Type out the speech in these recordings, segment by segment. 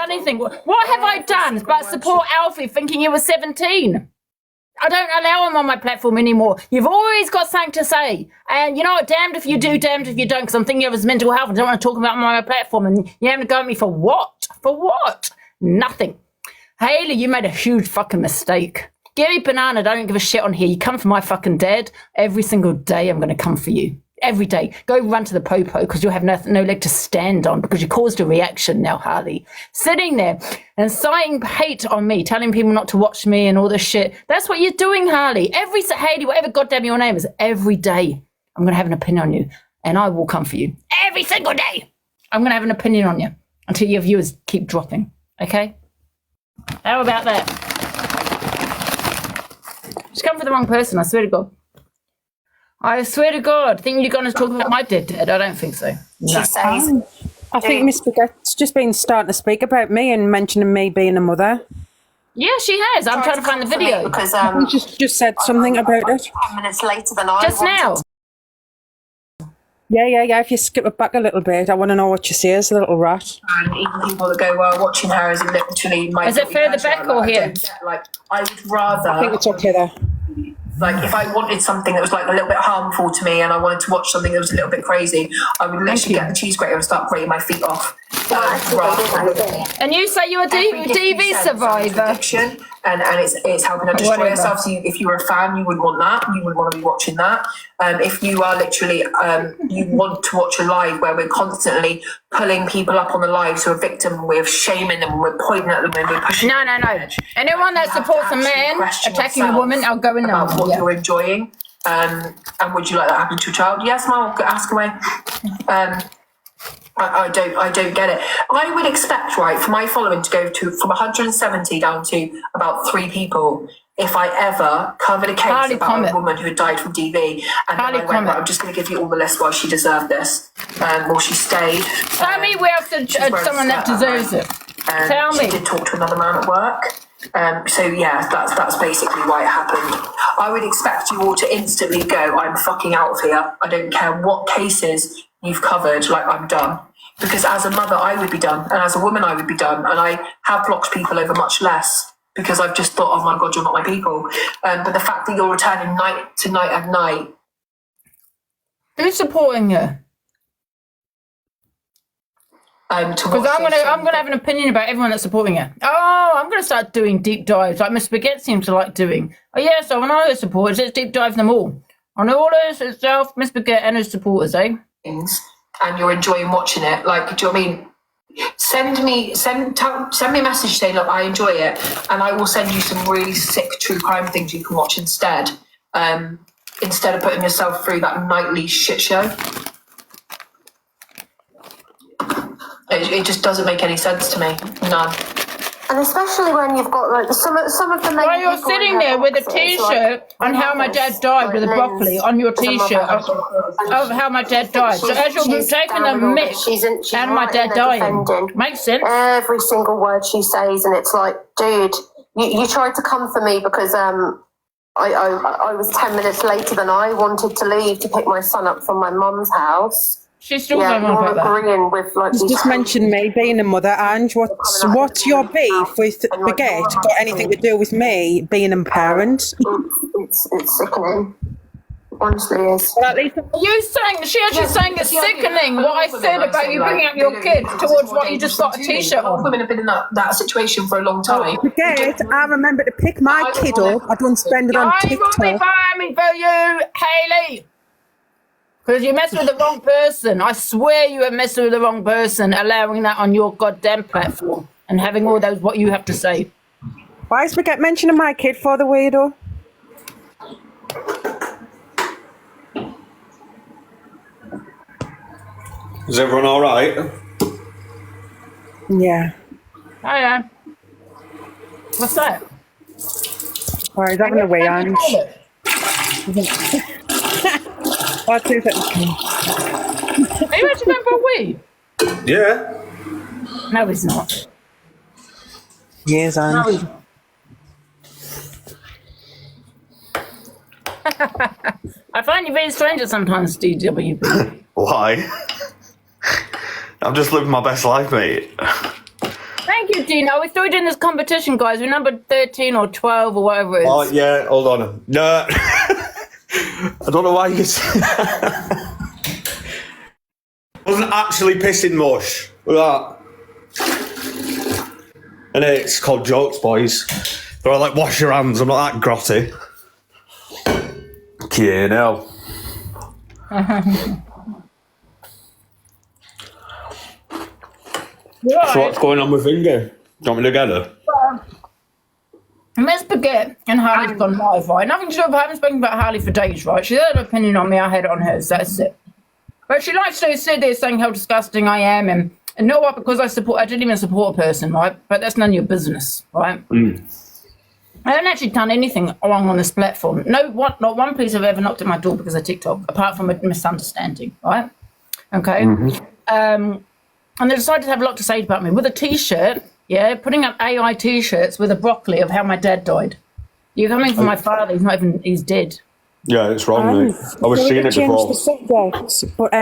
done anything. What have I done but support Alfie thinking he was 17? I don't allow him on my platform anymore. You've always got something to say. And you know what? Damned if you do, damned if you don't, because I'm thinking of his mental health. I don't want to talk about him on my platform. And you having to go at me for what? For what? Nothing. Hayley, you made a huge fucking mistake. Gary Banana, don't give a shit on here. You come for my fucking dad. Every single day I'm going to come for you. Every day. Go run to the popo because you'll have no leg to stand on because you caused a reaction now, Harley. Sitting there and inciting hate on me, telling people not to watch me and all this shit. That's what you're doing, Harley. Hayley, whatever goddamn your name is, every day I'm going to have an opinion on you and I will come for you. Every single day I'm going to have an opinion on you until your viewers keep dropping. Okay? How about that? Just come for the wrong person, I swear to God. I swear to God, think you're going to talk about my dead dad? I don't think so. No. She says, I think Miss Baguette's just been starting to speak about me and mentioning me being a mother. Yeah, she has. I'm trying to find the video. Because She just said something about it. 10 minutes later than I Just now. Yeah. If you skip it back a little bit, I want to know what you say as a little rat. And even people that go, well, watching her is literally my... Is it further back or here? I would rather... I think it's okay there. Like, if I wanted something that was, like, a little bit harmful to me and I wanted to watch something that was a little bit crazy, I would literally get the cheese grater and start grating my feet off. And you say you're a DV survivor. Addiction, and it's helping her destroy herself. So if you were a fan, you wouldn't want that. You wouldn't want to be watching that. If you are literally, you want to watch a live where we're constantly pulling people up on the lives who are victim, we're shaming them, we're pointing at them, and we're pushing them. No. Anyone that supports a man attacking a woman, I'll go in there. About what you're enjoying, and would you like that happen to a child? Yes, Mum, ask away. I don't get it. I would expect, right, for my following to go from 170 down to about 3 people if I ever covered a case about a woman who had died from DV, and then I went, right, I'm just going to give you all the list why she deserved this. Well, she stayed. Tell me where someone that deserves it. Tell me. She did talk to another man at work. So yeah, that's basically why it happened. I would expect you all to instantly go, I'm fucking out of here. I don't care what cases you've covered, like, I'm done. Because as a mother, I would be done. And as a woman, I would be done. And I have blocked people over much less because I've just thought, oh my God, you're not my people. But the fact that you're returning night to night. Who's supporting you? Because I'm gonna have an opinion about everyone that's supporting her. Oh, I'm gonna start doing deep dives like Miss Baguette seems to like doing. Oh yeah, so when I supporters, let's deep dive them all. On all those itself, Miss Baguette and her supporters, eh? And you're enjoying watching it. Like, do you know what I mean? Send me a message saying, look, I enjoy it, and I will send you some really sick true crime things you can watch instead. Instead of putting yourself through that nightly shit show. It just doesn't make any sense to me. None. And especially when you've got like some of the main. While you're sitting there with a T-shirt on how my dad died with a broccoli on your T-shirt of how my dad died. So as you're taking a mix and my dad dying, makes sense. Every single word she says, and it's like, dude, you tried to come for me because I was 10 minutes later than I wanted to leave to pick my son up from my mum's house. She's still going on about that. With, like, you just mentioned me being a mother, Ange. What's your beef with Baguette? Got anything to do with me being a parent? It's sickening. Honestly, is. Well, at least she actually saying it's sickening what I said about you bringing up your kids towards what you just got a T-shirt on. Women have been in that situation for a long time. Baguette, I remember to pick my kid up. I don't spend it on TikTok. I will be farming for you, Hayley. Because you messed with the wrong person. I swear you have messed with the wrong person, allowing that on your goddamn platform and having all those what you have to say. Why is Baguette mentioning my kid for the weirdo? Is everyone all right? Yeah. Hiya. What's that? All right, he's having a wee, Ange. Oh, 2 seconds. Are you actually going for a wee? Yeah. No, he's not. Yes, Ange. No, he's not. I find you very strange sometimes, DWB. Why? I'm just living my best life, mate. Thank you, Dino. We're still doing this competition, guys. We're number 13 or 12 or whatever it is. Oh, yeah, hold on. No. I don't know why you said that. Wasn't actually pissing mush. Look at that. And it's called jokes, boys. They're like, wash your hands. I'm not that grotty. Okay, now. So what's going on with Inga? Do you want me to get her? Miss Baguette and Harley's gone live, right? Nothing to do with I haven't spoken about Harley for days, right? She had an opinion on me, I had it on hers, that's it. But she likes to sit there saying how disgusting I am and you know what, because I didn't even support a person, right? But that's none of your business, right? I haven't actually done anything wrong on this platform. Not one police have ever knocked at my door because of TikTok, apart from a misunderstanding, right? Okay. And they decided to have a lot to say about me with a T-shirt. Yeah, putting up AI T-shirts with a broccoli of how my dad died. You're coming for my father. He's dead. Yeah, it's wrong, mate. I was seeing it before. The subject, but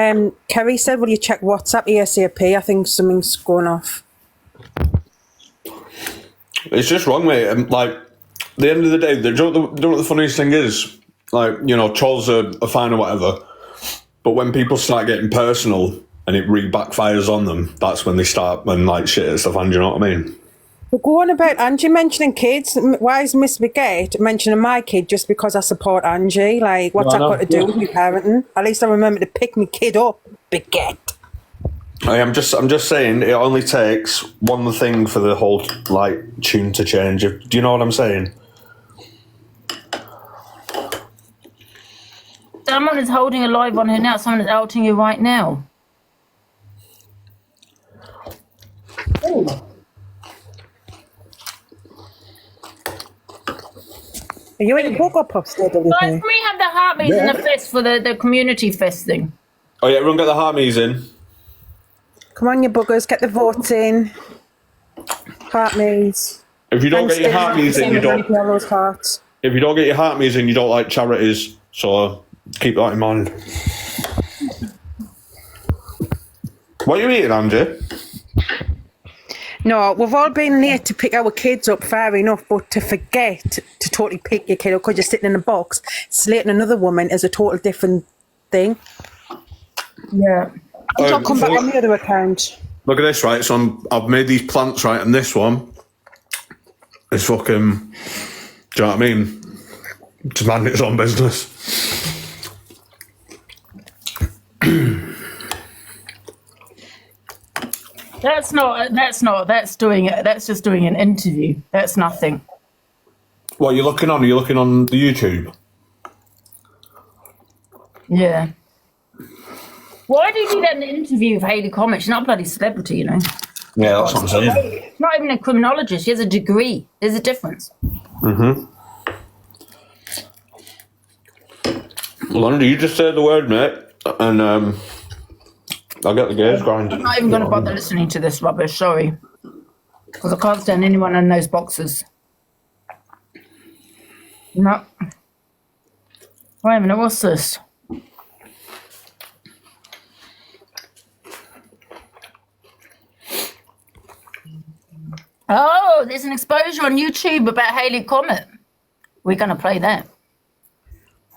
Kerry said, will you check WhatsApp ASAP? I think something's going off. It's just wrong, mate. And, like, at the end of the day, do you know what the funniest thing is? Like, you know, trolls are fine or whatever. But when people start getting personal and it backfires on them, that's when they start, when, like, shit and stuff, and you know what I mean? But go on about Angie mentioning kids. Why is Miss Baguette mentioning my kid just because I support Angie? Like, what's that got to do with me parenting? At least I remember to pick my kid up, Baguette. I'm just saying, it only takes one thing for the whole, like, tune to change. Do you know what I'm saying? Someone is holding a live on her now. Someone is outing you right now. Ooh. Are you in the Cocoa Puffs still, Guys, can we have the heartbeats in the fest for the community fest thing? Oh, yeah, everyone get the heartbeats in. Come on, you buggers, get the votes in. Heartbeats. If you don't get your heartbeats in, you don't. If you don't get your heartbeats in, you don't like charities. So keep that in mind. What are you eating, Angie? No, we've all been late to pick our kids up, fair enough, but to forget to totally pick your kid up because you're sitting in a box, slating another woman is a total different thing. Yeah. I'll come back on the other account. Look at this, right? So I've made these plants, right? And this one is fucking, do you know what I mean? Just minding its own business. That's just doing an interview. That's nothing. What are you looking on? Are you looking on the YouTube? Yeah. Why do you do that in an interview with Hayley Comet? She's not a bloody celebrity, you know. Yeah, that's what I'm saying. She's not even a criminologist. She has a degree. There's a difference. Mm-hmm. Well, Andy, you just said the word, mate, and I'll get the gears grinding. I'm not even going to bother listening to this rubbish, sorry. Because I can't stand anyone in those boxes. No. Wait a minute, what's this? Oh, there's an exposure on YouTube about Hayley Comet. We're going to play that.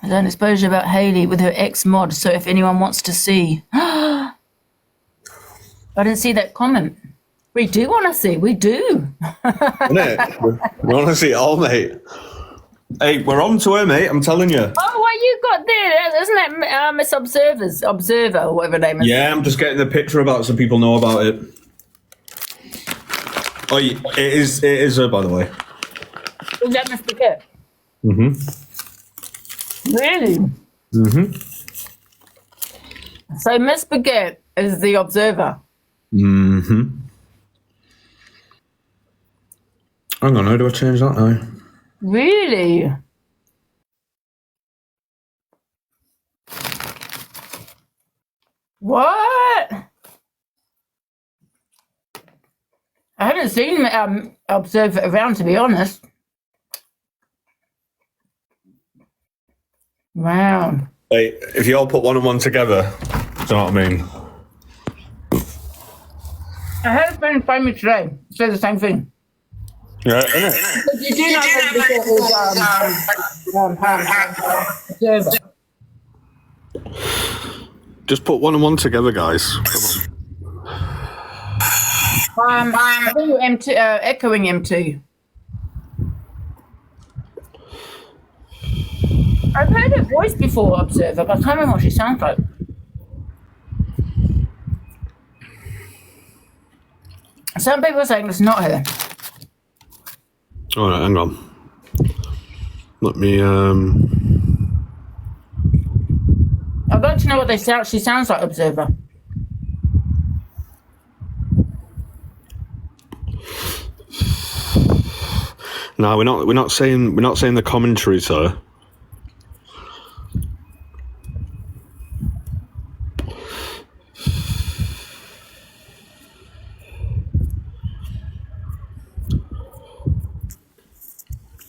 There's an exposure about Hayley with her ex-mod, so if anyone wants to see. I didn't see that comment. We do want to see, we do. Innit? We want to see it all, mate. Hey, we're on to her, mate, I'm telling you. Oh, what you got there? Isn't that Miss Observer, or whatever her name is? Yeah, I'm just getting the picture about so people know about it. Oh, it is her, by the way. Is that Miss Baguette? Mm-hmm. Really? Mm-hmm. So Miss Baguette is the Observer. Mm-hmm. Hang on, how do I change that now? Really? What? I haven't seen Observer around, to be honest. Wow. Hey, if you all put one and one together, do you know what I mean? I heard a friend phone me today. Say the same thing. Yeah, innit? But you do know that Just put one and one together, guys. I think you're echoing M2. I've heard her voice before, Observer, but I can't remember what she sounds like. Some people are saying it's not her. All right, hang on. Let me. I'd like to know what she sounds like, Observer. No, we're not saying the commentary, sir.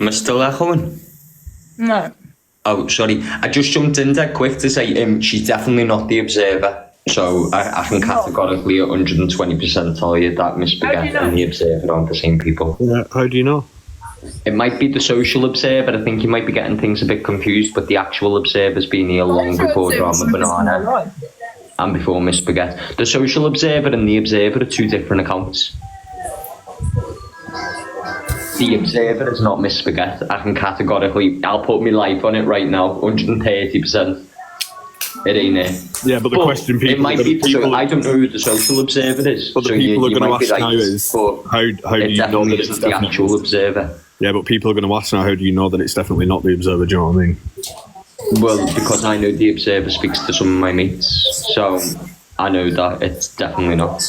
Am I still echoing? No. Oh, sorry. I just jumped in there quick to say she's definitely not the Observer. So I can categorically 120% tell you that Miss Baguette and the Observer aren't the same people. Yeah, how do you know? It might be the Social Observer. I think you might be getting things a bit confused, but the actual Observer's been here long before Drama Banana and before Miss Baguette. The Social Observer and the Observer are two different accounts. The Observer is not Miss Baguette. I can categorically, I'll put my life on it right now, 130%. It ain't it. Yeah, but the question people... It might be, I don't know who the Social Observer is. But the people are going to ask now is, how do you know that it's the actual Observer? Yeah, but people are going to ask now, how do you know that it's definitely not the Observer? Do you know what I mean? Well, because I know the Observer speaks to some of my mates, so I know that it's definitely not.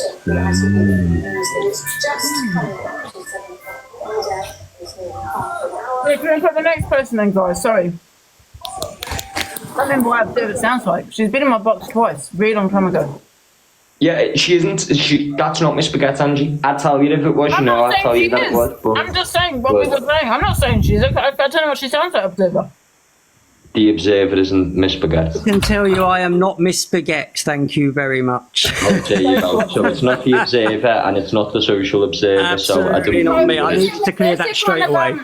Can I put the next person then, guys? Sorry. I don't remember what Observer sounds like. She's been in my box twice, really long time ago. Yeah, she isn't. That's not Miss Baguette, Angie. I'd tell you if it was, I'd tell you that it was. But I'm just saying what we were saying. I'm not saying she's. I don't know what she sounds like, Observer. The Observer isn't Miss Baguette. I can tell you I am not Miss Baguette, thank you very much. Oh, there you go. So it's not the Observer and it's not the Social Observer. Absolutely so I not me. I need to clear that straight away.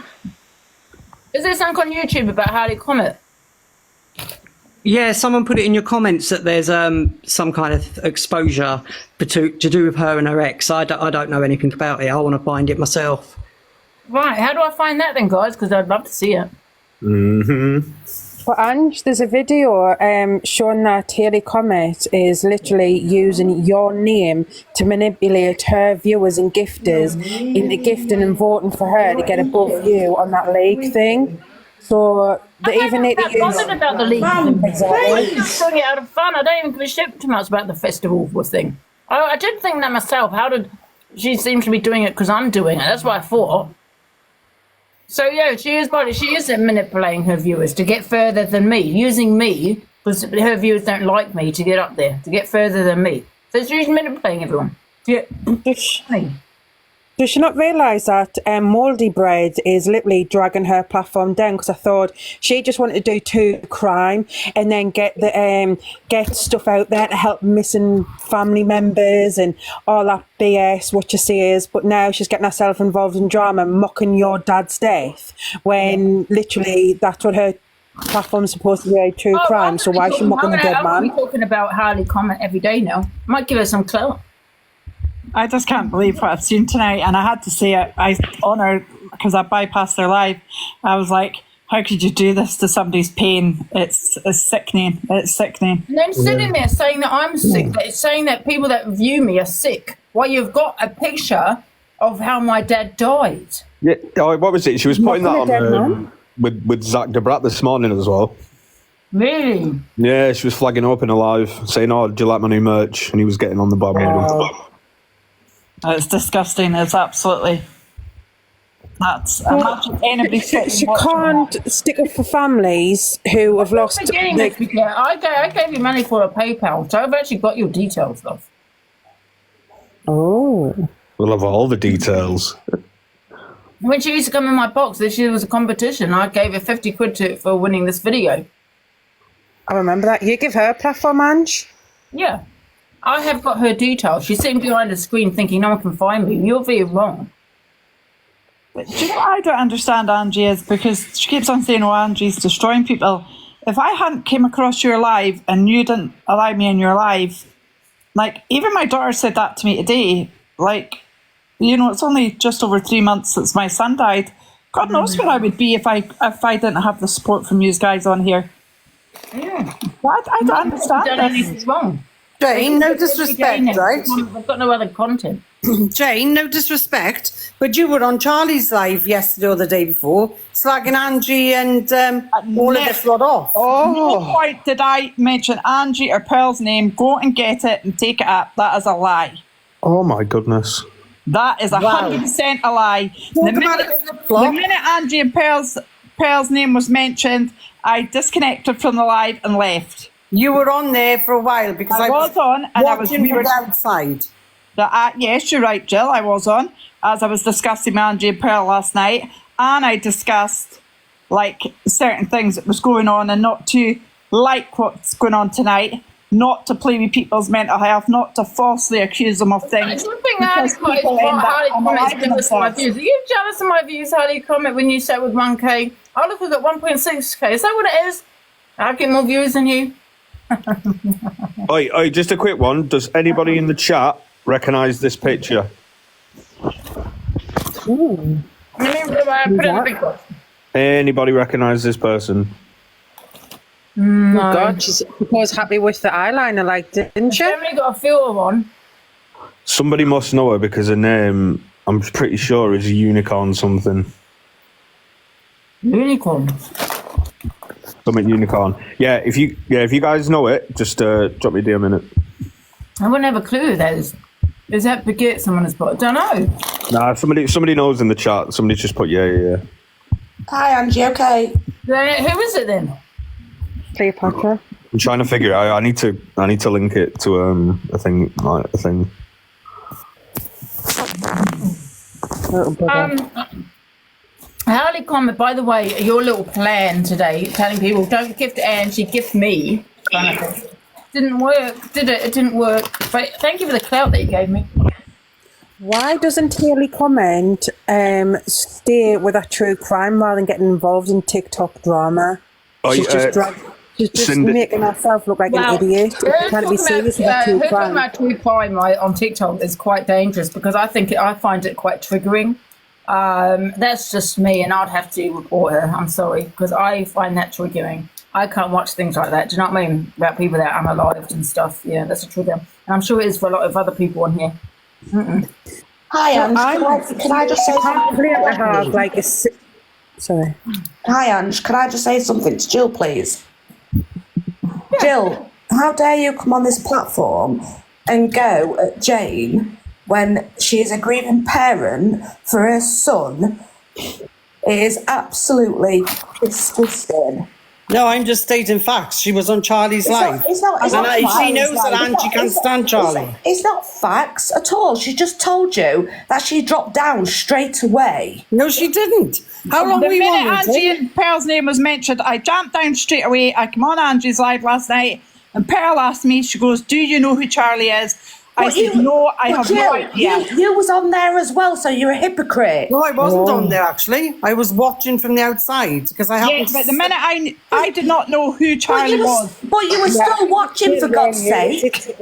Is there something on YouTube about Hayley Comet? Yeah, someone put it in your comments that there's some kind of exposure to do with her and her ex. I don't know anything about it. I want to find it myself. Right, how do I find that then, guys? Because I'd love to see it. But Ange, there's a video showing that Hayley Comet is literally using your name to manipulate her viewers and gifters into gifting and voting for her to get above you on that league thing. So they even need to use... I'm about the league thing. Exactly. I'm just doing it out of fun. I don't even give a shit too much about the festival thing. I did think that myself. How did she seem to be doing it because I'm doing it? That's what I thought. So yeah, she is manipulating her viewers to get further than me, using me because her viewers don't like me to get up there, to get further than me. So she's manipulating everyone. Does she not realise that Mouldy Bread is literally dragging her platform down? Because I thought she just wanted to do true crime and then get stuff out there to help missing family members and all that BS, what you see is. But now she's getting herself involved in drama, mocking your dad's death, when literally that's what her platform's supposed to be, true crime. So why is she mocking the dead man? I'm talking about Hayley Comet every day now. Might give her some clout. I just can't believe what I've seen tonight, and I had to say it. I honoured because I bypassed their live. I was like, "How could you do this to somebody's pain? It's sickening. It's sickening." And then sitting there saying that I'm sick, that it's saying that people that view me are sick. Well, you've got a picture of how my dad died. Yeah. Oh, what was it? She was putting that on with Zach DeBrat this morning as well. Really? Yeah, she was flagging up in a live, saying, "Oh, do you like my new merch?" And he was getting on the bandwagon. It's disgusting. It's absolutely. Imagine anybody she can't stick up for families who have lost. I gave you money for a PayPal, so I've actually got your details, love. Oh. We'll have all the details. When she used to come in my box, this year was a competition. I gave her 50 quid for winning this video. I remember that. You give her a platform, Ange? Yeah. I have got her details. She's sitting behind a screen thinking no one can find me. You're very wrong. But do you know what I don't understand, Angie, is because she keeps on saying, oh, Angie's destroying people. If I hadn't came across your live and you didn't allow me in your live, like, even my daughter said that to me today, like, you know, it's only just over 3 months since my son died. God knows where I would be if I didn't have the support from you guys on here. Yeah. I don't understand Done anything wrong. Jane, no disrespect, right? I've got no other content. Jane, no disrespect, but you were on Charlie's live yesterday or the day before, slagging Angie and all of this lot off. No point did I mention Angie or Pearl's name. Go and get it and take it up. That is a lie. Oh my goodness. That is 100% a lie. The minute Angie and Pearl's name was mentioned, I disconnected from the live and left. You were on there for a while because I was on, and I was watching from the outside. Yes, you're right, Jill. I was on as I was discussing with Angie and Pearl last night, and I discussed like certain things that was going on, and not to like what's going on tonight, not to play with people's mental health, not to falsely accuse them of things. I don't think Harley Comment is jealous of my views. Are you jealous of my views, Harley Comment, when you say with 1K? I look, we've got 1.6K. Is that what it is? I'll get more views than you. Oi, just a quick one. Does anybody in the chat recognise this picture? Ooh. Let me put it in the big box. Anybody recognise this person? No. Oh God, she was happy with the eyeliner, like, didn't she? She's only got a filter on. Somebody must know her because her name, I'm pretty sure, is Unicorn something. Unicorn. Something Unicorn. Yeah, if you guys know it, just drop me a DM in it. I wouldn't have a clue who that is. Is that Baguette someone has put? I don't know. Nah, somebody knows in the chat. Somebody just put yeah. Hi, Angie. Okay. Then who is it then? Cleopatra. I'm trying to figure it out. I need to link it to a thing. Harley Comment, by the way, your little plan today, telling people don't gift Angie, gift me. Didn't work, did it? It didn't work. But thank you for the clout that you gave me. Why doesn't Hayley Comment stay with that true crime rather than getting involved in TikTok drama? She's just making herself look like an idiot. Trying to be serious about true crime. About true crime on TikTok is quite dangerous because I find it quite triggering. That's just me, and I'd have to report her. I'm sorry, because I find that triggering. I can't watch things like that. Do you know what I mean? About people that are unalived and stuff. Yeah, that's a trigger. And I'm sure it is for a lot of other people on here. Hi, Ange. Can I just say something? Sorry. Hi, Ange. Can I just say something to Jill, please? Yeah. Jill, how dare you come on this platform and go at Jane when she is a grieving parent for her son? It is absolutely disgusting. No, I'm just stating facts. She was on Charlie's live. It's not she knows that Angie can't stand Charlie. It's not facts at all. She just told you that she dropped down straight away. No, she didn't. How long were you on? The minute Angie and Pearl's name was mentioned, I jumped down straight away. I came on Angie's live last night, and Pearl asked me, she goes, do you know who Charlie is? I said, no, I have no idea. You was on there as well, so you're a hypocrite. No, I wasn't on there, actually. I was watching from the outside, because I haven't... Yeah, but the minute I did not know who Charlie was. But you were still watching, for God's sake.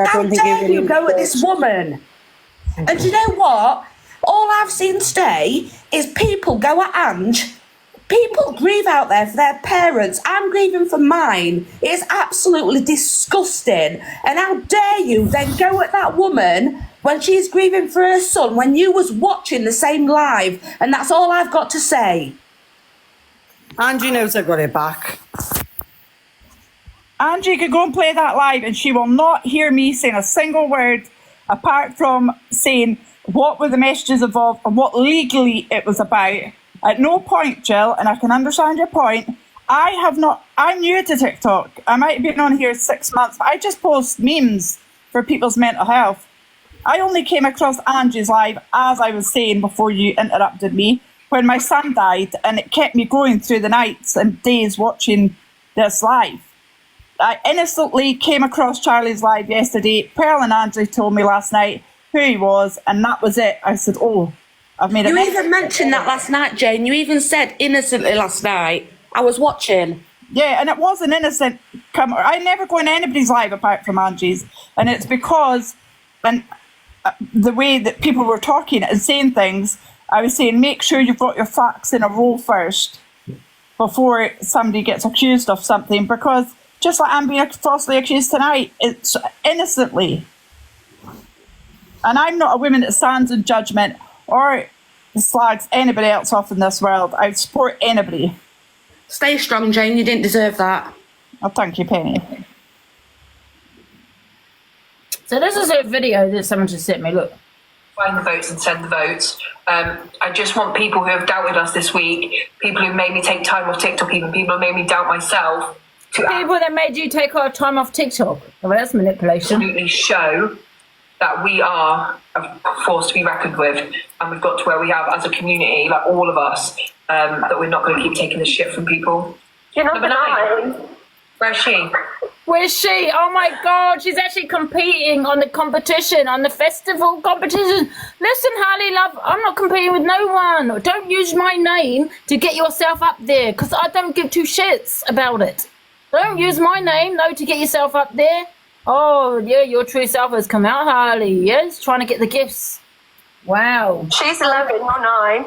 How dare you go at this woman? And you know what? All I've seen today is people go at Ange. People grieve out there for their parents. I'm grieving for mine. It is absolutely disgusting. And how dare you then go at that woman when she's grieving for her son when you was watching the same live? And that's all I've got to say. Angie knows I got it back. Angie could go and play that live and she will not hear me saying a single word apart from saying what were the messages involved and what legally it was about. At no point, Jill, and I can understand your point, I'm new to TikTok. I might have been on here 6 months, but I just post memes for people's mental health. I only came across Angie's live, as I was saying before you interrupted me, when my son died, and it kept me going through the nights and days watching this live. I innocently came across Charlie's live yesterday. Pearl and Angie told me last night who he was, and that was it. I said, oh, I've made it. You even mentioned that last night, Jane. You even said innocently last night. I was watching. Yeah, and it wasn't innocent. I never go in anybody's live apart from Angie's, and it's because the way that people were talking and saying things, I was saying make sure you've got your facts in a row first before somebody gets accused of something, because just like I'm being falsely accused tonight, it's innocently. And I'm not a woman that stands in judgment or slags anybody else off in this world. I support anybody. Stay strong, Jane. You didn't deserve that. Oh, thank you, Penny. So this is a video that someone just sent me. Look. Find the votes and send the votes. I just want people who have doubted us this week, people who made me take time off TikTok, even people who made me doubt myself, to people that made you take our time off TikTok. Well, that's manipulation. absolutely show that we are a force to be reckoned with, and we've got to where we have as a community, like all of us, that we're not going to keep taking this shit from people. You're not Number 9. Where's she? Where's she? Oh my God, she's actually competing on the competition, on the festival competition. Listen, Hayley, love, I'm not competing with no one. Don't use my name to get yourself up there, because I don't give two shits about it. Don't use my name, though, to get yourself up there. Oh, yeah, your true self has come out, Hayley. Yes, trying to get the gifts. Wow. She's 11, not 9.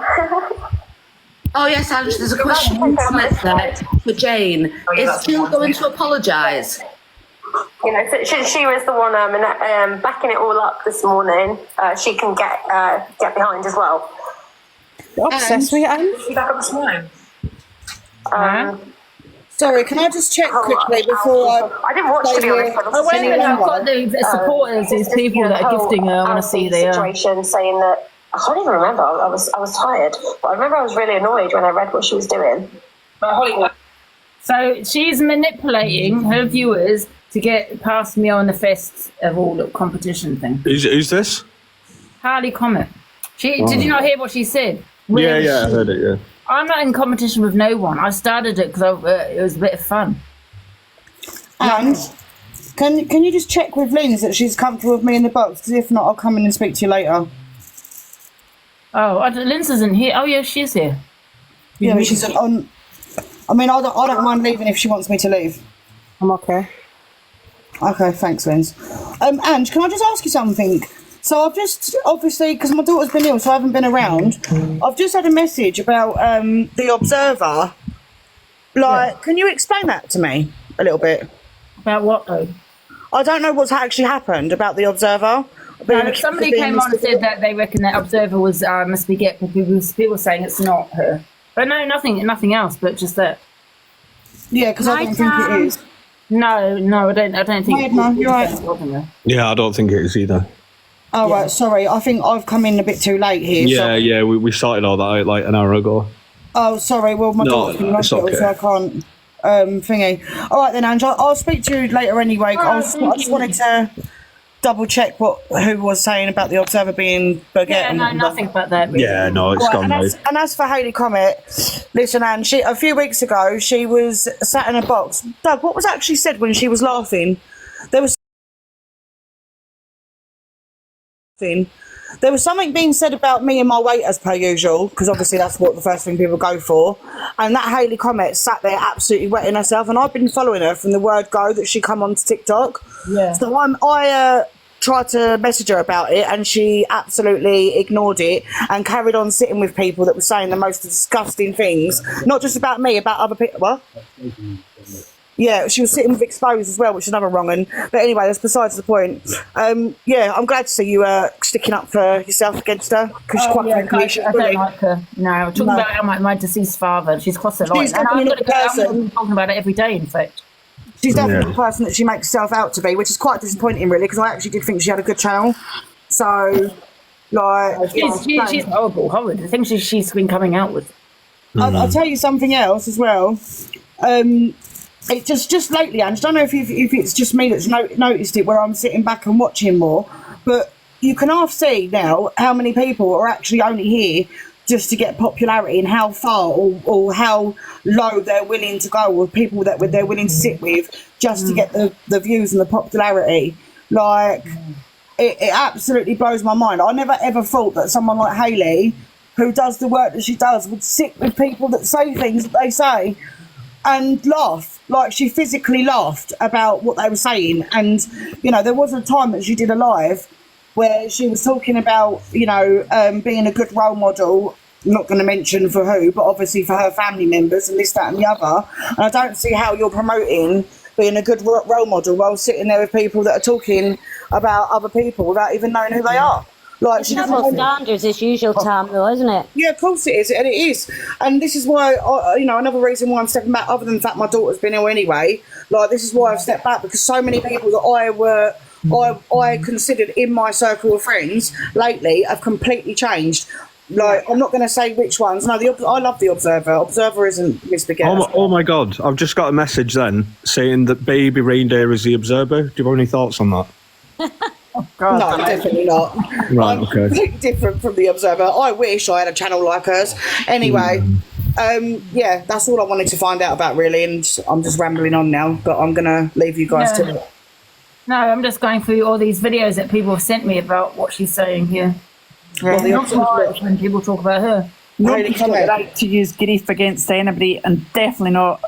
Oh yes, Ange, there's a question in the comments there for Jane. Is Jill going to apologise? You know, so she was the one backing it all up this morning. She can get behind as well. You're obsessed with it, Ange? She back up this morning. Sorry, can I just check quickly before I didn't watch, to be honest. Oh, wait a minute, I've got the supporters, these people that are gifting her. I want to see their situation, saying that I can't even remember. I was tired, but I remember I was really annoyed when I read what she was doing. So she's manipulating her viewers to get past me on the fest of all the competition thing. Who's this? Hayley Comet. Did you not hear what she said? Yeah, I heard it, yeah. I'm not in competition with no one. I started it because it was a bit of fun. And can you just check with Linz that she's comfortable with me in the box? Because if not, I'll come in and speak to you later. Oh, Linz isn't here. Oh, yeah, she's here. Yeah, but she's on. I mean, I don't mind leaving if she wants me to leave. I'm okay. Okay, thanks, Linz. Ange, can I just ask you something? So I've just, obviously, because my daughter's been ill, so I haven't been around, I've just had a message about the Observer. Like, can you explain that to me a little bit? About what, though? I don't know what's actually happened about the Observer. No, somebody came on and said that they reckon that Observer was must be get people saying it's not her. But no, nothing else, but just that. Yeah, because I don't think it is. No, I don't think. No, you're right. Yeah, I don't think it is either. Oh, right, sorry. I think I've come in a bit too late here. Yeah, we started all that like an hour ago. Oh, sorry. Well, my daughter's been in hospital, so I can't thingy. All right, then, Ange, I'll speak to you later anyway. I just wanted to double check who was saying about the Observer being Baguette. Yeah, no, nothing but that. Really. Yeah, no, it's gone now. And as for Hayley Comet, listen, Ange, a few weeks ago, she was sat in a box. Doug, what was actually said when she was laughing? There was something being said about me and my weight as per usual, because obviously that's what the first thing people go for. And that Hayley Comet sat there absolutely wetting herself, and I've been following her from the word go that she come onto TikTok. Yeah. So I tried to message her about it, and she absolutely ignored it and carried on sitting with people that were saying the most disgusting things, not just about me, about other people. What? Yeah, she was sitting with Exposed as well, which is another wrong one. But anyway, that's besides the point. Yeah, I'm glad to see you sticking up for yourself against her, because she's quite frankly, I don't like her. No, talking about my deceased father. She's crossed the line. She's definitely I'm talking about it every day, in fact. She's definitely the person that she makes herself out to be, which is quite disappointing, really, because I actually did think she had a good channel. So, like... She's horrible. The things she's been coming out with. I'll tell you something else as well. It just lately, and I don't know if it's just me that's noticed it, where I'm sitting back and watching more, but you can half see now how many people are actually only here just to get popularity, and how far or how low they're willing to go with people that they're willing to sit with just to get the views and the popularity. Like, it absolutely blows my mind. I never ever thought that someone like Hayley, who does the work that she does, would sit with people that say things that they say and laugh. Like, she physically laughed about what they were saying. And, you know, there was a time that she did a live where she was talking about, you know, being a good role model. I'm not going to mention for who, but obviously for her family members and this, that and the other. And I don't see how you're promoting being a good role model while sitting there with people that are talking about other people without even knowing who they are. Like, she double standards as usual, Tam, though, isn't it? Yeah, of course it is, and it is. And this is why, you know, another reason why I'm stepping back, other than the fact my daughter's been ill anyway, like, this is why I've stepped back, because so many people that I considered in my circle of friends lately have completely changed. Like, I'm not going to say which ones. No, I love the Observer. Observer isn't Miss Spaghetti. Oh my God, I've just got a message then saying that Baby Reindeer is the Observer. Do you have any thoughts on that? Oh, God, no, definitely not. Right, I'm okay. completely different from the Observer. I wish I had a channel like hers. Anyway, yeah, that's all I wanted to find out about, really, and I'm just rambling on now, but I'm going to leave you guys to it. No, I'm just going through all these videos that people have sent me about what she's saying here. Yeah, not when people talk about her. Nobody's got the right to use grief against anybody, and definitely not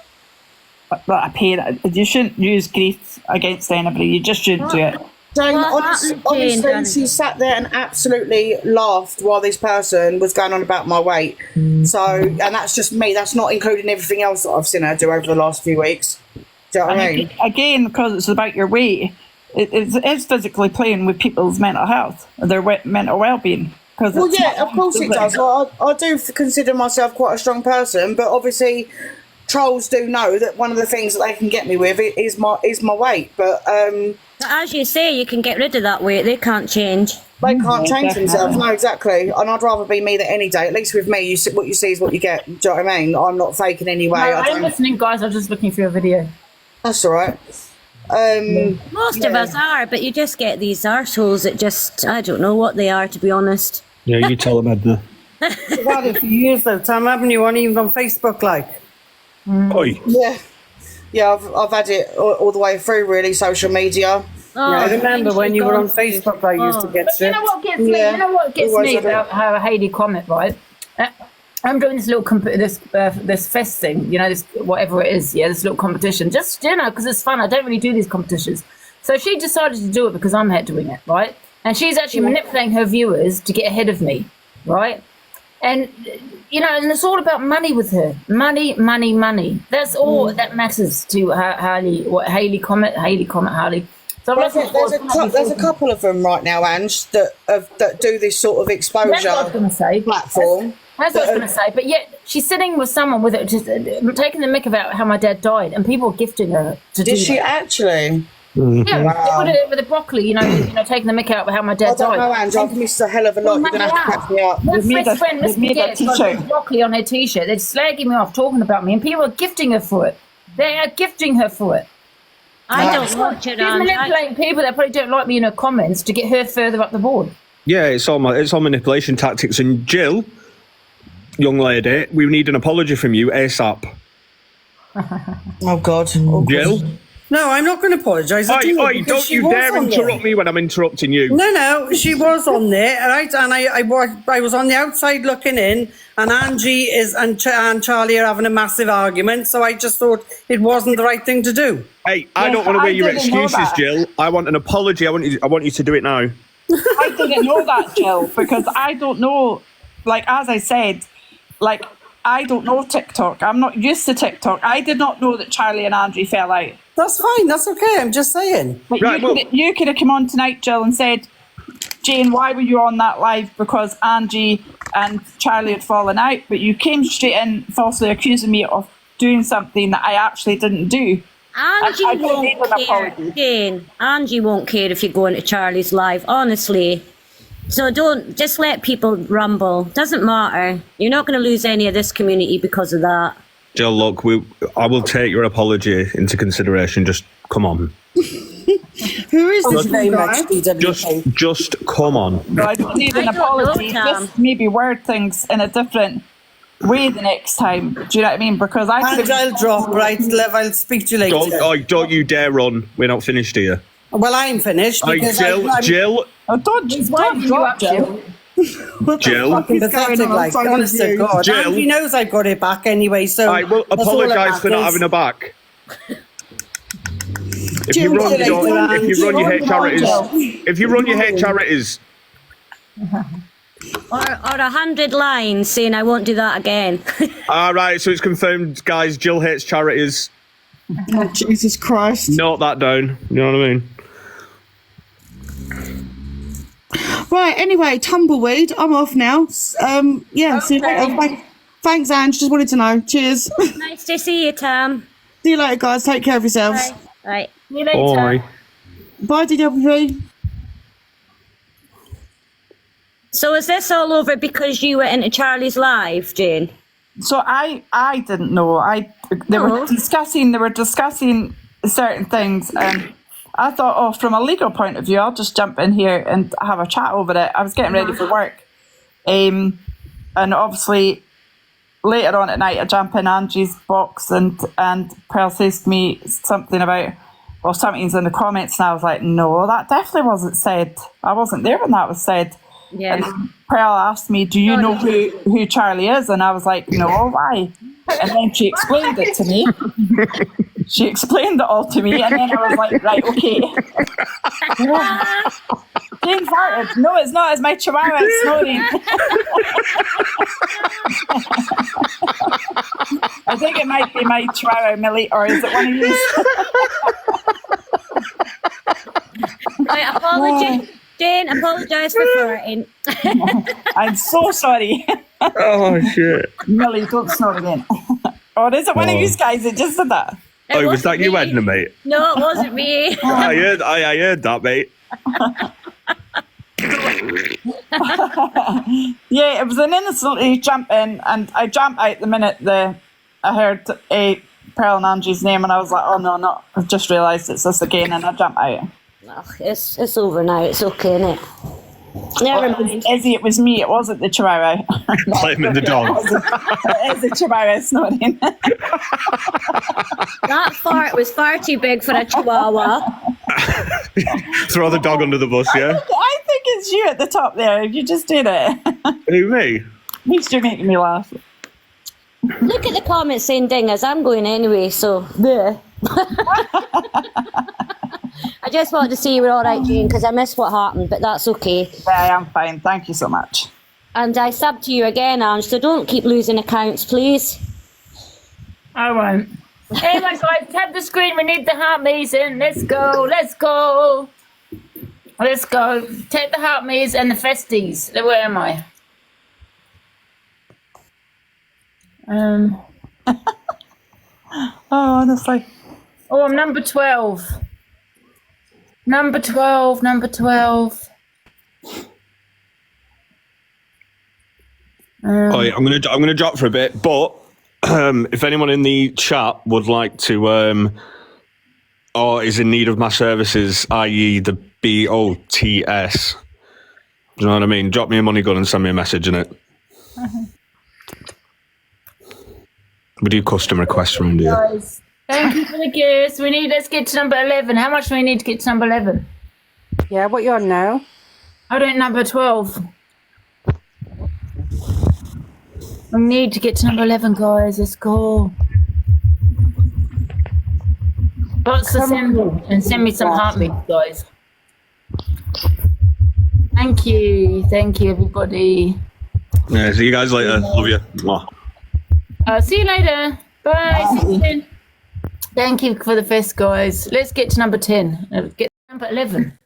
a parent. You shouldn't use grief against anybody. You just shouldn't do it. Jane, honestly, she sat there and absolutely laughed while this person was going on about my weight. So, and that's just me. That's not including everything else that I've seen her do over the last few weeks. Do you know what I mean? Again, because it's about your weight, it's physically playing with people's mental health, their mental well-being. Well, yeah, of course it does. Like, I do consider myself quite a strong person, but obviously trolls do know that one of the things that they can get me with is my weight. But as you say, you can get rid of that weight. They can't change. They can't change themselves. No, exactly. And I'd rather be me than any day. At least with me, what you see is what you get. Do you know what I mean? I'm not faking anyway. No, I'm listening, guys. I'm just looking for a video. That's all right. Most of us are, but you just get these arseholes that just, I don't know what they are, to be honest. Yeah, you tell them, Edna. You've had it for years though, Tam, haven't you? Even on Facebook, like. Oi. Yeah, I've had it all the way through, really, social media. Oh, I remember when you were on Facebook, I used to get sick. You know what gets me? You know what gets me about how Hayley comment, right? I'm doing this little this fest thing, you know, this whatever it is, this little competition. Just, you know, because it's fun. I don't really do these competitions. So she decided to do it because I'm doing it, right? And she's actually manipulating her viewers to get ahead of me, right? And, you know, and it's all about money with her. Money, money, money. That's all that matters to Hayley. What Hayley comment, Hayley. So there's a couple of them right now, Ange, that do this sort of exposure That's what I was going to say. platform. That's what I was going to say. But yet she's sitting with someone with it, just taking the mick about how my dad died, and people are gifting her to do that. Did she actually? Yeah, Wow. with the broccoli, you know, taking the mick out of how my dad died. I don't know, Ange, I've missed a hell of a lot. You're going to have to catch me up. My best friend, Miss Spaghetti's got broccoli on her t-shirt. They're slagging me off, talking about me, and people are gifting her for it. They are gifting her for it. I don't watch it, She's manipulating people that probably don't like me in her comments to get her further up the board. Yeah, it's all manipulation tactics. And Jill, young lady, we need an apology from you ASAP. Oh God, Jill. No, I'm not going to apologise. Don't you dare interrupt me when I'm interrupting you. No, she was on there, right? And I was on the outside looking in, and Angie and Charlie are having a massive argument, so I just thought it wasn't the right thing to do. Hey, I don't want to hear your excuses, Jill. I want an apology. I want you to do it now. I didn't know that, Jill, because I don't know, like, as I said, like, I don't know TikTok. I'm not used to TikTok. I did not know that Charlie and Angie fell out. That's fine. That's okay. I'm just saying. But you could have come on tonight, Jill, and said, Jane, why were you on that live? Because Angie and Charlie had fallen out. But you came straight in falsely accusing me of doing something that I actually didn't do. Angie won't care, Jane. Angie won't care if you go into Charlie's live, honestly. So just let people rumble. Doesn't matter. You're not going to lose any of this community because of that. Jill, look, I will take your apology into consideration. Just come on. Who is this very much DWP? Just come on. No, I don't need an apology. Just maybe word things in a different way the next time. Do you know what I mean? Because And I'll drop, right, Lev, I'll speak to you later. Don't you dare run. We're not finished here. Well, I'm finished because Jill. Oh, don't drop, Jill. Jill. Fucking pathetic, like, honest to God. Jill. Angie knows I got it back anyway, so. I will that's all that apologise for not matters. having a back. If Jill, you run see you your later, hate charities, if you run your hate charities, Or 100 lines saying I won't do that again. all right. So it's confirmed, guys. Jill hates charities. Oh, Jesus Christ. Note that down. You know what I mean? Right, anyway, tumbleweed, I'm off now. Yeah, see you later. Thanks, Ange. Just wanted to know. Cheers. Nice to see you, Tam. See you later, guys. Take care of yourselves. Bye. Right. See you later. Bye. Bye, DWP. So is this all over because you were into Charlie's live, Jane? So I didn't know. They were discussing certain things, and I thought, oh, from a legal point of view, I'll just jump in here and have a chat over it. I was getting ready for work, and obviously later on at night I jump in Angie's box, and Pearl says to me something about, well, something's in the comments, and I was like, no, that definitely wasn't said. I wasn't there when that was said. Yeah. And Pearl asked me, do you know who Charlie is? And I was like, no, why? And then she explained it to me. She explained it all to me, and then I was like, right, okay. Jane farted. No, it's not. It's my chihuahua snoring. I think it might be my chihuahua, Millie, or is it one of you? Right, apology. Jane, apologise for farting. I'm so sorry. Oh shit. Millie, don't snore again. Or is it one of you guys that just did that? It Was that wasn't you, me. Edna, mate? No, it wasn't me. I heard that, mate. Yeah, it was an innocently jump in, and I jumped out the minute I heard Pearl and Angie's name, and I was like, oh no, I've just realised it's this again, and I jumped out. Oh, it's over now. It's okay, innit? Never mind. Izzy, it was me. It wasn't the chihuahua. Blaming the dog. It is the chihuahua snoring. That fart was far too big for a chihuahua. Throw the dog under the bus, yeah? I think it's you at the top there. You just did it. Who, me? At least you're making me laugh. Look at the comments saying dingers. I'm going anyway, so bleh. I just wanted to see you were all right, Jane, because I missed what happened, but that's okay. Yeah, I am fine. Thank you so much. And I subbed to you again, Ange, so don't keep losing accounts, please. I won't. Anyway, guys, tap the screen. We need the heart me's in. Let's go. Let's go. Let's go. Take the heart me's and the festies. Where am I? Oh, honestly. Oh, I'm number 12. Number 12. Number 12. Oh, yeah, I'm gonna drop for a bit, but if anyone in the chat would like to or is in need of my services, i.e. the BOTS, do you know what I mean? Drop me a money gun and send me a message in it. We do custom requests from you. Guys, thank you for the gifts. Let's get to number 11. How much do we need to get to number 11? Yeah, what you on now? I don't number 12. We need to get to number 11, guys. Let's go. Bots assemble and send me some heartbeats, guys. Thank you, everybody. Yeah, see you guys later. Love you. Mwah. See you later. Bye. See you soon. Thank you for the fest, guys. Let's get to number 10. Get to number 11.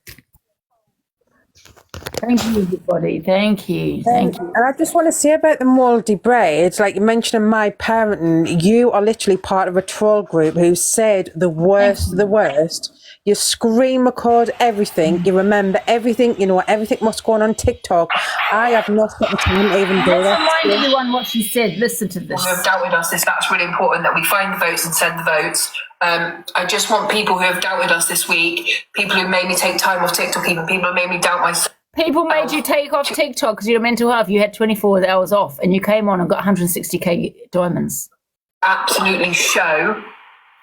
Thank you, everybody. Thank you. Thank you. And I just want to say about the mouldy braids, like you mentioned in my parenting, you are literally part of a troll group who said the worst, the worst. You screen record everything. You remember everything. You know everything what's going on TikTok. I have not got the time to even do Let's that. remind everyone what she said. Listen to this. Who have doubted us, that's really important that we find the votes and send the votes. I just want people who have doubted us this week, people who made me take time off TikTok, even people who made me doubt myself. People made you take off TikTok because your mental health. You had 24 hours off and you came on and got 160k diamonds. Absolutely show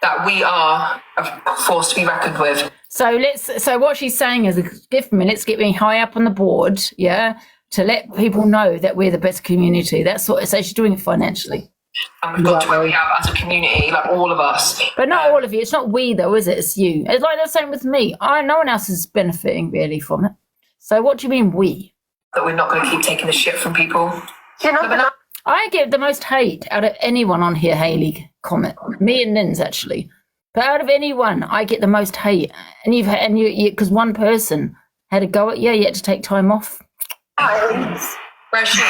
that we are a force to be reckoned with. So what she's saying is, give me, let's get me high up on the board, yeah, to let people know that we're the best community. That's what, so she's doing it financially. And we've got to where we are as a community, like all of us. But not all of you. It's not we though, is it? It's you. It's like the same with me. No one else is benefiting really from it. So what do you mean we? That we're not going to keep taking the shit from people. You know, I get the most hate out of anyone on here, Hayley. Comment. Me and Linz, actually. But out of anyone, I get the most hate. And you because one person had a go at you, you had to take time off. Where's she?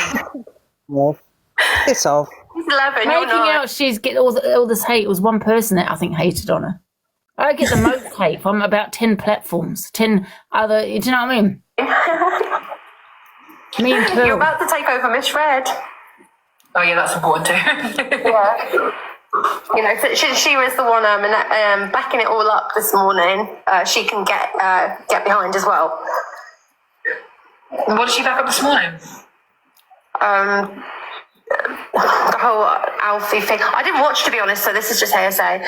Well, it's off. He's 11. Making out she's get all this hate. It was one person that I think hated on her. I get the most hate from about 10 platforms, 10 other. Do you know what I mean? Me and Pearl. You're about to take over Miss Red. Oh yeah, that's important too. Yeah. You know, so she was the one backing it all up this morning. She can get behind as well. What did she back up this morning? The whole Alfie thing. I didn't watch, to be honest, so this is just hearsay.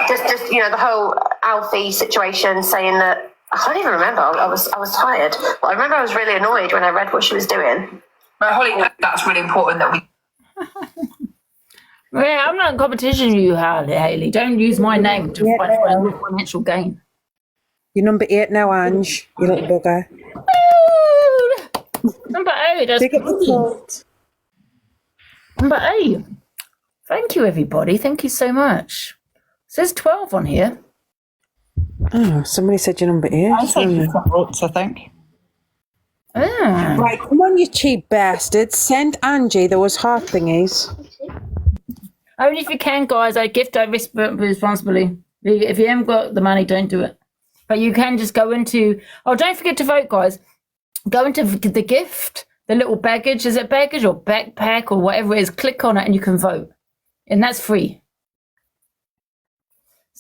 Just you know, the whole Alfie situation, saying that I can't even remember. I was tired, but I remember I was really annoyed when I read what she was doing. But Holly, that's really important that we. Yeah, I'm not in competition with you, Hayley. Don't use my name to find financial gain. You're number 8 now, Ange. You little bugger. Number 8. That's Dig up the thought. Number 8. Thank you, everybody. Thank you so much. It says 12 on here. Oh, somebody said you're number 8. I said you got votes, I think. Right, come on, you cheap bastard. Send Angie those heart thingies. Only if you can, guys. I gift responsibly. If you haven't got the money, don't do it. But you can just go into... Oh, don't forget to vote, guys. Go into the gift, the little baggage. Is it baggage or backpack or whatever it is? Click on it and you can vote. And that's free.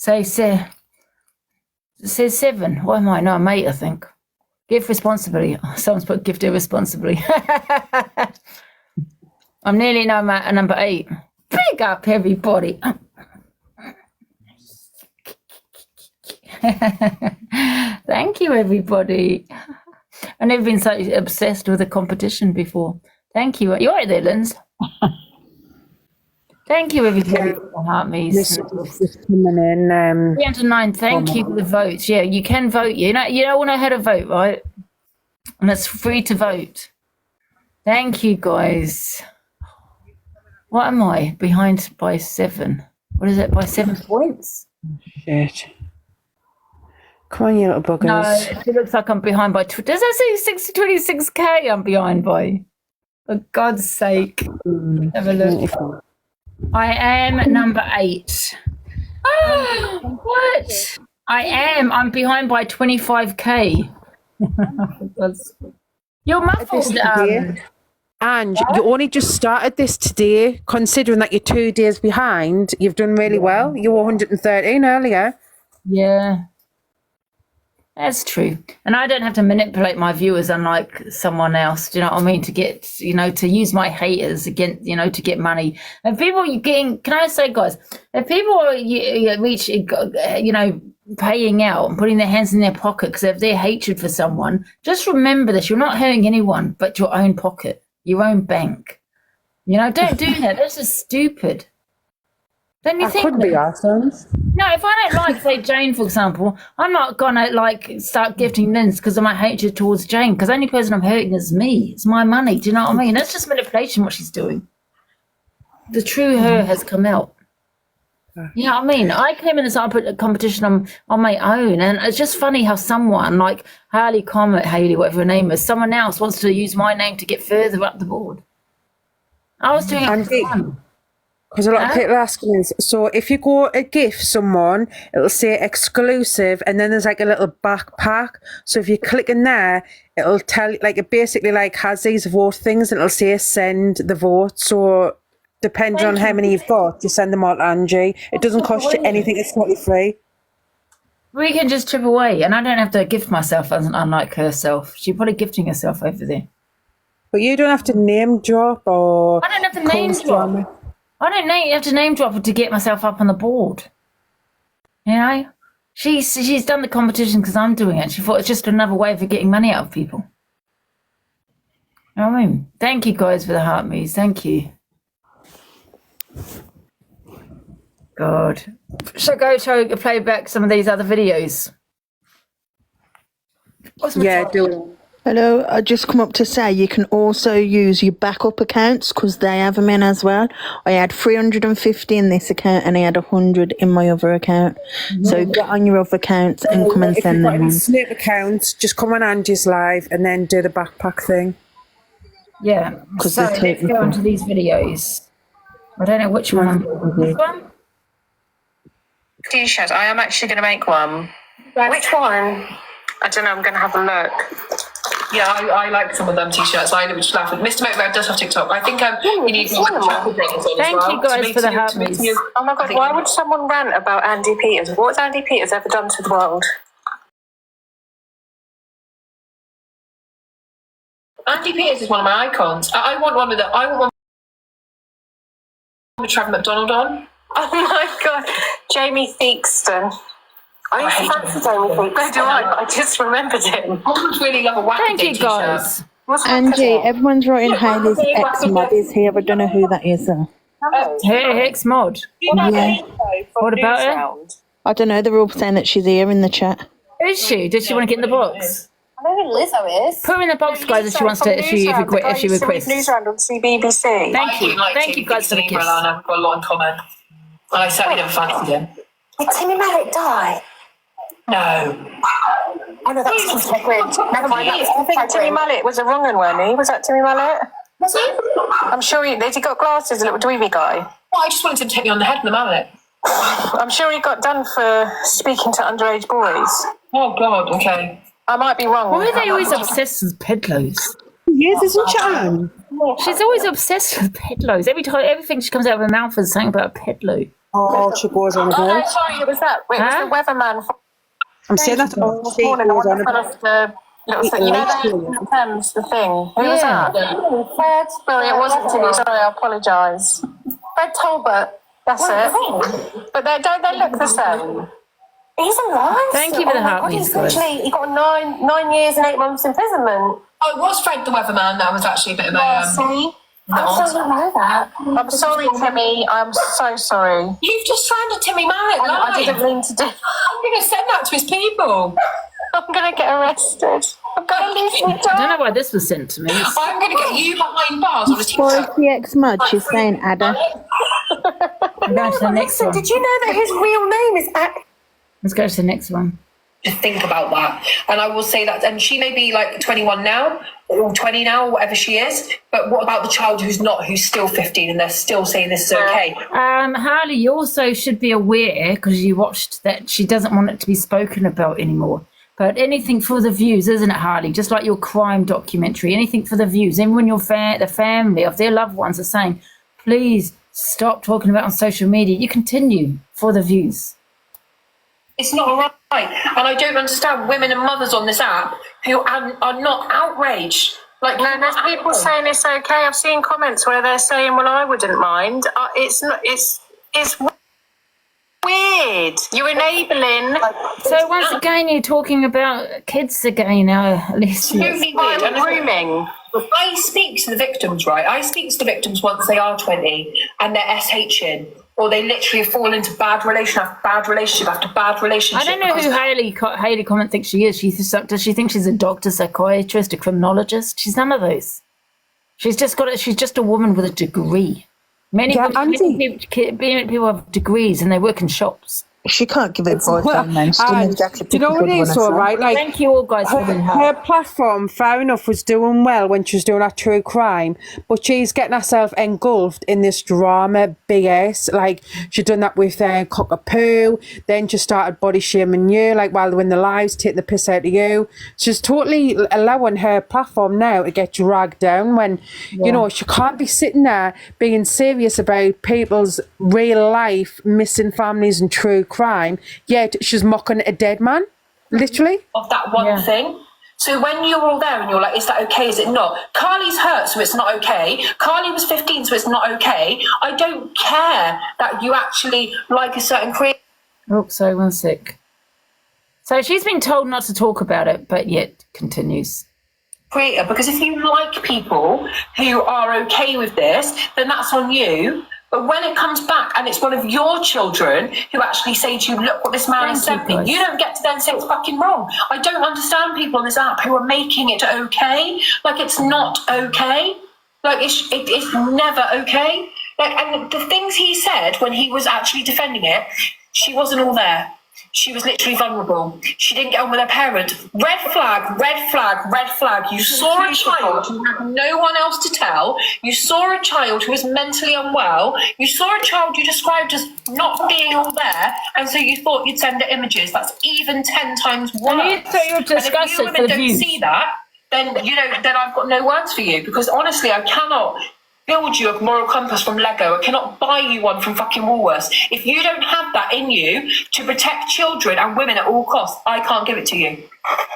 It says 7. What am I? No, I'm 8, I think. Give responsibly. Oh, someone's put gift irresponsibly. I'm nearly number 8. Big up, everybody. Thank you, everybody. I've never been so obsessed with a competition before. Thank you. You're right there, Linz. Thank you, everybody, for the heart me's. This is coming in. 309, thank you for the votes. Yeah, you can vote. You don't know how to vote, right? And it's free to vote. Thank you, guys. What am I? Behind by 7. What is it? By 7 points? Shit. Come on, you little buggers. No, it looks like I'm behind by... Does that say 26k I'm behind by? For God's sake. Have a look. I am number 8. Oh, what? I'm behind by 25k. You're muffled. And you only just started this today, considering that you're 2 days behind. You've done really well. You were 113 earlier. Yeah. That's true. And I don't have to manipulate my viewers unlike someone else. Do you know what I mean? To get, to use my haters against, to get money. And people can I say, guys, if people reach, paying out and putting their hands in their pocket because of their hatred for someone, just remember this. You're not hurting anyone but your own pocket, your own bank. Don't do that. That's just stupid. Don't you think? Could be awesome. No, if I don't like, say, Jane, for example, I'm not gonna start gifting Linz because of my hatred towards Jane. Because the only person I'm hurting is me. It's my money. Do you know what I mean? That's just manipulation. What she's doing. The true her has come out. You know what I mean? I came in and started putting a competition on my own, and it's just funny how someone like Hayley, whatever her name is, someone else wants to use my name to get further up the board. I was doing it for fun. Because a lot of people are asking us, so if you go to gift someone, it'll say exclusive, and then there's like a little backpack. So if you click in there, it'll tell you, like, it basically like has these vote things, and it'll say send the vote. So depending on how many you've got, you send them all to Angie. It doesn't cost you anything, it's totally free. We can just chip away, and I don't have to gift myself, unlike herself. She's probably gifting herself over there. But you don't have to name drop or... I don't have to name drop. I don't have to name drop to get myself up on the board. You know? She's done the competition because I'm doing it. She thought it's just another way of getting money out of people. You know what I mean? Thank you guys for the heart me's. Thank you. God. Shall I go play back some of these other videos? Do it. Hello, I just come up to say you can also use your backup accounts because they have them in as well. I had 350 in this account and I had 100 in my other account. So get on your other accounts and come and send them in. Snip accounts, just come on Angie's live and then do the backpack thing. Yeah, so let's go on to these videos. I don't know which one I'm doing. This one? T-shirt. I am actually going to make one. Which one? I don't know. I'm going to have a look. Yeah, I like some of them T-shirts. I was just laughing. Mr. Motorhead does have TikTok. I think you need to put Chuckle Brothers on as well. Thank you guys for the happiness. Oh my God, why would someone rant about Andy Peters? What's Andy Peters ever done to the world? Andy Peters is one of my icons. I want one with Trevor McDonald on. Oh my God, Jamie Theakston. I used to fancy Jamie Theakston. Do I just remembered him. I would really love a wacky Thank you guys. Angie, everyone's writing Hayley's ex-mod is here. I don't know who that is though. Hey, ex-mod. Yeah. What about her? I don't know, they're all saying that she's here in the chat. Is she? Did she want to get in the box? I know who Lizzo is. Put her in the box, guys, if she wants to. If she requests. Newsround on CBBC. Thank you. Thank you guys for the kiss. I've got a lot in common. And I certainly never fancied him. Did Timmy Mallet die? No. Oh no, that's Tom Tegrid. Never mind. I think Timmy Mallet was a wrong one, wasn't he? Was that Timmy Mallet? Was he? I'm sure he got glasses, a little dweeby guy. Well, I just wanted him to hit me on the head with the mallet. I'm sure he got done for speaking to underage boys. Oh God, okay. I might be wrong. Why are they always obsessed with pedlos? Yes, isn't she, Anne? She's always obsessed with pedlos. Everything she comes out of her mouth is something about a pedlo. Oh, she goes on Oh, about. no, sorry, it was that. It was the weatherman. I'm saying that all This morning, the one that fell off the little thing. You know, the Thames, the thing. Who was that? Fred. Sorry, it wasn't Timmy. Sorry, I apologise. Fred Tolbert. That's it. But don't they look the same? He's alive. Thank you for the heart, He got 9 years and 8 months imprisonment. Oh, it was Fred the Weatherman. That was actually a bit of a... See? I don't know that. I'm sorry, Timmy. I'm so sorry. You've just found a Timmy Mallet live. I didn't mean to do. I'm going to send that to his people. I'm going to get arrested. I'm going to lose my job. I don't know why this was sent to me. I'm going to get you behind bars on a TikTok. For the ex-mod, she's saying Ada. I'm going to the next one. Did you know that his real name is Let's go to the next one. To think about that. And I will say that, and she may be like 21 now, or 20 now, or whatever she is, but what about the child who's still 15 and they're still saying this is okay? Harley, you also should be aware, because you watched, that she doesn't want it to be spoken about anymore. But anything for the views, isn't it, Harley? Just like your crime documentary, anything for the views. Even when the family of their loved ones are saying, please stop talking about it on social media, you continue for the views. It's not right. And I don't understand women and mothers on this app who are not outraged. Like, no, there's people saying it's okay. I've seen comments where they're saying, well, I wouldn't mind. It's weird. You're enabling. So once again, you're talking about kids again now, listeners. Totally weird. I'm grooming. I speak to the victims, right? I speak to the victims once they are 20 and they're SHing, or they literally fall into bad relationship after bad relationship. I don't know who Hayley Comment thinks she is. Does she think she's a doctor, psychiatrist, a criminologist? She's none of those. She's just a woman with a degree. Many Yeah, many people have degrees and they work in shops. She can't give advice on men. She didn't exactly do you know pick a what good it one is, all herself. right? Like, Thank you all guys for being her platform, fair enough, was doing well when she was doing that true crime, but she's getting herself engulfed in this drama BS. Like, she done that with Cockapoo, then she started body shaming you, like, while they're in the lives, taking the piss out of you. She's totally allowing her platform now to get dragged down when, you know, she can't be sitting there being serious about people's real life, missing families and true crime, yet she's mocking a dead man, literally. Of that one thing. So when you're all there and you're like, is that okay? Is it not? Carly's hurt, so it's not okay. Carly was 15, so it's not okay. I don't care that you actually like a certain creator. Oh, sorry, 1 sec. So she's been told not to talk about it, but yet continues. Creator, because if you like people who are okay with this, then that's on you. But when it comes back and it's one of your children who actually say to you, look what this man has sent me, you don't get to then say it's fucking wrong. I don't understand people on this app who are making it okay. Like, it's not okay. Like, it's never okay. Like, and the things he said when he was actually defending it, she wasn't all there. She was literally vulnerable. She didn't get on with her parents. Red flag, red flag, red flag. You saw a child who had no one else to tell. You saw a child who was mentally unwell. You saw a child you described as not being all there, and so you thought you'd send her images. That's even 10 times worse. And you thought you would discuss it. And if you women don't see that, then then I've got no words for you, because honestly, I cannot build you a moral compass from Lego. I cannot buy you one from fucking Woolworths. If you don't have that in you to protect children and women at all costs, I can't give it to you.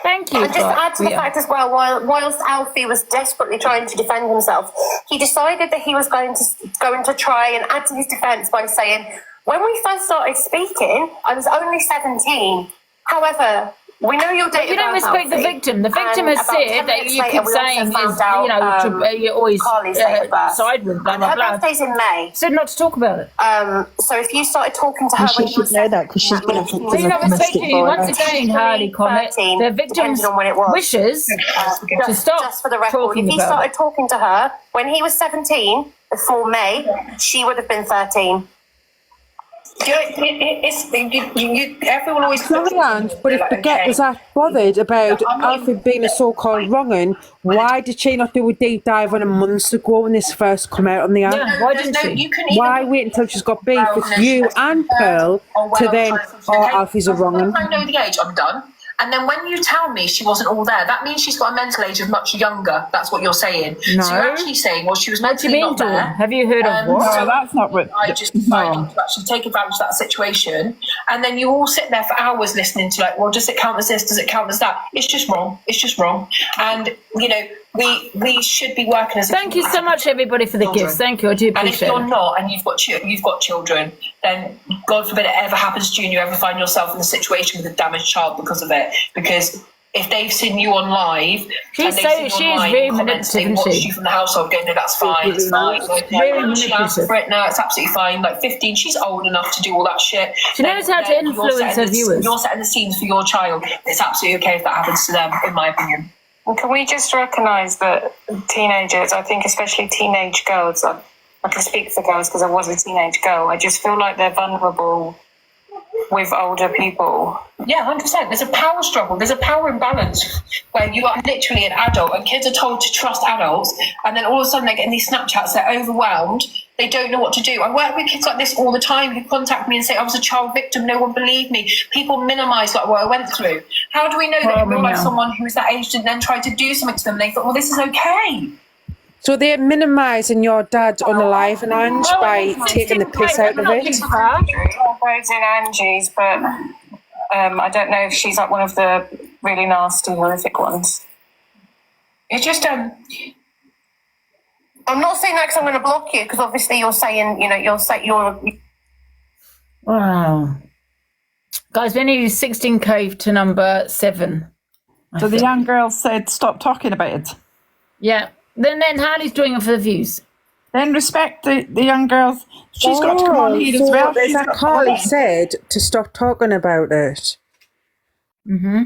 Thank you. And just to add to the fact as well, whilst Alfie was desperately trying to defend himself, he decided that he was going to try and add to his defence by saying, when we first started speaking, I was only 17. However, we know your date. You don't respect the victim. The victim has said that you keep saying is, you always side with blah, blah, her blah. birthday's in May. Said not to talk about it. So if you started talking to her She should know that because she's been a victim So you're not of domestic respecting, once violence. again, Harley comment, the victim's wishes to stop just for the record, talking if he about started talking to her when he was 17 before May, she would have been 13. Everyone always but if the get was that bothered about Alfred being a so-called wrong'un, why did she not do a deep dive on a month ago when this first come out on the app? Yeah, why didn't she? Why wait until she's got beef with you and Pearl to then, Alfie's a wrong'un? I know the age, I'm done. And then when you tell me she wasn't all there, that means she's got a mental age of much younger. That's what you're saying. No. So you're actually saying, well, she was mentally not there. Have you heard of what? No, that's not what. I just decided to actually take advantage of that situation. And then you all sit there for hours listening to like, well, does it count as this? Does it count as that? It's just wrong. It's just wrong. And, you know, we should be working as a Thank you so much, everybody, for the gifts. Thank you. I do And if appreciate you're it. not, and you've got children, then God forbid it ever happens to you and you ever find yourself in a situation with a damaged child because of it. Because if they've seen you on live, She's very manipulative, isn't she? you from the household going, no, that's fine, it's fine. Very She asked manipulative. for it, no, it's absolutely fine. Like 15, she's old enough to do all that shit. She knows how to influence her viewers. You're setting the scenes for your child. It's absolutely okay if that happens to them, in my opinion. And can we just recognise that teenagers, I think especially teenage girls, I can speak for girls because I was a teenage girl, I just feel like they're vulnerable with older people. Yeah, 100%. There's a power struggle. There's a power imbalance where you are literally an adult and kids are told to trust adults, and then all of a sudden they're getting these Snapchats, they're overwhelmed, they don't know what to do. I work with kids like this all the time who contact me and say, I was a child victim, no one believed me. People minimise like what I went through. How do we know that in real life someone who was that age didn't then try to do something to them and they thought, well, this is okay? So they're minimising your dad on the live and Ange by taking the piss out of it. Both in Angie's, but I don't know if she's like one of the really nasty, horrific ones. It's just I'm not saying that because I'm going to block you, because obviously you're saying, you know, you're. Wow. Guys, we need 16K to number 7. So the young girl said, stop talking about it. Yeah. Then Harley's doing it for the views. Then respect the young girls. She's got to come on here as well. There's that Carly said to stop talking about it. Mm-hmm.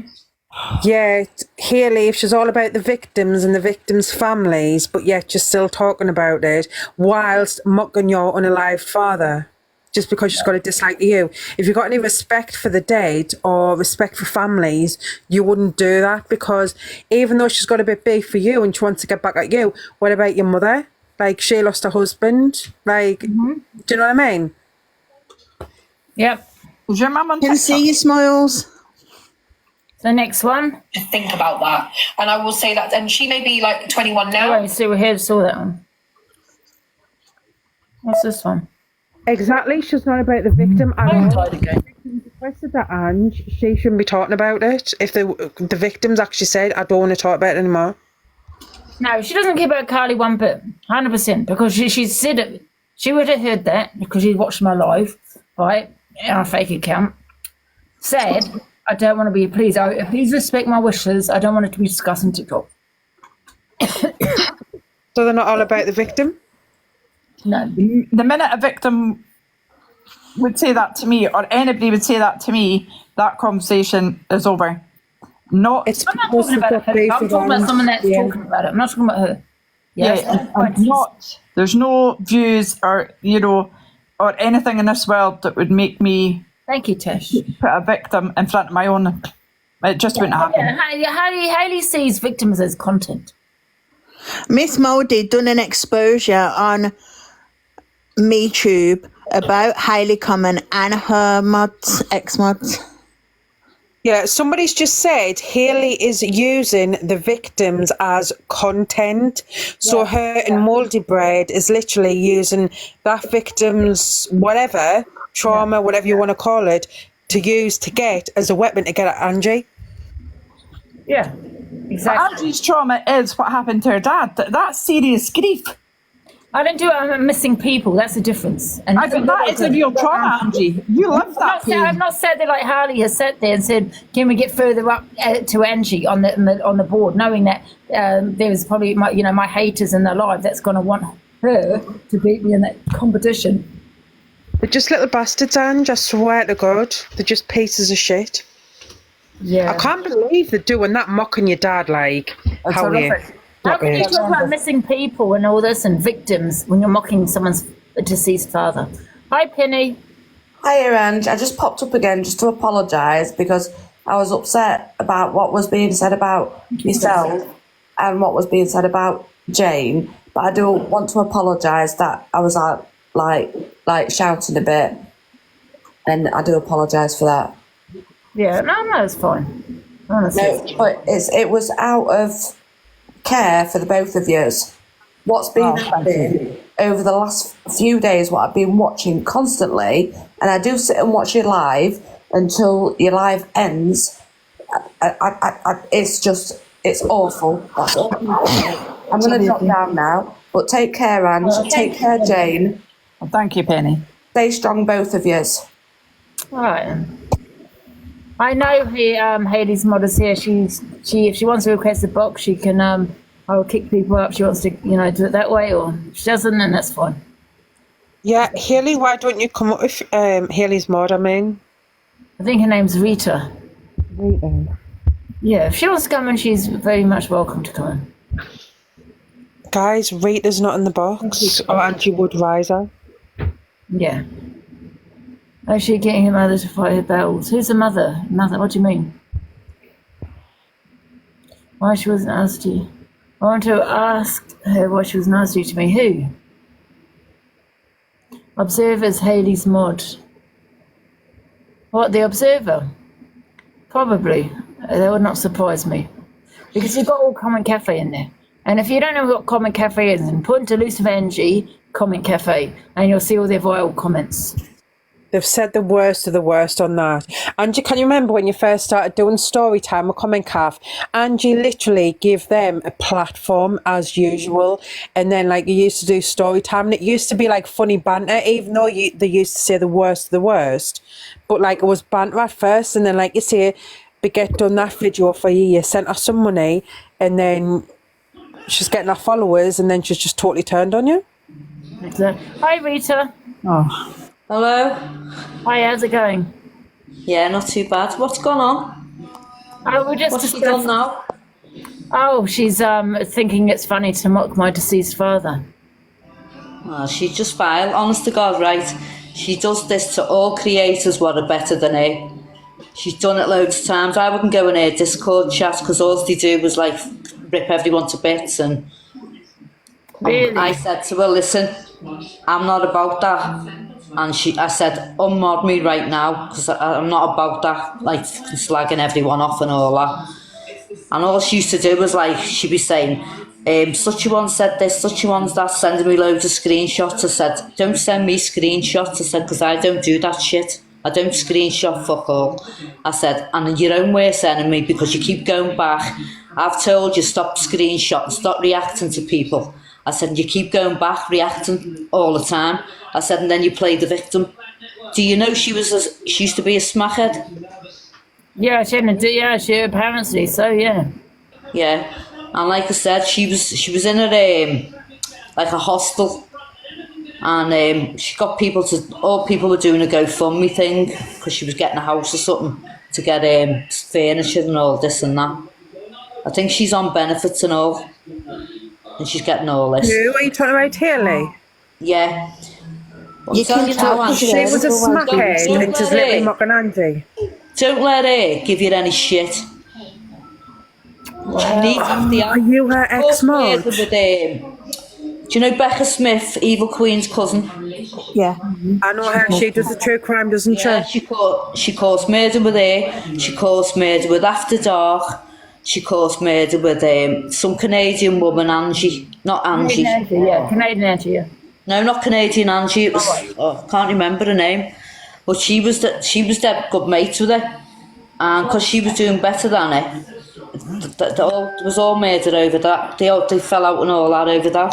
Yet, Hayley, if she's all about the victims and the victims' families, but yet she's still talking about it whilst mocking your unalived father, just because she's got a dislike to you. If you've got any respect for the dead or respect for families, you wouldn't do that, because even though she's got a bit big for you and she wants to get back at you, what about your mother? Like, she lost her husband. Like, do you know what I mean? Yep. Was your mum on Can see your smiles. The next one. To think about that. And I will say that, and she may be like 21 now. Oh, so we're here, saw that one. What's this one? Exactly, she's not about the victim at all. Requested that Ange, she shouldn't be talking about it. If the victims actually said, I don't want to talk about it anymore. No, she doesn't care about Carly one bit, 100%, because she said it. She would have heard that because she watched my live, right, on a fake account. Said, I don't want to be, please respect my wishes. I don't want it to be discussed on TikTok. So they're not all about the victim? No. The minute a victim would say that to me, or anybody would say that to me, that conversation is over. I'm not talking about her. I'm talking about someone that's talking about it. I'm not talking about her. There's no views or, or anything in this world that would make me. Thank you, Tish. Put a victim in front of my own. It just wouldn't happen. Hayley sees victims as content. Miss Modi done an exposure on MeTube about Hayley Common and her mods, ex-mods. Yeah, somebody's just said Hayley is using the victims as content. So her and Mouldy Bread is literally using that victim's whatever, trauma, whatever you want to call it, to use to get as a weapon to get at Angie. Yeah, exactly. But Angie's trauma is what happened to her dad. That's serious grief. I don't do it. I'm missing people. That's the difference. And I think that is a real trauma, Angie. You live that. I've not sat there like Harley has sat there and said, "Can we get further up to Angie on the board?" Knowing that there's probably my haters in their life that's going to want her to beat me in that competition. They're just little bastards, Ange. I swear to God, they're just pieces of shit. Yeah, I can't believe they're doing that, mocking your dad. Like, how are you? How can you talk about missing people and all this and victims when you're mocking someone's deceased father? Hi, Penny. Hiya, Ange. I just popped up again just to apologise because I was upset about what was being said about yourself and what was being said about Jane. But I do want to apologise that I was out like shouting a bit, and I do apologise for that. Yeah, no, it's fine. Honestly. No, but it was out of care for the both of yous. What's been happening over the last few days, what I've been watching constantly, and I do sit and watch you live until your live ends. It's awful. That's all. I'm going to drop down now, but take care, Ange. Take care, Jane. Well, thank you, Penny. Stay strong, both of yous. All right. I know Hayley's mod is here. If she wants to request a box, she can. I will kick people up. She wants to, do it that way, or if she doesn't, then that's fine. Yeah, Hayley, why don't you come up with Hayley's mod? I think her name's Rita. Rita. Yeah, if she wants to come in, she's very much welcome to come in. Guys, Rita's not in the box. Or Angie Wood Riser. Yeah. Oh, she's getting her mother to fight her battles. Who's the mother? Mother, what do you mean? Why she wasn't nasty? I want to ask her why she was nasty to me. Who? Observer's Hayley's mod. What, the Observer? Probably. That would not surprise me. Because you've got all Comment Cafe in there. And if you don't know what Comment Cafe is, then put into Lucifer Angie, Comment Cafe, and you'll see all their vile comments. They've said the worst of the worst on that. Angie, can you remember when you first started doing story time with Comment Caf? Angie literally gave them a platform as usual. And then you used to do story time, and it used to be funny banter, even though they used to say the worst of the worst. But it was banter at first, and then you say, Baguette done that video for you sent her some money, and then she's getting her followers, and then she's just totally turned on you. Exactly. Hi, Rita. Oh. Hello. Hi, how's it going? Yeah, not too bad. What's going on? Oh, we're just What's she done now? Oh, she's thinking it's funny to mock my deceased father. Oh, she's just vile. Honest to God, right? She does this to all creators what are better than her. She's done it loads of times. I wouldn't go in her Discord chat because all they do was like rip everyone to bits. And Really? I said to her, listen, I'm not about that. And I said, unmod me right now because I'm not about that, like slagging everyone off and all that. And all she used to do was like, she'd be saying, such a one said this, such a one's that, sending me loads of screenshots. I said, don't send me screenshots. I said, because I don't do that shit. I don't screenshot fuck all. I said, and in your own worst enemy, because you keep going back. I've told you, stop screenshotting, stop reacting to people. I said, you keep going back, reacting all the time. I said, and then you play the victim. Do you know she used to be a smackhead? Yeah, she apparently so, yeah. Yeah, and like I said, she was in a like a hostel, and she got all people were doing a GoFundMe thing because she was getting a house or something to get furniture and all this and that. I think she's on benefits and all, and she's getting all this. Who are you talking about, Hayley? Yeah. You can talk. She was a smackhead and just literally mocking Angie. Don't let her give you any shit. Are you her ex-mod? Do you know Becca Smith, Evil Queen's cousin? Yeah. I know her. She does the true crime, doesn't Yeah, she caused murder with her. She caused murder with After Dark. She caused murder with some Canadian woman, Angie. Not Angie. Canadian Angie, yeah. No, not Canadian Angie. It was I can't remember her name, but she was dead good mates with her, and because she was doing better than her, it was all murder over that. They fell out and all that over that.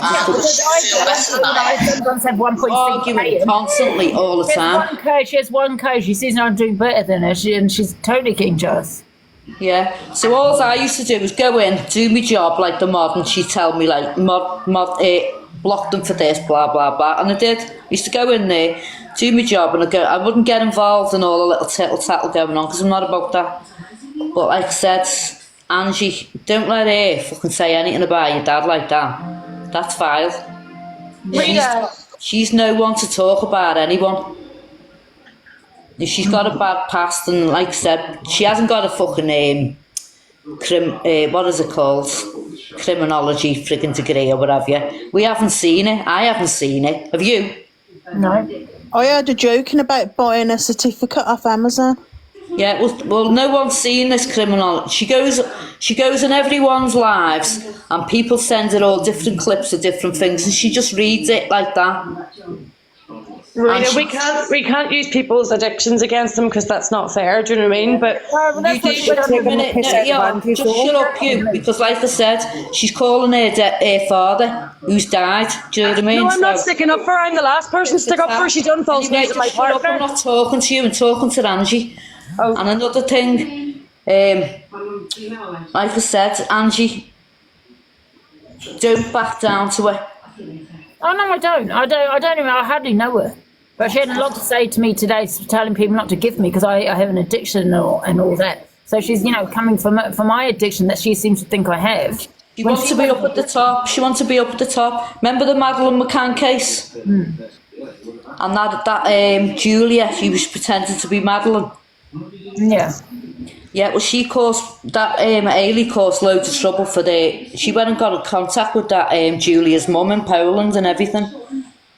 Arguing constantly all the time. She has one coach. She sees I'm doing better than her, and she's totally getting jealous. Yeah. So all I used to do was go in, do my job like the mod, and she'd tell me like block them for this, blah blah blah, and I did. I used to go in there, do my job, and I wouldn't get involved in all the little tittle tattle going on because I'm not about that. But like I said, Angie, don't let her fucking say anything about your dad like that. That's vile. She's no one to talk about anyone. If she's got a bad past, and like I said, she hasn't got a fucking what is it called? Criminology frigging degree or whatever. We haven't seen it. I haven't seen it. Have you? No. I heard a joking about buying a certificate off Amazon. Yeah, well, no one's seen this criminology. She goes in everyone's lives, and people send her all different clips of different things, and she just reads it like that. Rita, we can't use people's addictions against them because that's not fair. Do you know what I mean? But you do just shut up, you, because like I said, she's calling her father who's died. Do you know what I mean? No, I'm not sticking up for her. I'm the last person to stick up for her. She done false news to my partner. I'm not talking to you. I'm talking to Angie. Oh. And another thing, like I said, Angie, don't back down to her. Oh no, I don't. I don't even. I hardly know her. But she had a lot to say to me today, telling people not to give me because I have an addiction and all that. So she's, coming for my addiction that she seems to think I have. She wants to be up at the top. She wants to be up at the top. Remember the Madeleine McCann case? And that Julia, she was pretending to be Madeleine. Yeah. Yeah, well, she caused that Hayley caused loads of trouble for she went and got in contact with that Julia's mum in Poland and everything,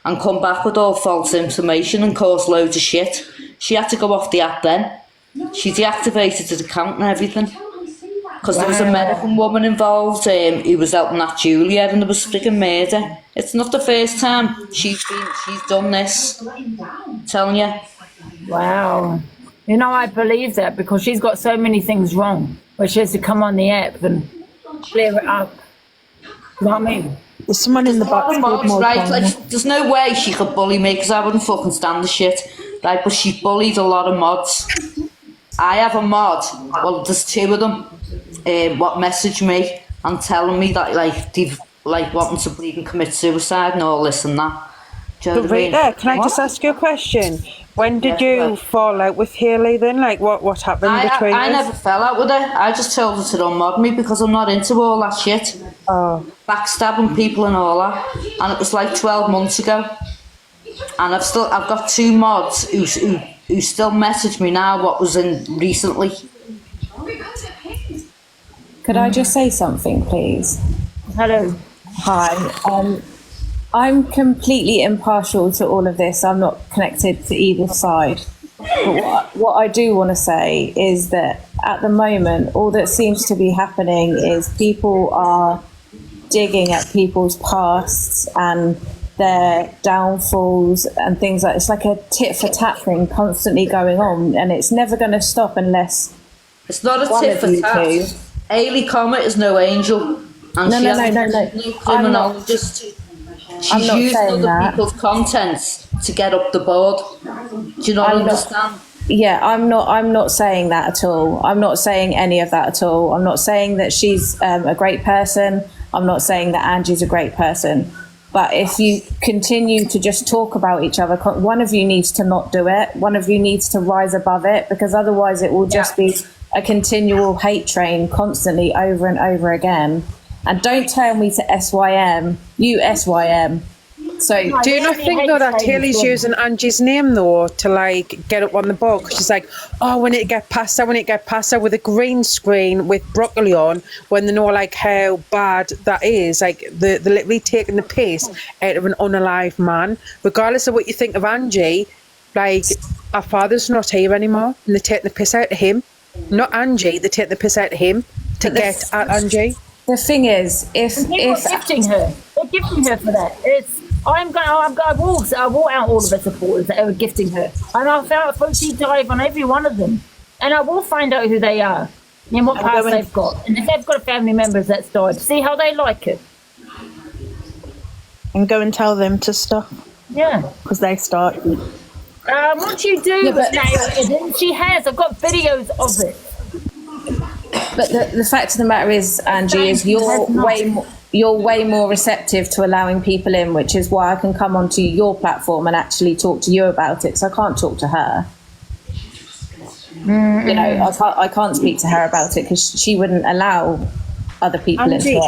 and come back with all false information and caused loads of shit. She had to go off the app then. She deactivated the account and everything because there was an American woman involved who was helping that Julia, and there was freaking murder. It's not the first time she's done this. I'm telling you. Wow. I believe that because she's got so many things wrong, but she has to come on the app and clear it up. You know what I mean? There's someone in the box. Right, like, there's no way she could bully me because I wouldn't fucking stand the shit. Right, but she bullied a lot of mods. I have a mod. Well, there's two of them. What message me and telling me that they've wanting to bleed and commit suicide and all this and that. Do you know But what I mean? Rita, can I just What? ask you a question? When did Yeah, you go. fall out with Hayley then? Like, what happened between I you? never fell out with her. I just told her to unmod me because I'm not into all that shit. Oh. Backstabbing people and all that. And it was like 12 months ago. And I've got 2 mods who still message me now what was in recently. Could I just say something, please? Hello. Hi. I'm completely impartial to all of this. I'm not connected to either side. But what I do want to say is that at the moment, all that seems to be happening is people are digging at people's pasts and their downfalls and things like it's like a tit for tat thing constantly going on, and it's never going to stop unless it's not a one tit of for you tat. two. Hayley Comet is no angel. And No, she no, hasn't no, no, no. been no I'm not- criminologist. I'm She's not used saying other that. people's contents to get up the board. Do you not understand? Yeah, I'm not saying that at all. I'm not saying any of that at all. I'm not saying that she's a great person. I'm not saying that Angie's a great person. But if you continue to just talk about each other, one of you needs to not do it. One of you needs to rise above it, because otherwise it will just be a continual hate train constantly over and over again. And don't tell me to SYM, you SYM. So Do you not think though that Hayley's using Angie's name though to like get up on the board? 'Cause she's like, oh, when it get past her with a green screen with broccoli on, when they know like how bad that is, like they're literally taking the piss out of an unalive man. Regardless of what you think of Angie, like our father's not here anymore, and they're taking the piss out of him. Not Angie, they're taking the piss out of him to get at Angie. The thing is, if gifting her, they're gifting her for that. I will out all of the supporters that are gifting her, and I'll felt a deep dive on every one of them, and I will find out who they are and what past they've got, and if they've got family members that's died, see how they like it. And go and tell them to stop. Yeah. Because they start. What you do with Nail, she has. I've got videos of it. But the fact of the matter is, Angie, is you're way more receptive to allowing people in, which is why I can come onto your platform and actually talk to you about it. So I can't talk to her. You know, I can't speak to her about it because she wouldn't allow other people Angie, in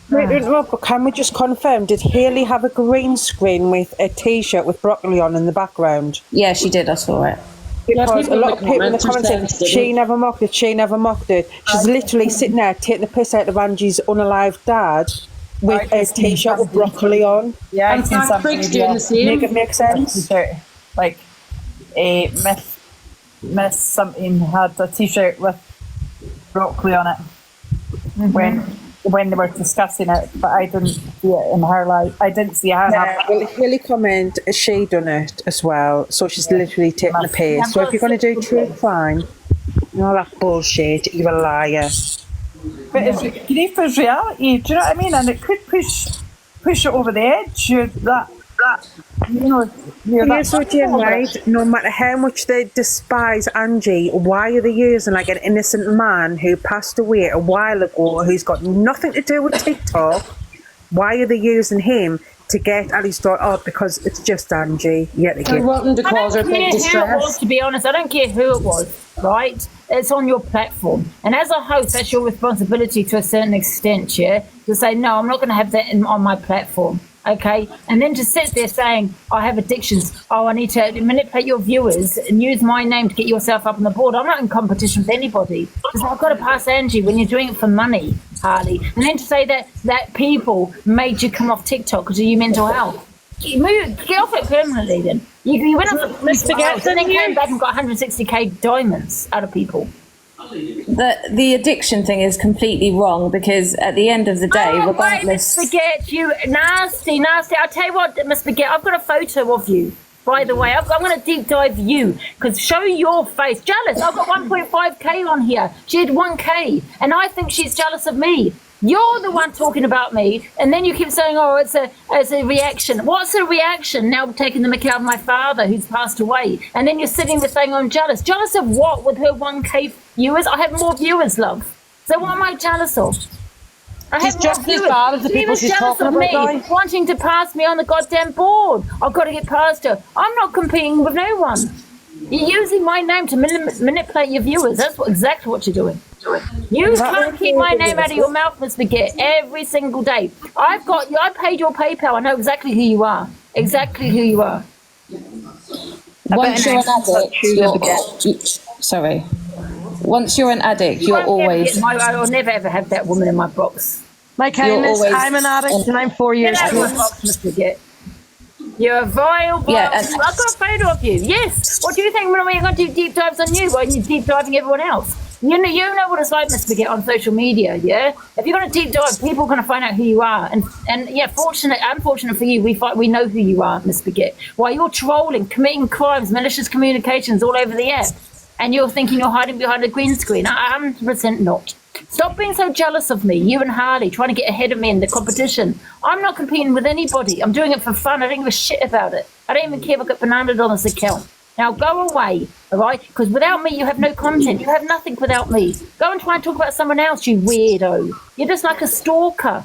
there. But can we just confirm, did Hayley have a green screen with a t-shirt with broccoli on in the background? Yeah, she did. I saw it. Because a lot of people in the comments said, she never mocked it, she never mocked it. She's literally sitting there taking the piss out of Angie's unalive dad with a t-shirt with broccoli on. Yeah, I've seen something Make it make sense. Like a Miss something had a t-shirt with broccoli on it when they were discussing it, but I didn't see it in her life. I didn't see her. Well, Hayley comment, she done it as well, so she's literally taking the piss. So if you're going to do true crime, you know that bullshit, you're a liar. But it's grief is reality, do you know what I mean? And it could push it over the edge. Here's what Jim, right? No matter how much they despise Angie, why are they using like an innocent man who passed away a while ago, who's got nothing to do with TikTok? Why are they using him to get at least up? Because it's just Angie. I don't care who it was, to be honest. I don't care who it was, right? It's on your platform. And as a host, that's your responsibility to a certain extent, yeah? To say, no, I'm not going to have that on my platform. Okay, and then to sit there saying, I have addictions, I need to manipulate your viewers and use my name to get yourself up on the board. I'm not in competition with anybody. Because I've got to pass Angie when you're doing it for money, Harley. And then to say that people made you come off TikTok because of your mental health. Get off it permanently then. You went off Mr. Gates and then came back and got 160k diamonds out of people. The addiction thing is completely wrong, because at the end of the day, regardless. Miss Baguette, you nasty. I'll tell you what, Miss Baguette, I've got a photo of you. By the way, I'm going to deep dive you, because show your face. Jealous. I've got 1.5k on here. She had 1k, and I think she's jealous of me. You're the one talking about me, and then you keep saying, oh, it's a reaction. What's a reaction? Now taking the mickey out of my father who's passed away, and then you're sitting there saying I'm jealous. Jealous of what with her 1k viewers? I have more viewers, love. So what am I jealous of? She's just as bad as the people she's jealous talking of about, me, guys. wanting to pass me on the goddamn board. I've got to get past her. I'm not competing with no one. You're using my name to manipulate your viewers. That's exactly what you're doing. You can't keep my name out of your mouth, Miss Forget, every single day. I paid your PayPal. I know exactly who you are. Exactly who you are. Once you're an addict, sorry. Once you're an addict, you're always. I'll never ever have that woman in my box. My kindness, I'm an addict and I'm 4 years Get out of my box, Miss Forget. You're a vile. Yeah, I've got a photo of you. Yes. What do you think when we're going to do deep dives on you? Why are you deep diving everyone else? You know what it's like, Miss Forget, on social media. Yeah. If you're going to deep dive, people are going to find out who you are. And yeah, unfortunate for you, we know who you are, Miss Forget. While you're trolling, committing crimes, malicious communications all over the app, and you're thinking you're hiding behind a green screen. 100% not. Stop being so jealous of me, you and Hayley, trying to get ahead of me in the competition. I'm not competing with anybody. I'm doing it for fun. I don't give a shit about it. I don't even care if I get bananas on this account. Now go away, all right? Because without me, you have no content. You have nothing without me. Go and try and talk about someone else, you weirdo. You're just like a stalker.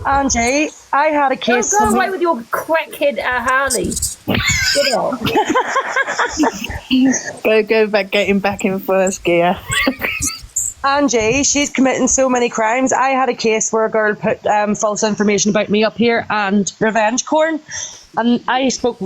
Angie, I had a case. Don't go away with your crackhead Hayley. Get off. Go back, getting back in first gear. Angie, she's committing so many crimes. I had a case where a girl put false information about me up here and revenge porn. And I spoke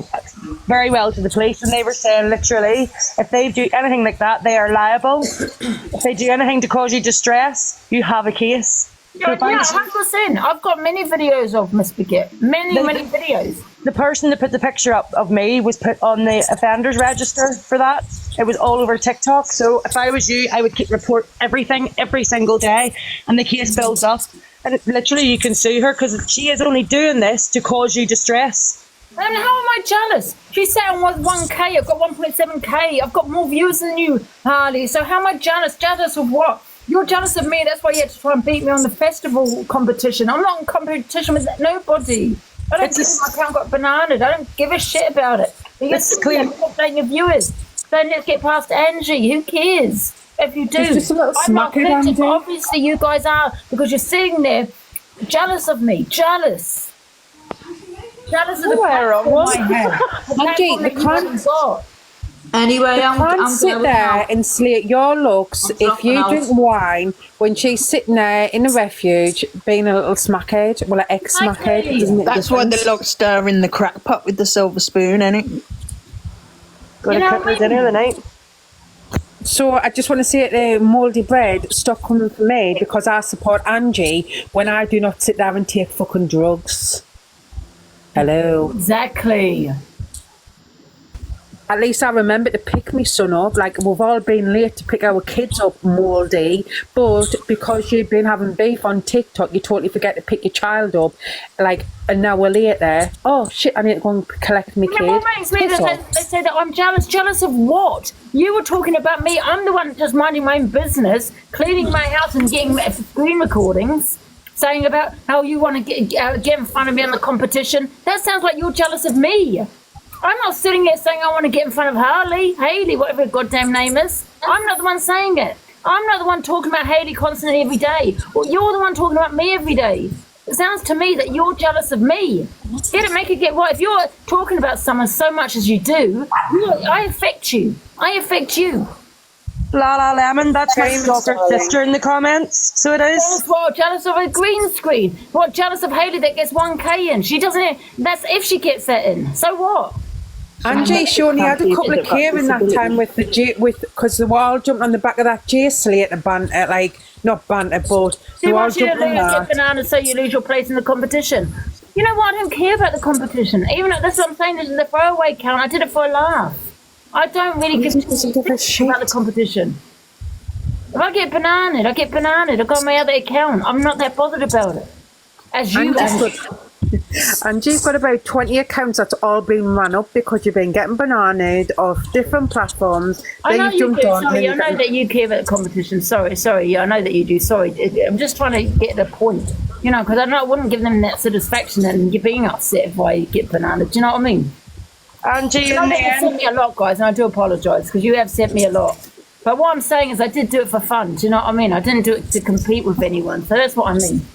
very well to the police, and they were saying literally, if they do anything like that, they are liable. If they do anything to cause you distress, you have a case. Yeah, 100%. I've got many videos of Miss Forget. Many videos. The person that put the picture up of me was put on the offenders register for that. It was all over TikTok. So if I was you, I would report everything every single day, and the case builds up. And literally, you can sue her because she is only doing this to cause you distress. And how am I jealous? She's saying 1K, I've got 1.7K, I've got more views than you, Hayley. So how am I jealous? Jealous of what? You're jealous of me, that's why you had to try and beat me on the festival competition. I'm not in competition with nobody. I don't care if my account got bananas. I don't give a shit about it. You're saying your viewers. So let's get past Angie. Who cares if you do? Just a little I'm not smacker, connected, Angie. but obviously you guys are, because you're sitting there jealous of me. Jealous of the platform I have. Angie, they can't. Anyway, they I'm can't sit going there out. and slate your looks if you drink wine when she's sitting there in a refuge being a little smackhead, well, an ex-smackhead. That's why the logs stir in the crack pot with the silver spoon, innit? Got to cook me dinner the night. So I just want to say to Mouldy Bread, stop coming for me because I support Angie when I do not sit there and take fucking drugs. Hello. Exactly. At least I remember to pick my son up. Like, we've all been late to pick our kids up, Mouldy, but because you've been having beef on TikTok, you totally forget to pick your child up, like, an hour later. Oh, shit, I need to go and collect my kid. What makes me they say that I'm jealous? Jealous of what? You were talking about me. I'm the one just minding my own business, cleaning my house and getting screen recordings, saying about how you want to get in front of me in the competition. That sounds like you're jealous of me. I'm not sitting here saying I want to get in front of Hayley, whatever her goddamn name is. I'm not the one saying it. I'm not the one talking about Hayley constantly every day. Well, you're the one talking about me every day. It sounds to me that you're jealous of me. Get it, make it get right. If you're talking about someone so much as you do, I affect you. I affect you. La Lemon, that's my stalker sister in the comments. So it is. Jealous what? Jealous of a green screen. What? Jealous of Hayley that gets 1K in. She doesn't. That's if she gets that in. So what? Angie, she only had a couple of K in that time because they were all jumping on the back of that J slate to banter, like, not banter, but they were all jumping on that. Get bananas so you lose your place in the competition. You know what? I don't care about the competition. Even though that's what I'm saying, this is the throwaway count. I did it for a laugh. I don't really give a shit about the competition. If I get bananas, I get bananas. I got my other account. I'm not that bothered about it. As you Angie's got about 20 accounts that's all been run up because you've been getting bananaed off different platforms. I know you do. Sorry, I know that you care about the competition. Sorry. Yeah, I know that you do. Sorry, I'm just trying to get the point. You know, because I wouldn't give them that satisfaction and you're being upset if I get bananas. Do you know what I mean? Angie, you sent me a lot, guys, and I do apologise because you have sent me a lot. But what I'm saying is I did do it for fun. Do you know what I mean? I didn't do it to compete with anyone. So that's what I mean.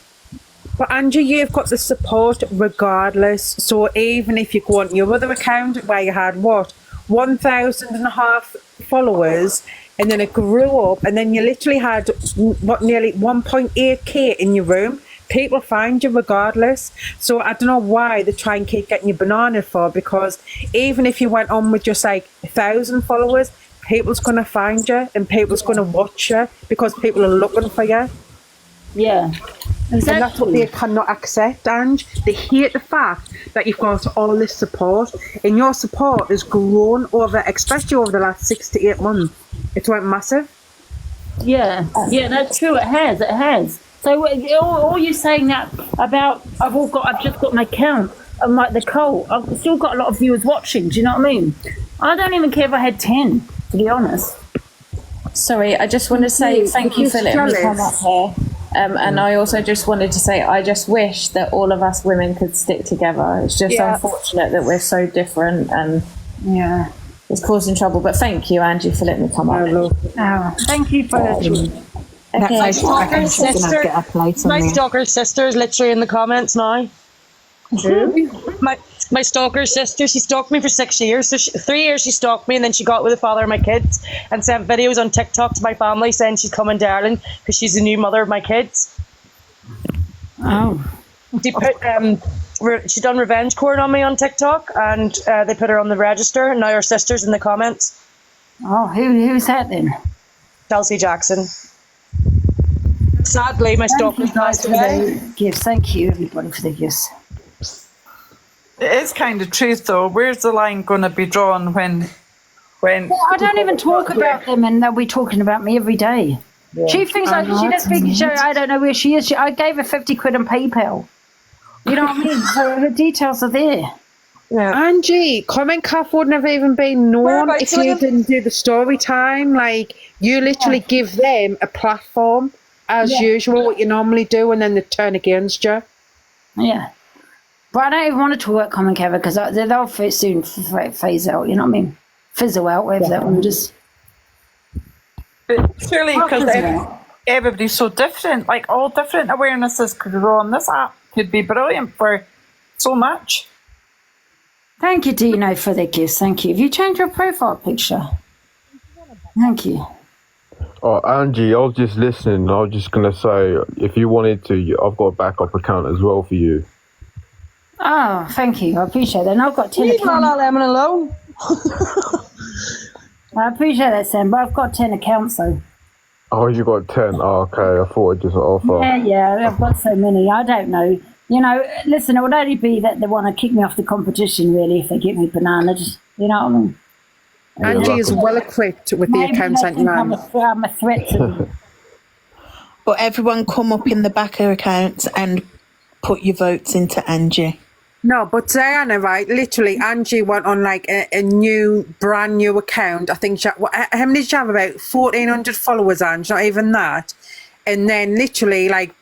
But Angie, you've got the support regardless. So even if you go on your other account where you had 1,500 followers, and then it grew up, and then you literally had nearly 1.8k in your room. People find you regardless. So I don't know why they try and keep getting you banana for, because even if you went on with just like 1,000 followers, people's gonna find you and people's gonna watch you because people are looking for you. Yeah. Exactly. And that's what they cannot accept, Ange. They hate the fact that you've got all this support, and your support has grown over, especially over the last 6 to 8 months. It's went massive. Yeah, that's true. It has. So all you saying that about I've just got my count and like the cult. I've still got a lot of viewers watching. Do you know what I mean? I don't even care if I had 10, to be honest. Sorry, I just want to say thank you for letting me come up here. And I also just wanted to say I just wish that all of us women could stick together. It's just unfortunate that we're so different and it's causing trouble. But thank you, Angie, for letting me come up. Thank you for My stalker's sister is literally in the comments now. My stalker's sister, she stalked me for 6 years. So 3 years she stalked me, and then she got with the father of my kids and sent videos on TikTok to my family saying she's coming to Ireland because she's the new mother of my kids. Oh. She put she done revenge court on me on TikTok, and they put her on the register, and now her sister's in the comments. Oh, who's that then? Chelsea Jackson. Sadly, my stalker's passed away. Gifts. Thank you, everybody, for the gifts. It is kind of truth, though. Where's the line going to be drawn when? Well, I don't even talk about them, and they'll be talking about me every day. Yeah. She thinks she doesn't think. I don't know where she is. I gave her 50 quid on PayPal. You know what I mean? So her details are there. Yeah. Angie, comment calf wouldn't have even been known if you didn't do the story time. Like, you literally give them a platform as usual, what you normally do, and then they turn against you. Yeah. But I don't even want to work comment cover because they'll soon phase out, you know what I mean? Fizzle out, whatever that one just. But surely because everybody's so different, like all different awarenesses could go on this app could be brilliant for so much. Thank you, Dino, for the gifts. Thank you. Have you changed your profile picture? Thank you. Oh, Angie, I was just listening. I was just going to say, if you wanted to, I've got a backup account as well for you. Oh, thank you. I appreciate that. And I've got 10 accounts. Leave La Lemon alone. I appreciate that, Sam, but I've got 10 accounts, though. Oh, you got 10? Oh, okay. I thought I'd just offer. Yeah, I've got so many. I don't know. You know, listen, it would only be that they want to kick me off the competition, really, if they give me bananas. You know what I mean? Angie is well equipped with the accounts that you I'm a threat to them. But everyone come up in the backer accounts and put your votes into Angie. No, but Diana, right, literally, Angie went on like a brand new account. I think, how many did you have? About 1,400 followers, Angie, not even that. And then literally, like,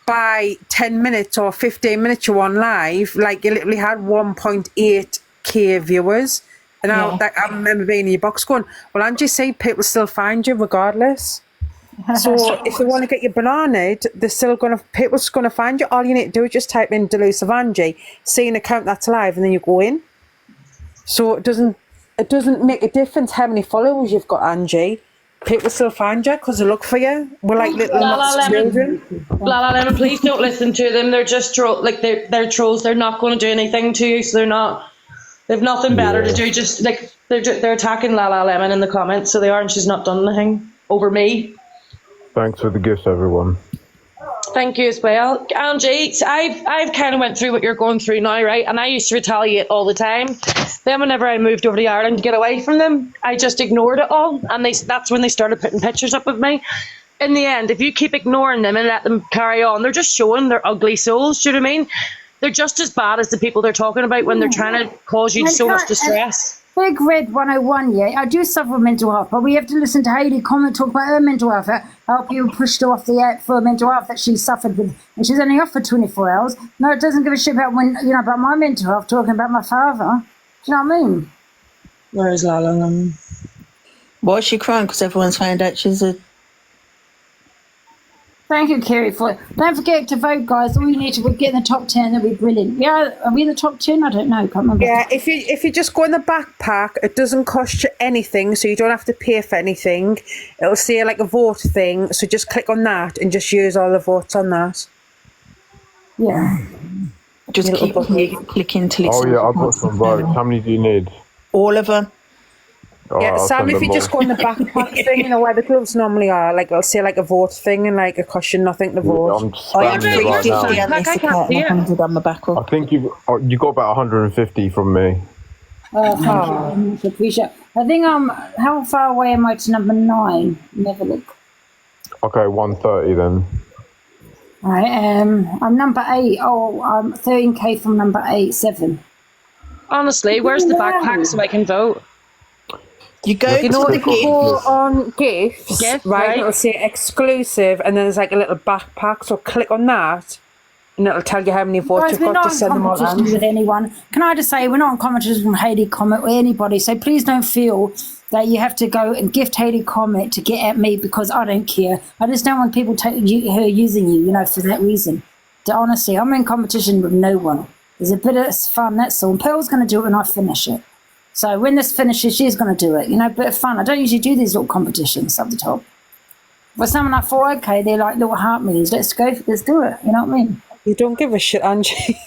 by 10 minutes or 15 minutes you were on live, like, you literally had 1.8k viewers. And I remember being in your box going, well, Angie, see, people still find you regardless. So if they want to get you bananaed, people's gonna find you. All you need to do is just type in Delusive Angie, see an account that's live, and then you go in. So it doesn't make a difference how many followers you've got, Angie. People still find you because they look for you. We're like little children. La Lemon, please don't listen to them. They're just they're trolls. They're not going to do anything to you. So they've nothing better to do. Just like they're attacking La Lemon in the comments. So they are, and she's not done anything over me. Thanks for the gifts, everyone. Thank you as well. Angie, I've kind of went through what you're going through now, right? And I used to retaliate all the time. Then whenever I moved over to Ireland to get away from them, I just ignored it all. And that's when they started putting pictures up of me. In the end, if you keep ignoring them and let them carry on, they're just showing their ugly souls, do you know what I mean? They're just as bad as the people they're talking about when they're trying to cause you so much distress. Big Red 101, I do suffer with mental health, but we have to listen to Hayley talk about her mental health, how people pushed her off the app for mental health that she suffered with, and she's only off for 24 hours. No, it doesn't give a shit about about my mental health, talking about my father. Do you know what I mean? Where is Lala? Why is she crying? Because everyone's found out she's a... Thank you, Kerry. Don't forget to vote, guys. All you need to get in the top 10. That'd be brilliant. Yeah, are we in the top 10? I don't know. Can't remember. Yeah, if you just go in the backpack, it doesn't cost you anything, so you don't have to pay for anything. It'll say like a vote thing, so just click on that and just use all the votes on that. Yeah. Just keep clicking till it's. Oh yeah, I've got some votes. How many do you need? All of them. Yeah, I'll Sam, send if you them just all. go in the backpack thing, where the gloves normally are, like it'll say like a vote thing, and like it costs you nothing to vote. I'm I had spamming it right 350 now. on this account and 100 on my backup. I think you got about 150 from me. Oh, thank you very much. I appreciate it. I think how far away am I to number 9? Never look. Okay, 130 then. All right, I'm number 8. Oh, I'm 13k from number 7. Honestly, where's the backpack so I can vote? You go You know, to the if you go gift. on gifts, Gift, right, right. it'll say exclusive, and then there's like a little backpack, so click on that, and it'll tell you how many votes Guys, you've we're got not to in send them all competition out. with anyone. Can I just say, we're not in competition with Hayley Comet or anybody, so please don't feel that you have to go and gift Hayley Comet to get at me, because I don't care. I just don't want people her using you, for that reason. Honestly, I'm in competition with no one. There's a bit of fun, that's all. And Pearl's going to do it when I finish it. So when this finishes, she's going to do it. A bit of fun. I don't usually do these little competitions up the top. But someone I thought, okay, they're like little heart means. Let's go, let's do it. You know what I mean? You don't give a shit, Angie.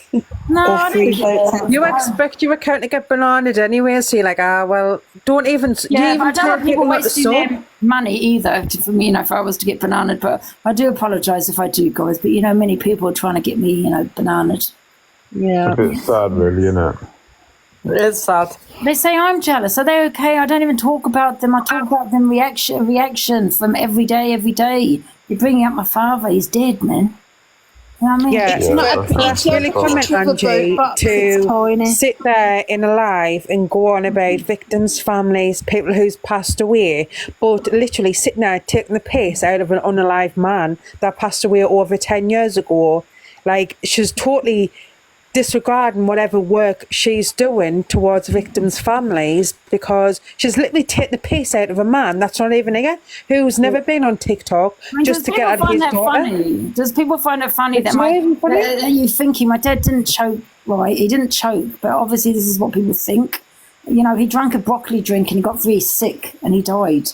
No, I don't care. You expect your account to get bananaed anyway, so you're like, well, don't even. Yeah, you but I even don't want tell people not to wasting sub. their money either. For me, if I was to get bananaed, but I do apologise if I do, guys. But many people are trying to get me, bananaed. Yeah, It's a bit sad, really, isn't it? it is sad. They say I'm jealous. Are they okay? I don't even talk about them. I talk about them reaction from every day. You're bringing up my father. He's dead, man. You know what I mean? Yeah, It's not a that's picture really of a common, picture of a Angie, boat box, it's to tiny. sit there in a live and go on about victims' families, people who's passed away, but literally sitting there taking the piss out of an unalive man that passed away over 10 years ago. Like, she's totally disregarding whatever work she's doing towards victims' families, because she's literally taking the piss out of a man that's not even here, who's never been on TikTok, just to get at his daughter. Funny? Does people find it funny It's that not even funny. are you thinking my dad didn't choke? Right, he didn't choke, but obviously this is what people think. He drank a broccoli drink and he got very sick and he died.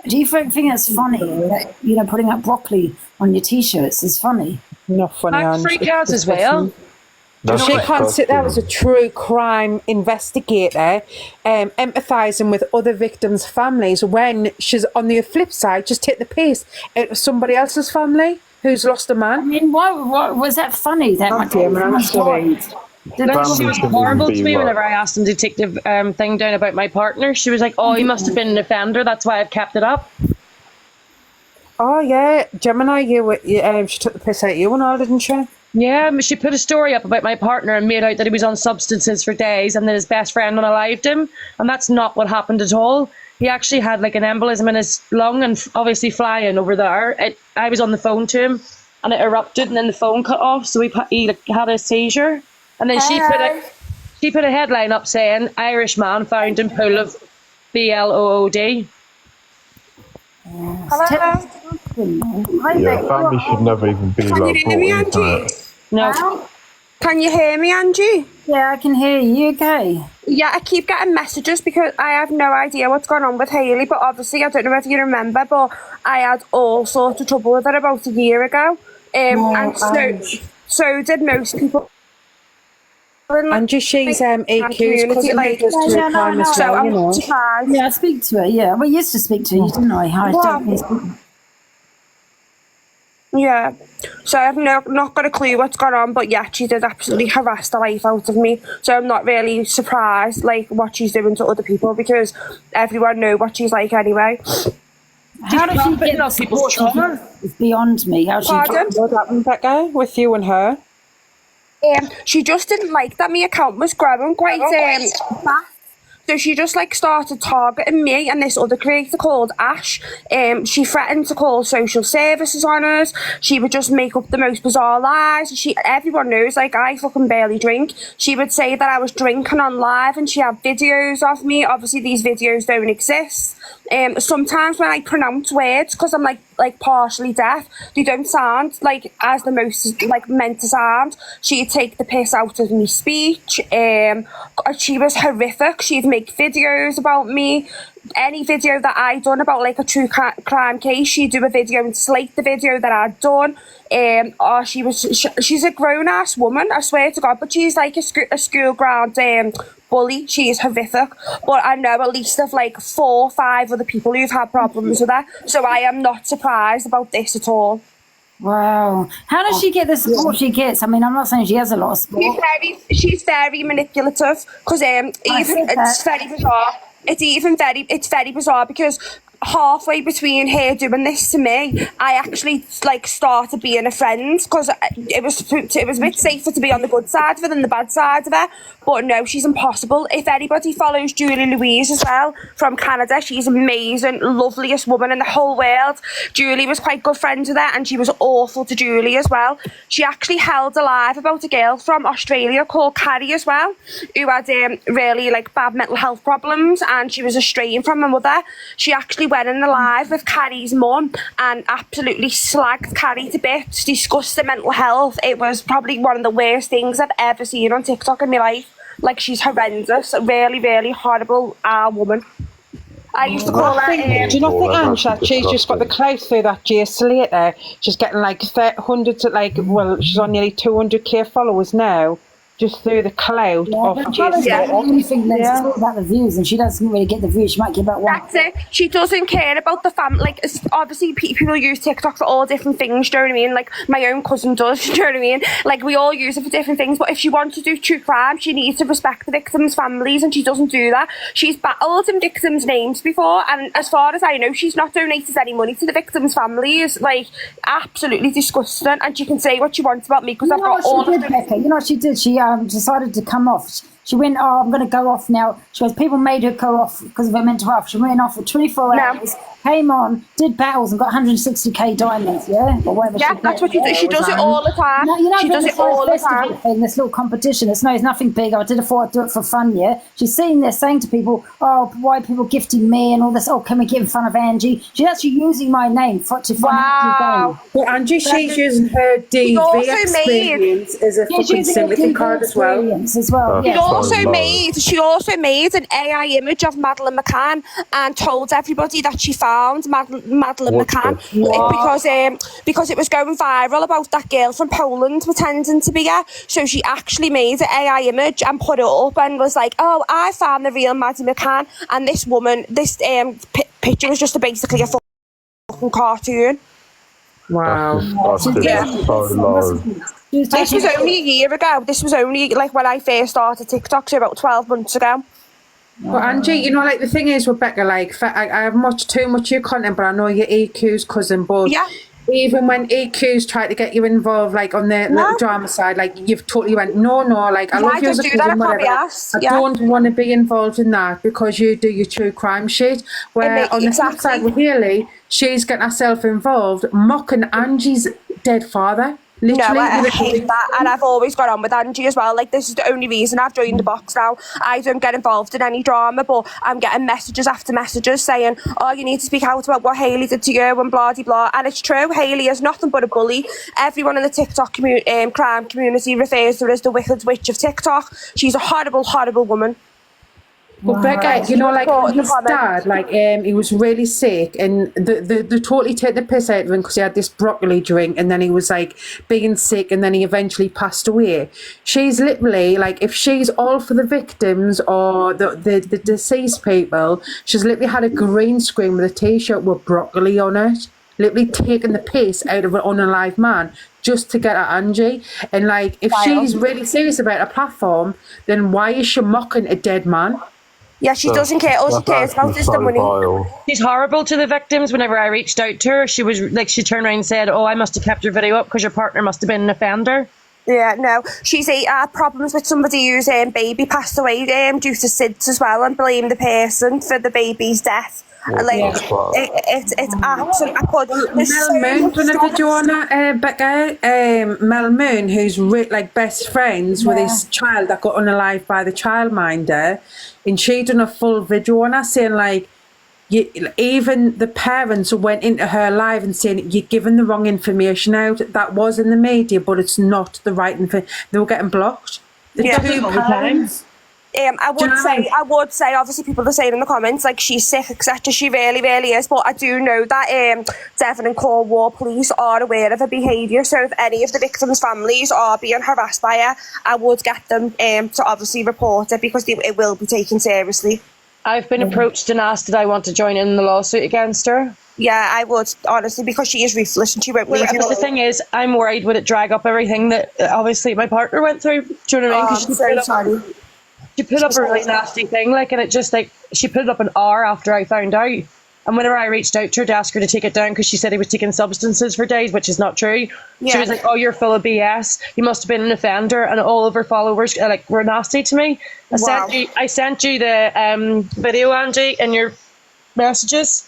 Do you think it's funny that putting up broccoli on your t-shirts is funny? Not funny, I Ange. freak It's out as well. disgusting. She can't sit there as a true crime investigator, empathising with other victims' families, when she's on the flip side, just take the piss out of somebody else's family who's lost a man. I mean, why was that funny? That my dear, man, I'm sorry. She was horrible to me whenever I asked him to take the thing down about my partner. She was like, "Oh, he must have been an offender. That's why I've kept it up." Oh yeah, Gemini, she took the piss out of you and all, didn't she? Yeah, she put a story up about my partner and made out that he was on substances for days and that his best friend unalived him, and that's not what happened at all. He actually had like an embolism in his lung and obviously flying over there. I was on the phone to him and it erupted and then the phone cut off, so he had a seizure. And then she put a headline up saying, "Irish man found in pool of BLOOD." Yeah, family should never even be Can you like hear brought me, into Angie? it. No. Can you hear me, Angie? Yeah, I can hear you. You okay? Yeah, I keep getting messages because I have no idea what's going on with Hayley, but obviously I don't know if you remember, but I had all sorts of trouble with her about a year ago. And so did most people. Angie, she's EQ's cousin who does true crime as well, you know. Yeah, I speak to her. Yeah, we used to speak to her, didn't I? Yeah, so I've not got a clue what's going on, but yeah, she did absolutely harass the life out of me. So I'm not really surprised, like, what she's doing to other people, because everyone knows what she's like anyway. How did she get that people's trauma? It's beyond me. How she Pardon? What happened, that guy, with you and her? She just didn't like that my account was growing quite fast. So she just started targeting me and this other creator called Ash. She threatened to call social services on us. She would just make up the most bizarre lies. Everyone knows, I fucking barely drink. She would say that I was drinking on live and she had videos of me. Obviously these videos don't exist. Sometimes when I pronounce words, because I'm like partially deaf, they don't sound like as the most like meant to sound. She'd take the piss out of me speech. She was horrific. She'd make videos about me. Any video that I done about like a true crime case, she'd do a video and slate the video that I'd done. Or she's a grown ass woman, I swear to God, but she's like a school ground bully. She is horrific. But I know at least of like 4 or 5 other people who've had problems with her, so I am not surprised about this at all. Wow. How does she get the support she gets? I mean, I'm not saying she has a lot of support. She's very manipulative, because it's very bizarre. It's very bizarre because halfway between her doing this to me, I actually like started being a friend, because it was a bit safer to be on the good side of her than the bad side of her. But no, she's impossible. If anybody follows Julie Louise as well from Canada, she's amazing, loveliest woman in the whole world. Julie was quite good friends with her, and she was awful to Julie as well. She actually held alive about a girl from Australia called Carrie as well, who had really like bad mental health problems, and she was estranged from her mother. She actually went in alive with Carrie's mum and absolutely slagged Carrie to bits, discussed her mental health. It was probably one of the worst things I've ever seen on TikTok in my life. Like, she's horrendous, a really, really horrible woman. I used to call her. Do you not think, Ange, that she's just got the clout through that GS later? She's getting like hundreds of she's on nearly 200k followers now. Just through the cloud of I only think that it's all about the views, and she doesn't really get the views. She might get about one. That's it. She doesn't care about the family. Like, obviously, people use TikTok for all different things. Do you know what I mean? Like, my own cousin does. Do you know what I mean? Like, we all use it for different things. But if she wants to do true crime, she needs to respect the victims' families, and she doesn't do that. She's battled in victims' names before, and as far as I know, she's not donated any money to the victims' families. Like, absolutely disgusting. And she can say what she wants about me, because I've got all of them. You know what she did? She decided to come off. She went, I'm going to go off now. She goes, people made her go off because of her mental health. She went off for 24 hours, came on, did battles, and got 160k diamonds, or whatever. Yeah, that's what she does. She does it all the time. She does it all the time. Thing, this little competition, it's nothing big. I did it for fun, She's sitting there saying to people, why are people gifting me and all this? Can we get in front of Angie? She's actually using my name to fund Angie. But Angie, she's using her DV experience as a fucking sympathy card as well. She also made an AI image of Madeleine McCann and told everybody that she found Madeleine McCann because it was going viral about that girl from Poland pretending to be her. So she actually made an AI image and put it up and was like, I found the real Maddie McCann, and this woman, this picture was just basically a fucking cartoon. Wow. This was only a year ago. This was only like when I first started TikTok, so about 12 months ago. But Angie, like the thing is, Rebecca, like I have watched too much of your content, but I know you're EQ's cousin, but even when EQ's tried to get you involved, like on the little drama side, like you've totally went, no, like I love you as a cousin, whatever. I don't want to be involved in that because you do your true crime shit. Where on the flip side with Hayley, she's getting herself involved, mocking Angie's dead father. Literally, no, I hate that, and I've always got on with Angie as well. Like, this is the only reason I've joined the box now. I don't get involved in any drama, but I'm getting messages after messages saying, you need to speak out about what Hayley did to you and blah, blah, blah. And it's true, Hayley is nothing but a bully. Everyone in the TikTok crime community refers to her as the wicked witch of TikTok. She's a horrible, horrible woman. But Becca, like his dad, he was really sick, and they totally take the piss out of him because he had this broccoli drink, and then he was like being sick, and then he eventually passed away. She's literally like, if she's all for the victims or the deceased people, she's literally had a green screen with a t-shirt with broccoli on it, literally taking the piss out of an unalive man just to get at Angie. And like, if she's really serious about a platform, then why is she mocking a dead man? Yeah, she doesn't care. All she cares about is the money. She's horrible to the victims. Whenever I reached out to her, she was like, she turned around and said, I must have kept your video up because your partner must have been an offender. Yeah, no. She's had problems with somebody whose baby passed away due to SIDS as well, and blamed the person for the baby's death. It's absolute. Mel Moon, whenever Joanna, Becca, Mel Moon, who's like best friends with his child that got unalived by the childminder, and she done a full video on her saying like, even the parents who went into her live and saying you're giving the wrong information out. That was in the media, but it's not the right information. They were getting blocked. The two parents. I would say, obviously people are saying in the comments, like, she's sick, etc. She really, really is. But I do know that Devon and Cornwall police are aware of her behaviour. So if any of the victims' families are being harassed by her, I would get them to obviously report it, because it will be taken seriously. I've been approached and asked did I want to join in the lawsuit against her. Yeah, I would, honestly, because she is ruthless and she won't leave you. But the thing is, I'm worried would it drag up everything that obviously my partner went through. Do you know what I mean? I'm so sorry. She put up a really nasty thing, like, and it just, like, she put it up an hour after I found out. And whenever I reached out to her to ask her to take it down, because she said he was taking substances for days, which is not true. Yeah. She was like, oh, you're full of BS. You must have been an offender. And all of her followers, were nasty to me. I sent you the video, Angie, in your messages.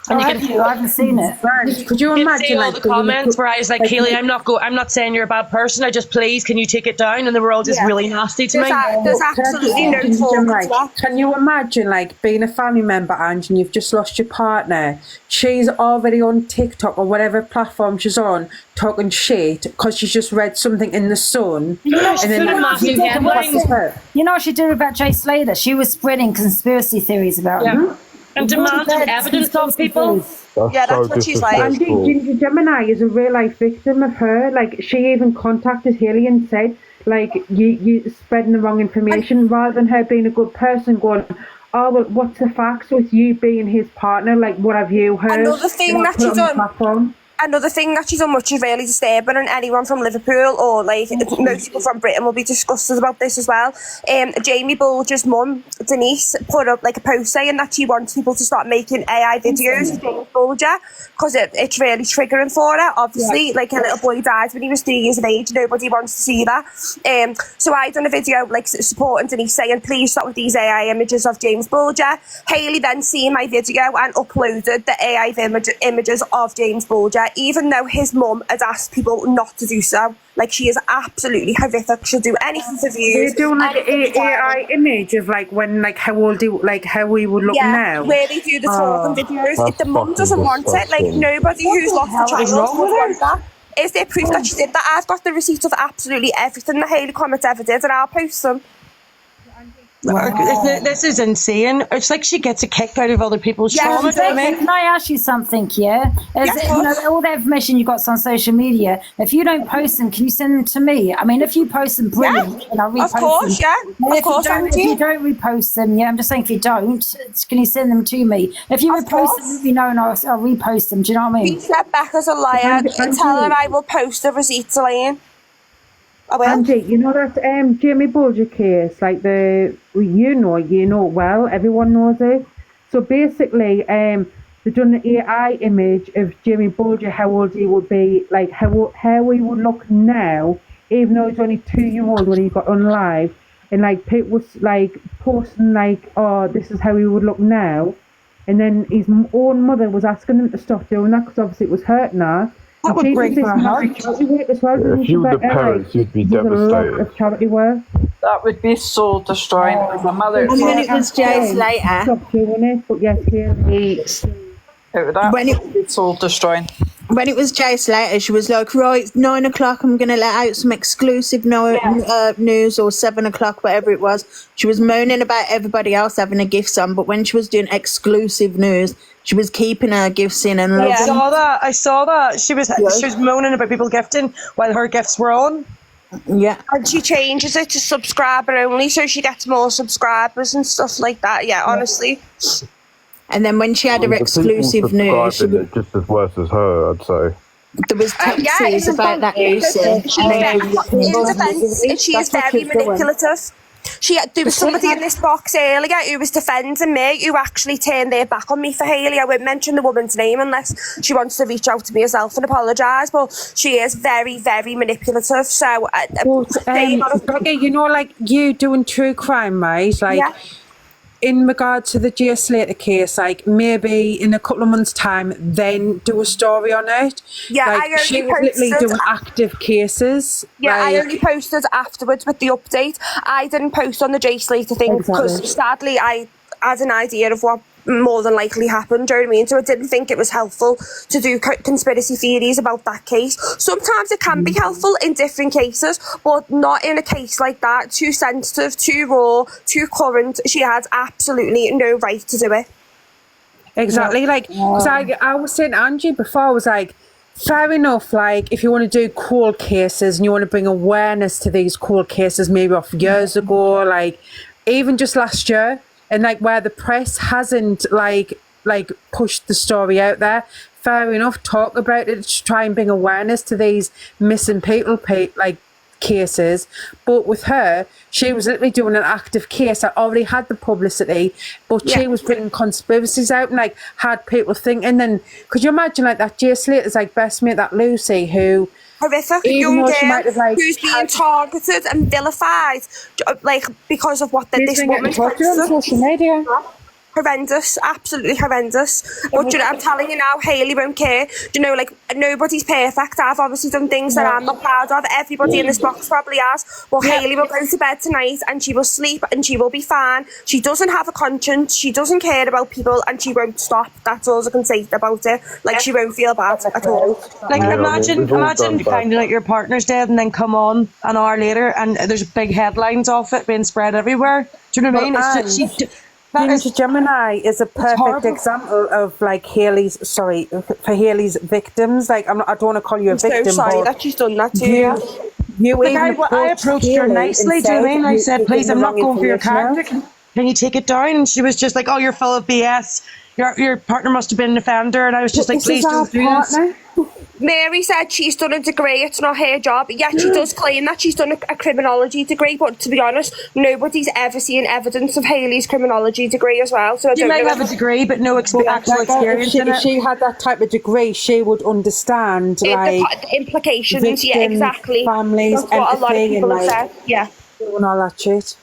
And I haven't seen it. Could you imagine see all the comments where I was like, Hayley, I'm not saying you're a bad person. I just, please, can you take it down? And they were all just really nasty to me. There's absolutely no fault. Can you imagine, like, being a family member, Angie, and you've just lost your partner? She's already on TikTok or whatever platform she's on, talking shit because she's just read something in the Sun. You know what she did about Jay Slater? She was spreading conspiracy theories about him. And demanding evidence of people. That's what she's like. And Ginger Gemini is a real life victim of her. Like, she even contacted Hayley and said, like, you spreading the wrong information, rather than her being a good person going, oh, well, what's the facts with you being his partner? Like, what have you heard? Another thing that she's done. Another thing that she's done, which is really disturbing, and anyone from Liverpool or like most people from Britain will be disgusted about this as well. Jamie Bulger's mum, Denise, put up like a post saying that she wants people to start making AI videos of James Bulger, because it's really triggering for her. Obviously, like, a little boy died when he was 3 years of age. Nobody wants to see that. So I done a video like supporting Denise, saying please stop with these AI images of James Bulger. Hayley then seen my video and uploaded the AI images of James Bulger, even though his mum had asked people not to do so. Like, she is absolutely horrific. She'll do anything for views. They're doing like an AI image of like when, like, how old do, like how we would look now. Where they do the talking videos. If the mum doesn't want it, like, nobody who's lost the child would want that. Is there proof that she did that? I've got the receipt of absolutely everything that Hayley Comet ever did, and I'll post them. This is insane. It's like she gets a kick out of other people's trauma. Can I ask you something, yeah? All the information you got on social media, if you don't post them, can you send them to me? I mean, if you post them, brilliant, and I'll repost them. Of course, if you don't repost them, I'm just saying, if you don't, can you send them to me? If you repost them, let me know, and I'll repost them. Do you know what I mean? Be set back as a liar. Tell her I will post the receipts, Elaine. Angie, you know that Jamie Bulger case, like you know well, everyone knows it. So basically, they've done the AI image of Jamie Bulger, how old he would be, like how he would look now, even though he's only 2 years old when he got on live, and like people was like posting like, oh, this is how he would look now, and then his own mother was asking him to stop doing that because obviously it was hurting her. That would break my heart. If you were the parents, you'd be devastated. Charity work. That would be soul destroying. My mother. And when it was Jay Slater. Stop doing it, but yes, it would absolutely be soul destroying. When it was Jay Slater, she was like, right, it's 9 o'clock, I'm going to let out some exclusive news, or 7 o'clock, whatever it was. She was moaning about everybody else having a gifts on, but when she was doing exclusive news, she was keeping her gifts in and loving. I saw that. She was moaning about people gifting while her gifts were on. Yeah. And she changes it to subscriber only, so she gets more subscribers and stuff like that. Yeah, honestly. And then when she had her exclusive news, she was just as worse as her, I'd say. There was taxis about that news. In defence, she is very manipulative. There was somebody in this box earlier who was defending me, who actually turned their back on me for Hayley. I won't mention the woman's name unless she wants to reach out to me herself and apologise, but she is very, very manipulative. So, you know, like you doing true crime, right? Like, in regard to the Jay Slater case, like maybe in a couple of months' time, then do a story on it. Yeah, like, she was literally doing active cases. Yeah, I only posted afterwards with the update. I didn't post on the Jay Slater thing because sadly I had an idea of what more than likely happened. Do you know what I mean? So I didn't think it was helpful to do conspiracy theories about that case. Sometimes it can be helpful in different cases, but not in a case like that. Too sensitive, too raw, too current. She had absolutely no right to do it. Exactly, like, because I was saying to Angie before, I was like, fair enough, like, if you want to do cold cases and you want to bring awareness to these cold cases, maybe off years ago, like, even just last year, and, like, where the press hasn't, like pushed the story out there, fair enough, talk about it to try and bring awareness to these missing people, like, cases. But with her, she was literally doing an active case that already had the publicity, but she was bringing conspiracies out and like had people thinking. Then could you imagine like that Jay Slater's like best mate, that Lucy, who horrific young girl who's being targeted and vilified, like because of what this woman's on social media. Horrendous, absolutely horrendous. But you know, I'm telling you now, Hayley won't care. You know, like, nobody's perfect. I've obviously done things that I'm not proud of. Everybody in this box probably has. But Hayley will go to bed tonight and she will sleep and she will be fine. She doesn't have a conscience. She doesn't care about people and she won't stop. That's all I can say about it. Like, she won't feel bad at all. Like, imagine finding out your partner's dead and then come on an hour later and there's big headlines off it being spread everywhere. Do you know what I mean? It's just, Ninja Gemini is a perfect example of like Hayley's victims. Like I don't want to call you a victim. So sorry that she's done that to you. I approached her nicely. Do you know what I mean? I said, please, I'm not going for your character. Can you take it down? And she was just like, oh, you're full of BS. Your partner must have been an offender. And I was just like, please don't do this. Mary said she's done a degree, it's not her job. Yet she does claim that she's done a criminology degree, but to be honest, nobody's ever seen evidence of Hayley's criminology degree as well. So I don't might have a degree, but no actual experience in it. If she had that type of degree, she would understand the implications. Victims, yeah, exactly. Families, that's what a lot of people have said. Yeah, and all that shit.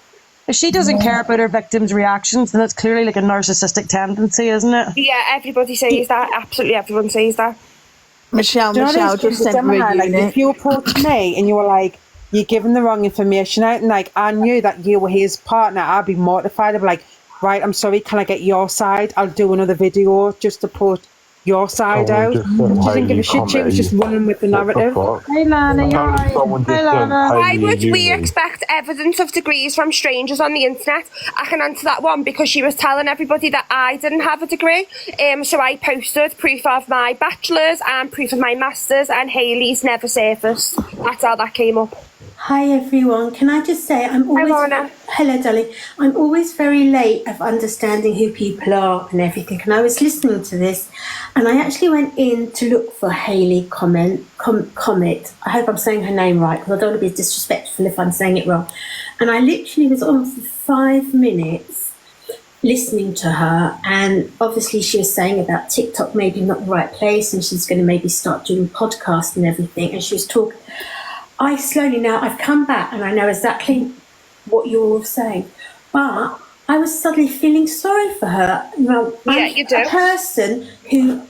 If she doesn't care about her victims' reactions, then it's clearly like a narcissistic tendency, isn't it? Yeah, everybody says that. Absolutely, everyone says that. Michelle just sent me like, if you approached me and you were like, you're giving the wrong information out, and like I knew that you were his partner, I'd be mortified. I'd be like, right, I'm sorry, can I get your side? I'll do another video just to put your side out. She didn't give a shit. She was just running with the narrative. Hey Lana, you're right. Hey Lana. Why would we expect evidence of degrees from strangers on the internet? I can answer that one because she was telling everybody that I didn't have a degree. So I posted proof of my bachelor's and proof of my master's, and Hayley's never surfaced. That's how that came up. Hi everyone, can I just say I'm always hello darling, I'm always very late of understanding who people are and everything, and I was listening to this and I actually went in to look for Hayley Comet. I hope I'm saying her name right because I don't want to be disrespectful if I'm saying it wrong, and I literally was on for 5 minutes listening to her, and obviously she was saying about TikTok maybe not the right place and she's going to maybe start doing podcasts and everything, and she was talking. I've come back and I know exactly what you're all saying, but I was suddenly feeling sorry for her. Yeah, you do. A person who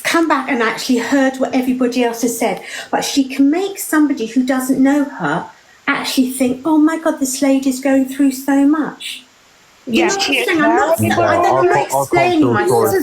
come back and actually heard what everybody else has said, but she can make somebody who doesn't know her actually think, oh my God, this lady's going through so much. Yes, I'm not explaining myself.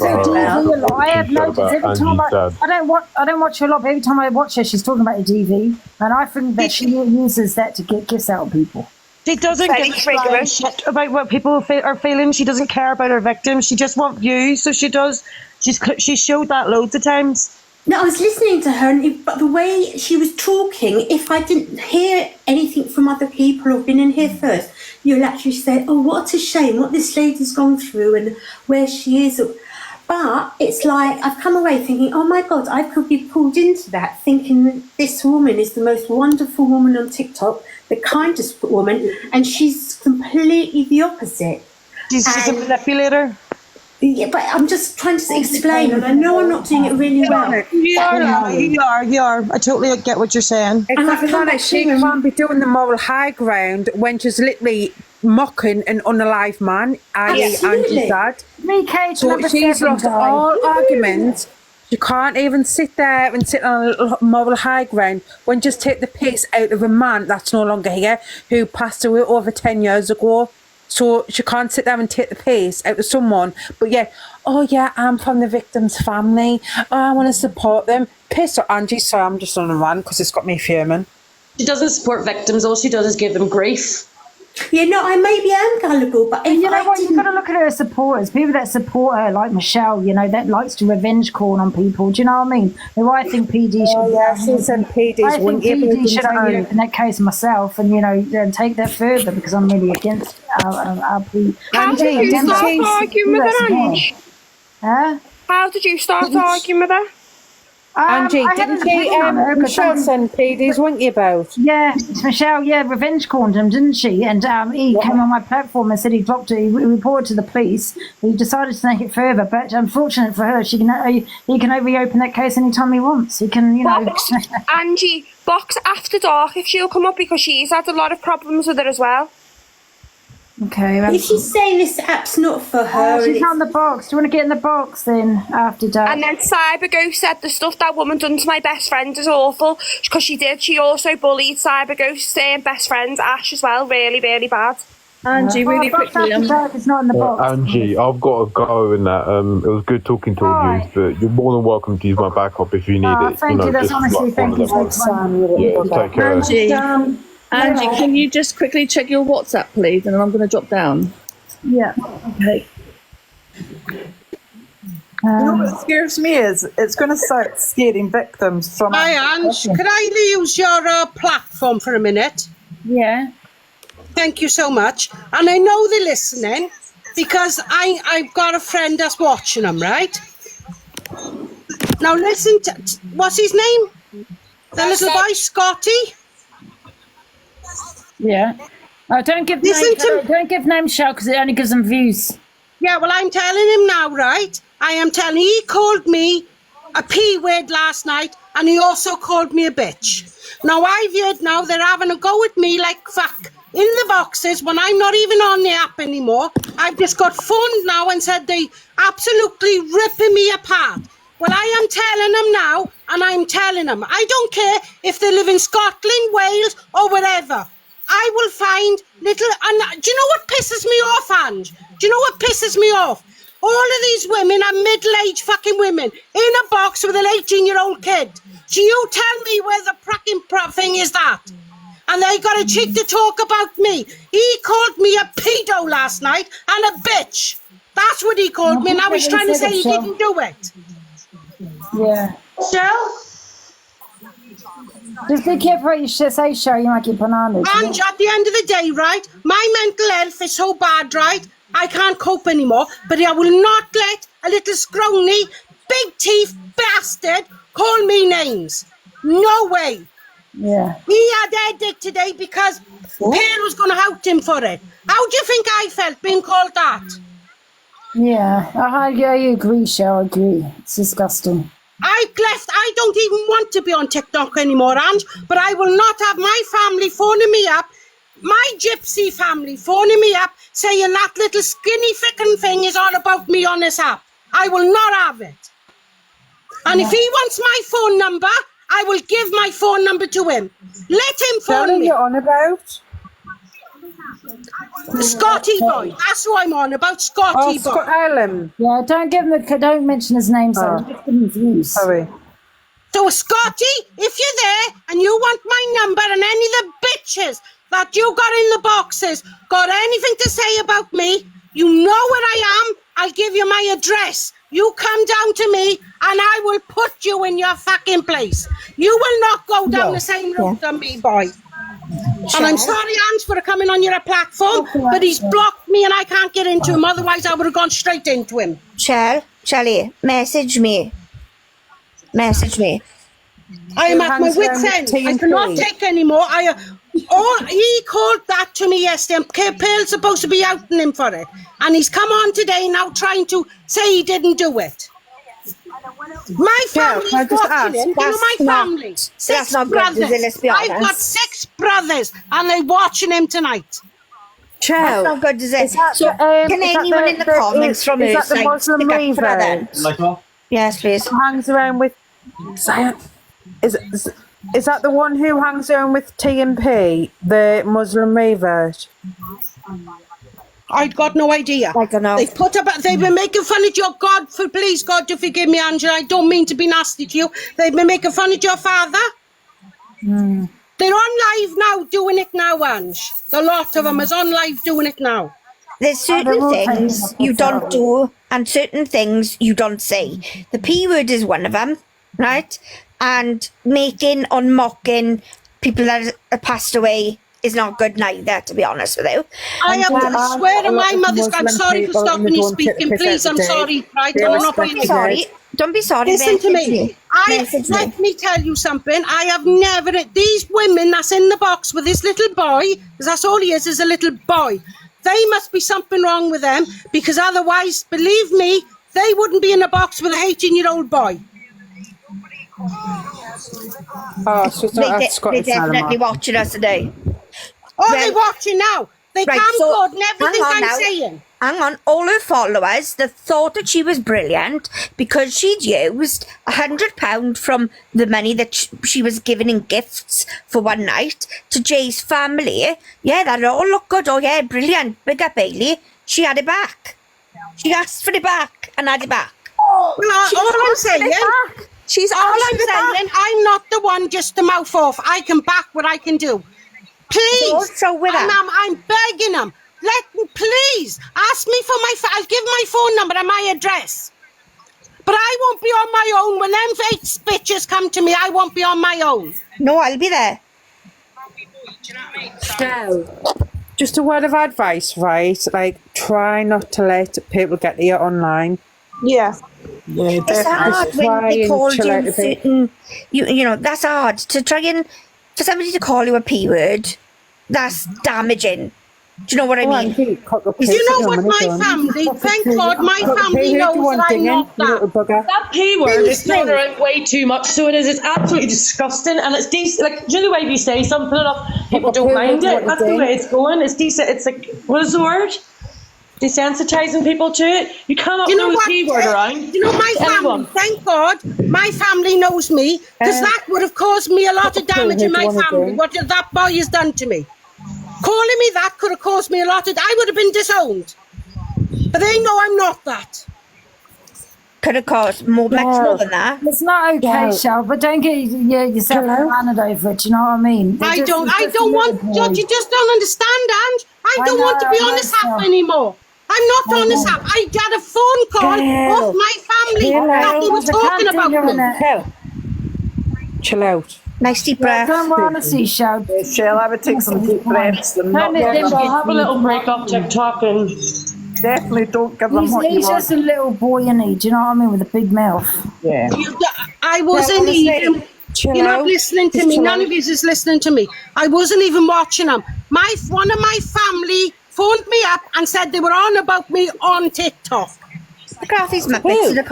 I have noticed every time I don't watch her a lot, but every time I watch her, she's talking about her DV, and I think that she uses that to get gifts out of people. She doesn't give a shit about what people are feeling. She doesn't care about her victims. She just wants views, so she does. She's showed that loads of times. No, I was listening to her, but the way she was talking, if I didn't hear anything from other people or been in here first, you'll actually say, oh, what a shame, what this lady's gone through and where she is. But it's like, I've come away thinking, oh my God, I could be pulled into that, thinking this woman is the most wonderful woman on TikTok, the kindest woman, and she's completely the opposite. She's a manipulator. Yeah, but I'm just trying to explain, and I know I'm not doing it really well. You are. I totally get what you're saying. She can't be doing the moral high ground when she's literally mocking an unalive man, i.e. Angie's dad. So she's lost all arguments. You can't even sit there and sit on a little moral high ground when just take the piss out of a man that's no longer here, who passed away over 10 years ago. So she can't sit there and take the piss out of someone. But yeah, oh yeah, I'm from the victim's family. Oh, I want to support them. Piss or Angie, so I'm just on a rant because it's got me fuming. She doesn't support victims. All she does is give them grief. Yeah, no, I maybe am gullible, but you know what? You've got to look at her as supporters. People that support her, like Michelle, you know, that likes to revenge corn on people. Do you know what I mean? Who I think PD should. Oh yeah, she said PD's. I think PD should only open that case myself, and and take that further because I'm really against our PD. How did you start arguing with her, Angie? Huh? How did you start arguing with her? Angie, didn't she, Michelle send PDs, weren't you about? Yeah, Michelle, revenge corned him, didn't she? And he came on my platform and said he dropped it. He reported to the police. He decided to take it further, but unfortunate for her, he can reopen that case anytime he wants. He can, Angie, box After Dark if she'll come up because she's had a lot of problems with it as well. Okay. If she's saying this app's not for her, she's not in the box. Do you want to get in the box then after dark? And then CyberGhost said the stuff that woman done to my best friend is awful because she did. She also bullied CyberGhost's best friend Ash as well. Really, really bad. Angie, really quickly. It's not in the box. Angie, I've got to go in that. It was good talking to you, but you're more than welcome to use my backup if you need it. Thank you. That's honestly, thank you so much. Yeah, take care. Angie, can you just quickly check your WhatsApp, please, and then I'm going to drop down. Yeah. Okay. You know what scares me is it's going to start scaring victims from. Hi, Ange. Could I use your platform for a minute? Yeah. Thank you so much. And I know they're listening because I've got a friend that's watching them, right? Now listen to, what's his name? The little boy, Scotty? Yeah. Oh, don't give names, Shell, because it only gives them views. Yeah, well, I'm telling him now, right? I am telling him. He called me a P-word last night, and he also called me a bitch. Now, I've heard now they're having a go at me like fuck in the boxes when I'm not even on the app anymore. I've just got phoned now and said they absolutely ripping me apart. Well, I am telling them now, and I'm telling them, I don't care if they live in Scotland, Wales, or wherever. I will find little, and do you know what pisses me off, Ange? Do you know what pisses me off? All of these women are middle-aged fucking women in a box with an 18-year-old kid. So you tell me where the fucking thing is that? And they got a cheek to talk about me. He called me a pedo last night and a bitch. That's what he called me. Now he's trying to say he didn't do it. Yeah. Shell? Just be careful what you say, Show. You might get bananas. And at the end of the day, right, my mental health is so bad, right, I can't cope anymore, but I will not let a little scrawny, big teeth bastard call me names. No way. Yeah. He had a dick today because Pear was going to out him for it. How do you think I felt being called that? Yeah, I agree, Shell. I agree. It's disgusting. I don't even want to be on TikTok anymore, Ange, but I will not have my family phoning me up, my gypsy family phoning me up, saying that little skinny frickin' thing is all about me on this app. I will not have it. And if he wants my phone number, I will give my phone number to him. Let him phone me. What are you on about? Scotty boy, that's who I'm on about. Scotty boy. Yeah, don't mention his name, so just give him views. Sorry. So Scotty, if you're there and you want my number and any of the bitches that you got in the boxes got anything to say about me, you know where I am. I'll give you my address. You come down to me and I will put you in your fucking place. You will not go down the same route on me, boy. And I'm sorry, Ange, for coming on your platform, but he's blocked me and I can't get into him. Otherwise, I would have gone straight into him. Charlie, message me. I am at my wit's end. I cannot take anymore. He called that to me yesterday, and Pearl's supposed to be outing him for it. And he's come on today now trying to say he didn't do it. My family's watching him. You know my family. Six brothers. I've got 6 brothers, and they're watching him tonight. That's not good, is it? Can anyone in the comments from Is that the Muslim Reaver? Yes, please. Who hangs around with... Is that the one who hangs around with TMP, the Muslim Reaver? I'd got no idea. I don't know. They've been making fun of your please God to forgive me, Angela. I don't mean to be nasty to you. They've been making fun of your father. They're on live now, doing it now, Ange. The lot of them is on live doing it now. There's certain things you don't do and certain things you don't say. The P word is one of them, right? And making or mocking people that have passed away is not good neither, to be honest with you. I swear to my mother's God, I'm sorry for stopping you speaking. Please, I'm sorry. Right? Don't be sorry. Don't be sorry. Listen to me. Let me tell you something. I have never... These women that's in the box with this little boy, because that's all he is a little boy. They must be something wrong with them, because otherwise, believe me, they wouldn't be in a box with a 18-year-old boy. Oh, so they're definitely watching us today. Oh, they're watching now. They camcording everything I'm saying. Hang on, all her followers, they thought that she was brilliant because she'd used £100 from the money that she was given in gifts for one night to Jay's family. Yeah, that all looked good. Oh yeah, brilliant. Big up, Hayley. She had it back. She asked for it back and had it back. All I'm saying, I'm not the one just to mouth off. I can back what I can do. Please, I'm begging them. Please ask me for I'll give my phone number and my address. But I won't be on my own. When them 8 bitches come to me, I won't be on my own. No, I'll be there. So, just a word of advice, right? Like, try not to let people get to you online. Yeah. It's hard when they call you certain... You know, that's hard. To try and... For somebody to call you a P word, that's damaging. Do you know what I mean? You know what, my family, thank God, my family knows that I'm not that. That P word is thrown around way too much, so it is. It's absolutely disgusting, and it's decent. Like, do you know the way if you say something enough, people don't mind it? That's the way it's going. It's decent. It's like, what is the word? Desensitizing people to it. You cannot throw the P word around. You know, my family, thank God, my family knows me, because that would have caused me a lot of damage in my family, what that boy has done to me. Calling me that could have caused me a lot of... I would have been disowned. But they know I'm not that. Could have caused much more than that. It's not okay, Shell, but don't get yourself planted over it, you know what I mean? I don't want... You just don't understand, Ange. I don't want to be on this app anymore. I'm not on this app. I had a phone call off my family that they were talking about me. Chill out. Nice deep breath. I don't want to see Shell. Shell, I would take some deep breaths. Have a little break up TikTok and... Definitely don't give them what you want. He's just a little boy, isn't he? Do you know what I mean? With a big mouth. Yeah. I wasn't even... You're not listening to me. None of you is listening to me. I wasn't even watching them. One of my family phoned me up and said they were on about me on TikTok. McCarthy's Muppets in the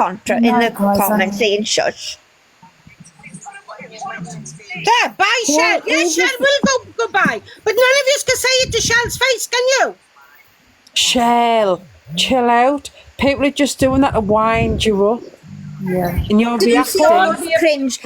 comments saying shush. Yeah, bye, Shell. Yeah, Shell will go bye. But none of you can say it to Shell's face, can you? Shell, chill out. People are just doing that to wind you up. Yeah. And you're Did you see all of the cringe?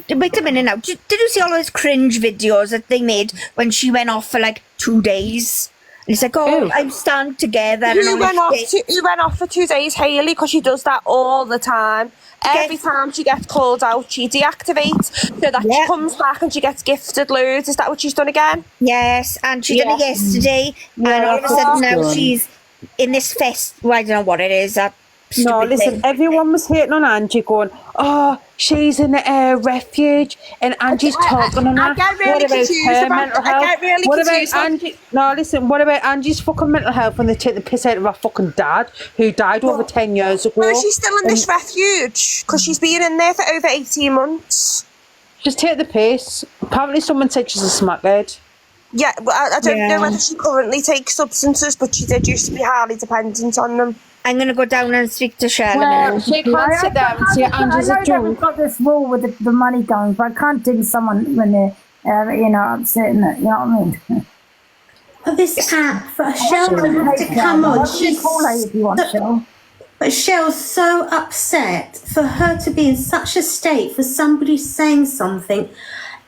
Wait a minute now. Did you see all those cringe videos that they made when she went off for like 2 days? And it's like, I'm stand together. You went off for 2 days, Hayley, because she does that all the time. Every time she gets called out, she deactivates so that she comes back and she gets gifted loads. Is that what she's done again? Yes, and she did it yesterday. And all of a sudden now she's in this fest. Well, I don't know what it is. No, listen, everyone was hating on Angie going, oh, she's in a refuge and Angie's talking on her. What about her mental health? What about Angie? No, listen, what about Angie's fucking mental health when they take the piss out of her fucking dad who died over 10 years ago? No, she's still in this refuge because she's been in there for over 18 months. Just take the piss. Apparently someone said she's a smackhead. Yeah, well, I don't know whether she currently takes substances, but she did used to be highly dependent on them. I'm going to go down and speak to Shell. She can't sit there and say Angie's a drunk. We've got this rule with the money going, but I can't dig someone when they're, upset in it. You know what I mean? This app, for Shell to come on. She's if you want, Shell. But Shell's so upset for her to be in such a state, for somebody saying something.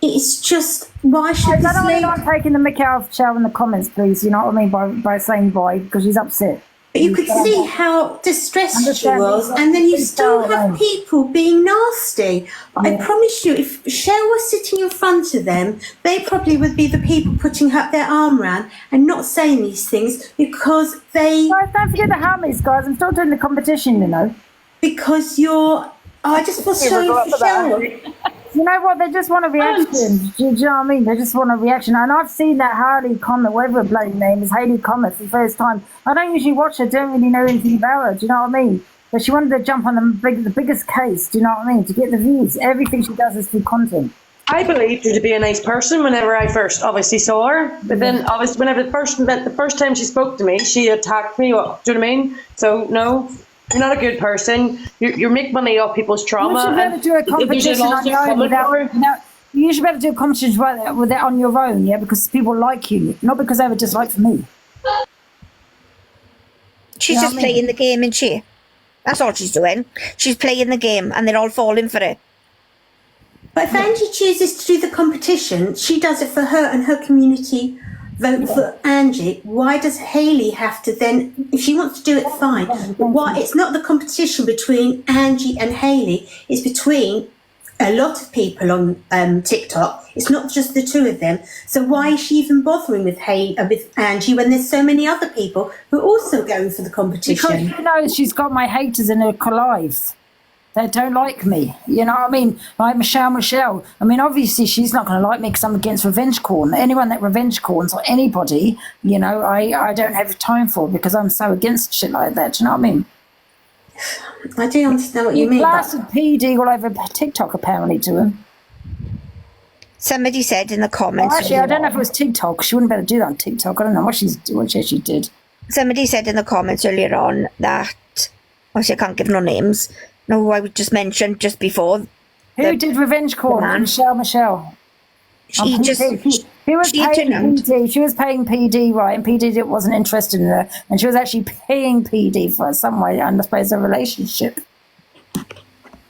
it's just, why should I this don't lady... want taking the mick out of Chell in the comments, please. You know what I mean by saying bye, because she's upset. But you could see how distressed she was, and then you still have people being nasty. But I promise you, if Shell was sitting in front of them, they probably would be the people putting up their arm round and not saying these things because they... Guys, don't forget the Harleys, guys. I'm still doing the competition, you know. Because you're... Oh, I just feel sorry for Shell. You know what? They just want a reaction. Do you know what I mean? They just want a reaction. And I've seen that Harley comment, whatever her bloody name is, Hayley comment for the first time. I don't usually watch her, don't really know anything about her. Do you know what I mean? But she wanted to jump on the biggest case. Do you know what I mean? To get the views. Everything she does is through content. I believed her to be a nice person whenever I first obviously saw her. But then obviously whenever the first time she spoke to me, she attacked me. Do you know what I mean? So no. You're not a good person. You make money off people's trauma. You should be able to do a competition on your own without, you should be able to do a competition with that on your own, yeah, because people like you, not because they have a dislike for me. She's just playing the game, isn't she? That's all she's doing. She's playing the game and they're all falling for it. But if Angie chooses to do the competition, she does it for her and her community. Vote for Angie. Why does Hayley have to then, if she wants to do it, fine. But why? It's not the competition between Angie and Hayley. It's between a lot of people on TikTok. It's not just the two of them. So why is she even bothering with Angie when there's so many other people who are also going for the competition? Because she knows she's got my haters in her lives. They don't like me, you know what I mean? Like Michelle. I mean, obviously she's not going to like me because I'm against revenge corn. Anyone that revenge corns or anybody, you know, I don't have time for because I'm so against shit like that. Do you know what I mean? I do understand what you mean. Blasted PD all over TikTok apparently to him. Somebody said in the comments. Well, actually, I don't know if it was TikTok. She wouldn't be able to do that on TikTok. I don't know what she did. Somebody said in the comments earlier on that, obviously I can't give no names. No, I just mentioned just before. Who did revenge corn? Michelle. She was paying PD. She was paying PD, right? And PD wasn't interested in her, and she was actually paying PD for some way. I suppose a relationship.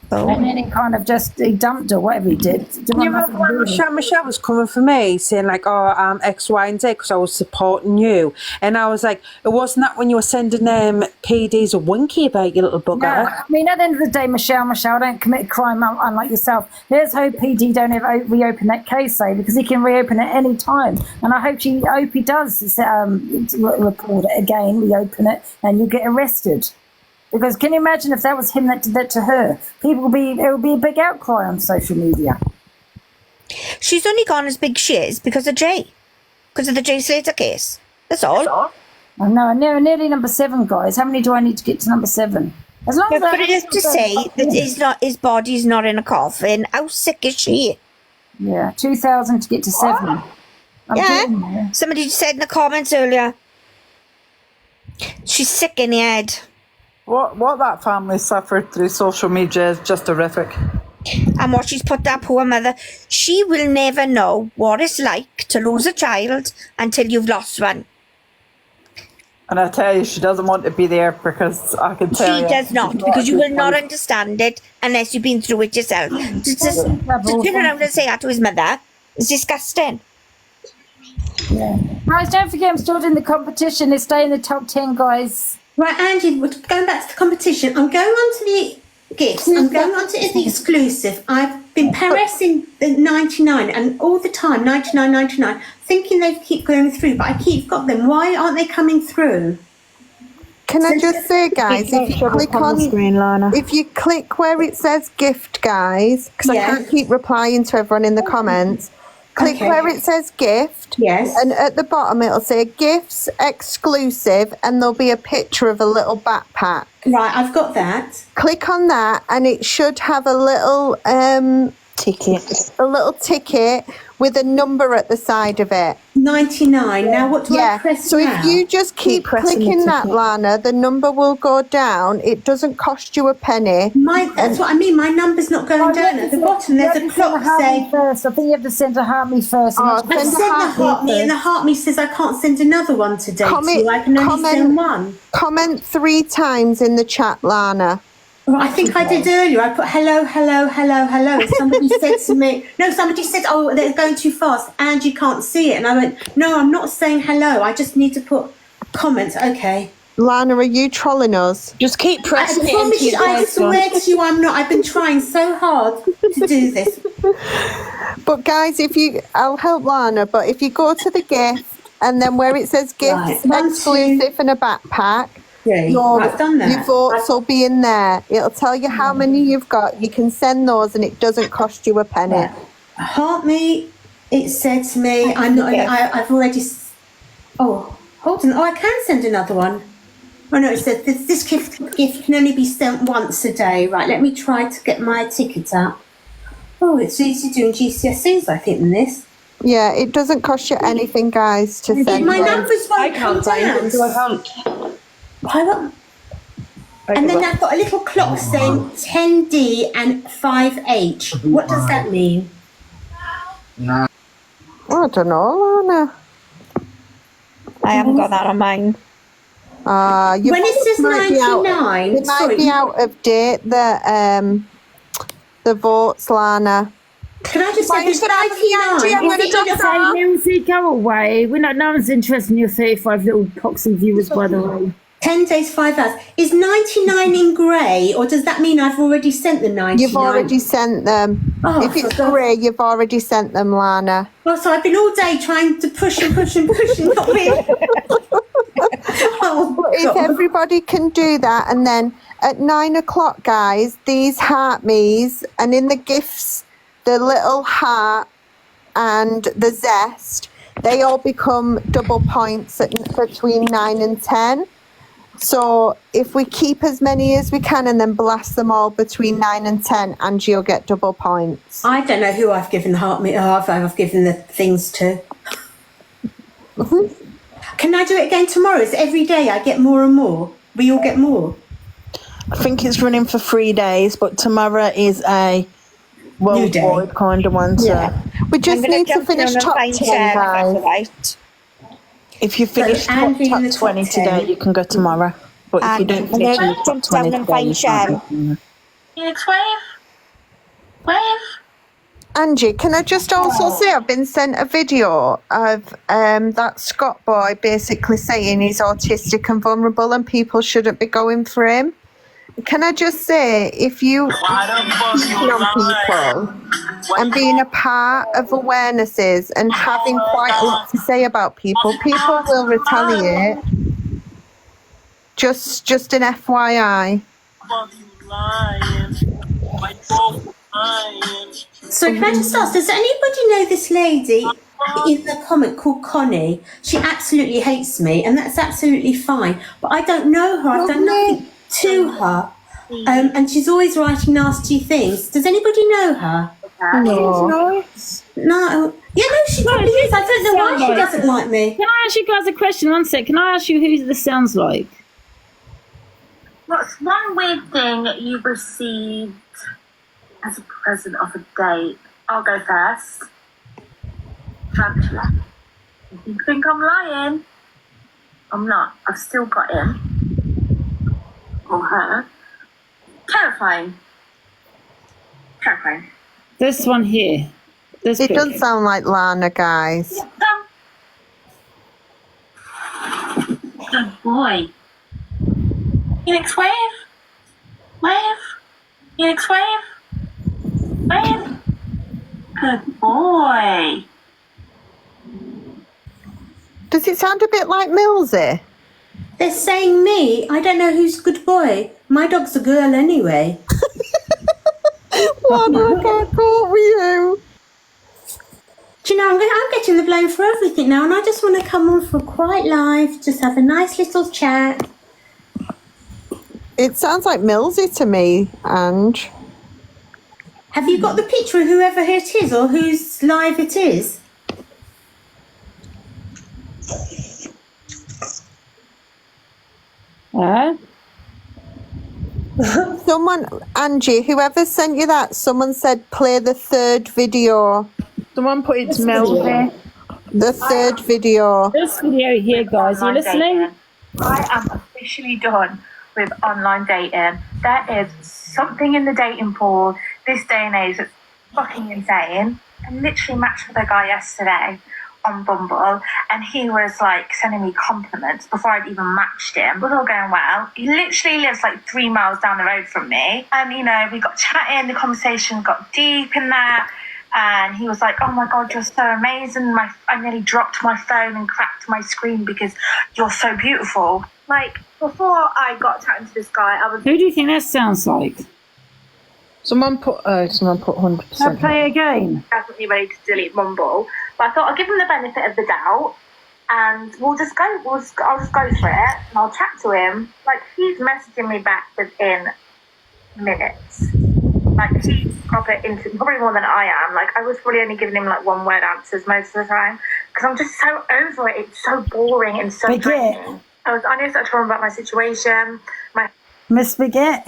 Oh. And then he dumped her, whatever he did. You remember when Michelle was coming for me, saying like, oh, X, Y, and Z, because I was supporting you. And I was like, it wasn't that when you were sending them PDs a winky about, you little bugger. No, I mean, at the end of the day, Michelle, don't commit a crime unlike yourself. Let's hope PD don't ever reopen that case, because he can reopen it any time. And I hope he does report it again, reopen it, and you get arrested. Because can you imagine if that was him that did that to her? It would be a big outcry on social media. She's only gone as big she is because of Jay. Because of the Jay Slater case. That's all. I know, nearly number 7, guys. How many do I need to get to number 7? As long as but it is to say that his body's not in a coffin. How sick is she? Yeah, 2,000 to get to 7. Yeah. Somebody said in the comments earlier, she's sick in the head. What that family suffered through social media is just horrific. And what she's put that poor mother, she will never know what it's like to lose a child until you've lost one. And I tell you, she doesn't want to be there because I can tell you. She does not, because you will not understand it unless you've been through it yourself. Just turn around and say that to his mother. It's disgusting. Yeah. Guys, don't forget I'm still in the competition. Let's stay in the top 10, guys. Right, Angie, going back to the competition, I'm going on to the gifts. I'm going on to the exclusive. I've been pressing the 99 and all the time, 99, thinking they keep going through, but I keep got them. Why aren't they coming through? Can I just say, guys, if you click on the screen, Lana, if you click where it says gift, guys, because I can't keep replying to everyone in the comments. Click where it says gift. Yes. And at the bottom it'll say gifts exclusive and there'll be a picture of a little backpack. Right, I've got that. Click on that and it should have a little ticket. A little ticket with a number at the side of it. 99. Now what do I press so now? if you just keep clicking that, Lana, the number will go down. It doesn't cost you a penny. That's what I mean. My number's not going down. At the bottom there's a clock saying first. I think you have to send a heart me first. I sent the heart me and the heart me says I can't send another one today. I can only send one. Comment 3 times in the chat, Lana. Well, I think I did earlier. I put hello, hello, hello, hello. And somebody said to me, somebody said, oh, they're going too fast. Angie can't see it. And I went, no, I'm not saying hello. I just need to put comments. Okay. Lana, are you trolling us? Just keep pressing I it promise into you, your I voice, swear to you, I'm not. I've been trying so hard to do this. But guys, I'll help Lana, but if you go to the gift and then where it says gifts exclusive and a backpack, I've done that. Your votes will be in there. It'll tell you how many you've got. You can send those and it doesn't cost you a penny. Right. Heart me, it said to me, I'm not, I've already, oh, hold on. Oh, I can send another one. Oh no, it said this gift can only be sent once a day. Right, let me try to get my ticket up. Oh, it's easy doing GCSEs, I think, than this. Yeah, it doesn't cost you anything, guys, to send. My numbers won't I can't come down. find it, so I can't. And then I've got a little clock saying 10D and 5H. What does that mean? I don't know, Lana. I haven't got that on mine. When it says 99, it might be out of date, the votes, Lana. Can I just say this 99? Lindsay, go away. No one's interested in your 35 little poxy viewers, by the way. 10 days, 5 hours. Is 99 in grey, or does that mean I've already sent the 99? You've already sent them. Oh, if it's grey, you've already sent them, Lana. Well, so I've been all day trying to push and push and push and not really. If everybody can do that, and then at 9 o'clock, guys, these heart me's, and in the gifts, the little heart and the zest, they all become double points between 9 and 10. So if we keep as many as we can and then blast them all between 9 and 10, Angie will get double points. I don't know who I've given the heart me. I've given the things to. Can I do it again tomorrow? Is every day I get more and more? We all get more. I think it's running for 3 days, but tomorrow is a worldwide kind of one. So we just need to finish top 10, guys. If you finish top 20 today, you can go tomorrow. But if you don't finish in the top 20 today, you can't. Wave. Angie, can I just also say I've been sent a video of that Scott boy basically saying he's autistic and vulnerable and people shouldn't be going for him. Can I just say, if you on people and being a part of awarenesses and having quite a lot to say about people will retaliate. Just an FYI. So can I just ask, does anybody know this lady in the comment called Connie? She absolutely hates me, and that's absolutely fine. But I don't know her. I've done nothing to her. And she's always writing nasty things. Does anybody know her? No. No. Yeah, no, she probably is. I don't know why she doesn't like me. Can I ask you guys a question? One sec. Can I ask you who this sounds like? What's one weird thing you've received as a present of a date? I'll go first. Tarantula. If you think I'm lying, I'm not. I've still got him. Or her. Terrifying. This one here. It doesn't sound like Lana, guys. Good boy. Phoenix wave. Phoenix wave. Good boy. Does it sound a bit like Millsy? They're saying me. I don't know who's good boy. My dog's a girl anyway. Lana, I can't cope with you. Do you know, I'm getting the blame for everything now, and I just want to come on for a quiet live, just have a nice little chat. It sounds like Millsy to me, Ange. Have you got the picture of whoever it is or whose live it is? Someone, Angie, whoever sent you that, someone said play the third video. Someone put it to Millsy. The third video. This video here, guys. Are you listening? I am officially done with online dating. There is something in the dating pool this day and age that's fucking insane. I literally matched with a guy yesterday on Bumble, and he was like sending me compliments before I'd even matched him. It was all going well. He literally lives like 3 miles down the road from me, and you know, we got chatting, the conversation got deep in that, and he was like, oh my god, you're so amazing, I nearly dropped my phone and cracked my screen because you're so beautiful. Like, before I got chatting to this guy, I was... Who do you think that sounds like? Someone put 100%. Now play again. Definitely ready to delete Bumble, but I thought I'll give him the benefit of the doubt, and I'll just go for it, and I'll chat to him. Like, he's messaging me back within minutes. Like, he's proper into probably more than I am. Like, I was probably only giving him like one word answers most of the time because I'm just so over it. It's so boring and so draining. I knew such about my situation. Miss Baguette.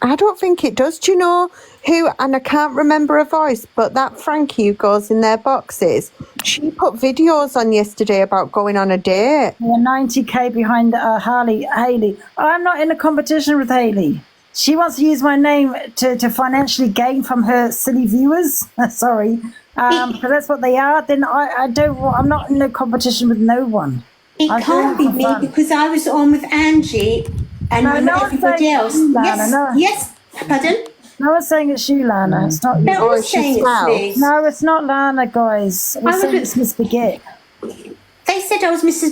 I don't think it does. Do you know who, and I can't remember her voice, but that Frankie who goes in their boxes, she put videos on yesterday about going on a date. Yeah, 90k behind Hayley. I'm not in a competition with Hayley. She wants to use my name to financially gain from her silly viewers. Sorry. Because that's what they are. Then I'm not in a competition with no one. It can't be me because I was on with Angie and everybody else. Yes, pardon? No one's saying it's you, Lana. It's not you. No one's saying it's me. No, it's not Lana, guys. We're saying it's Miss Baguette. They said I was Miss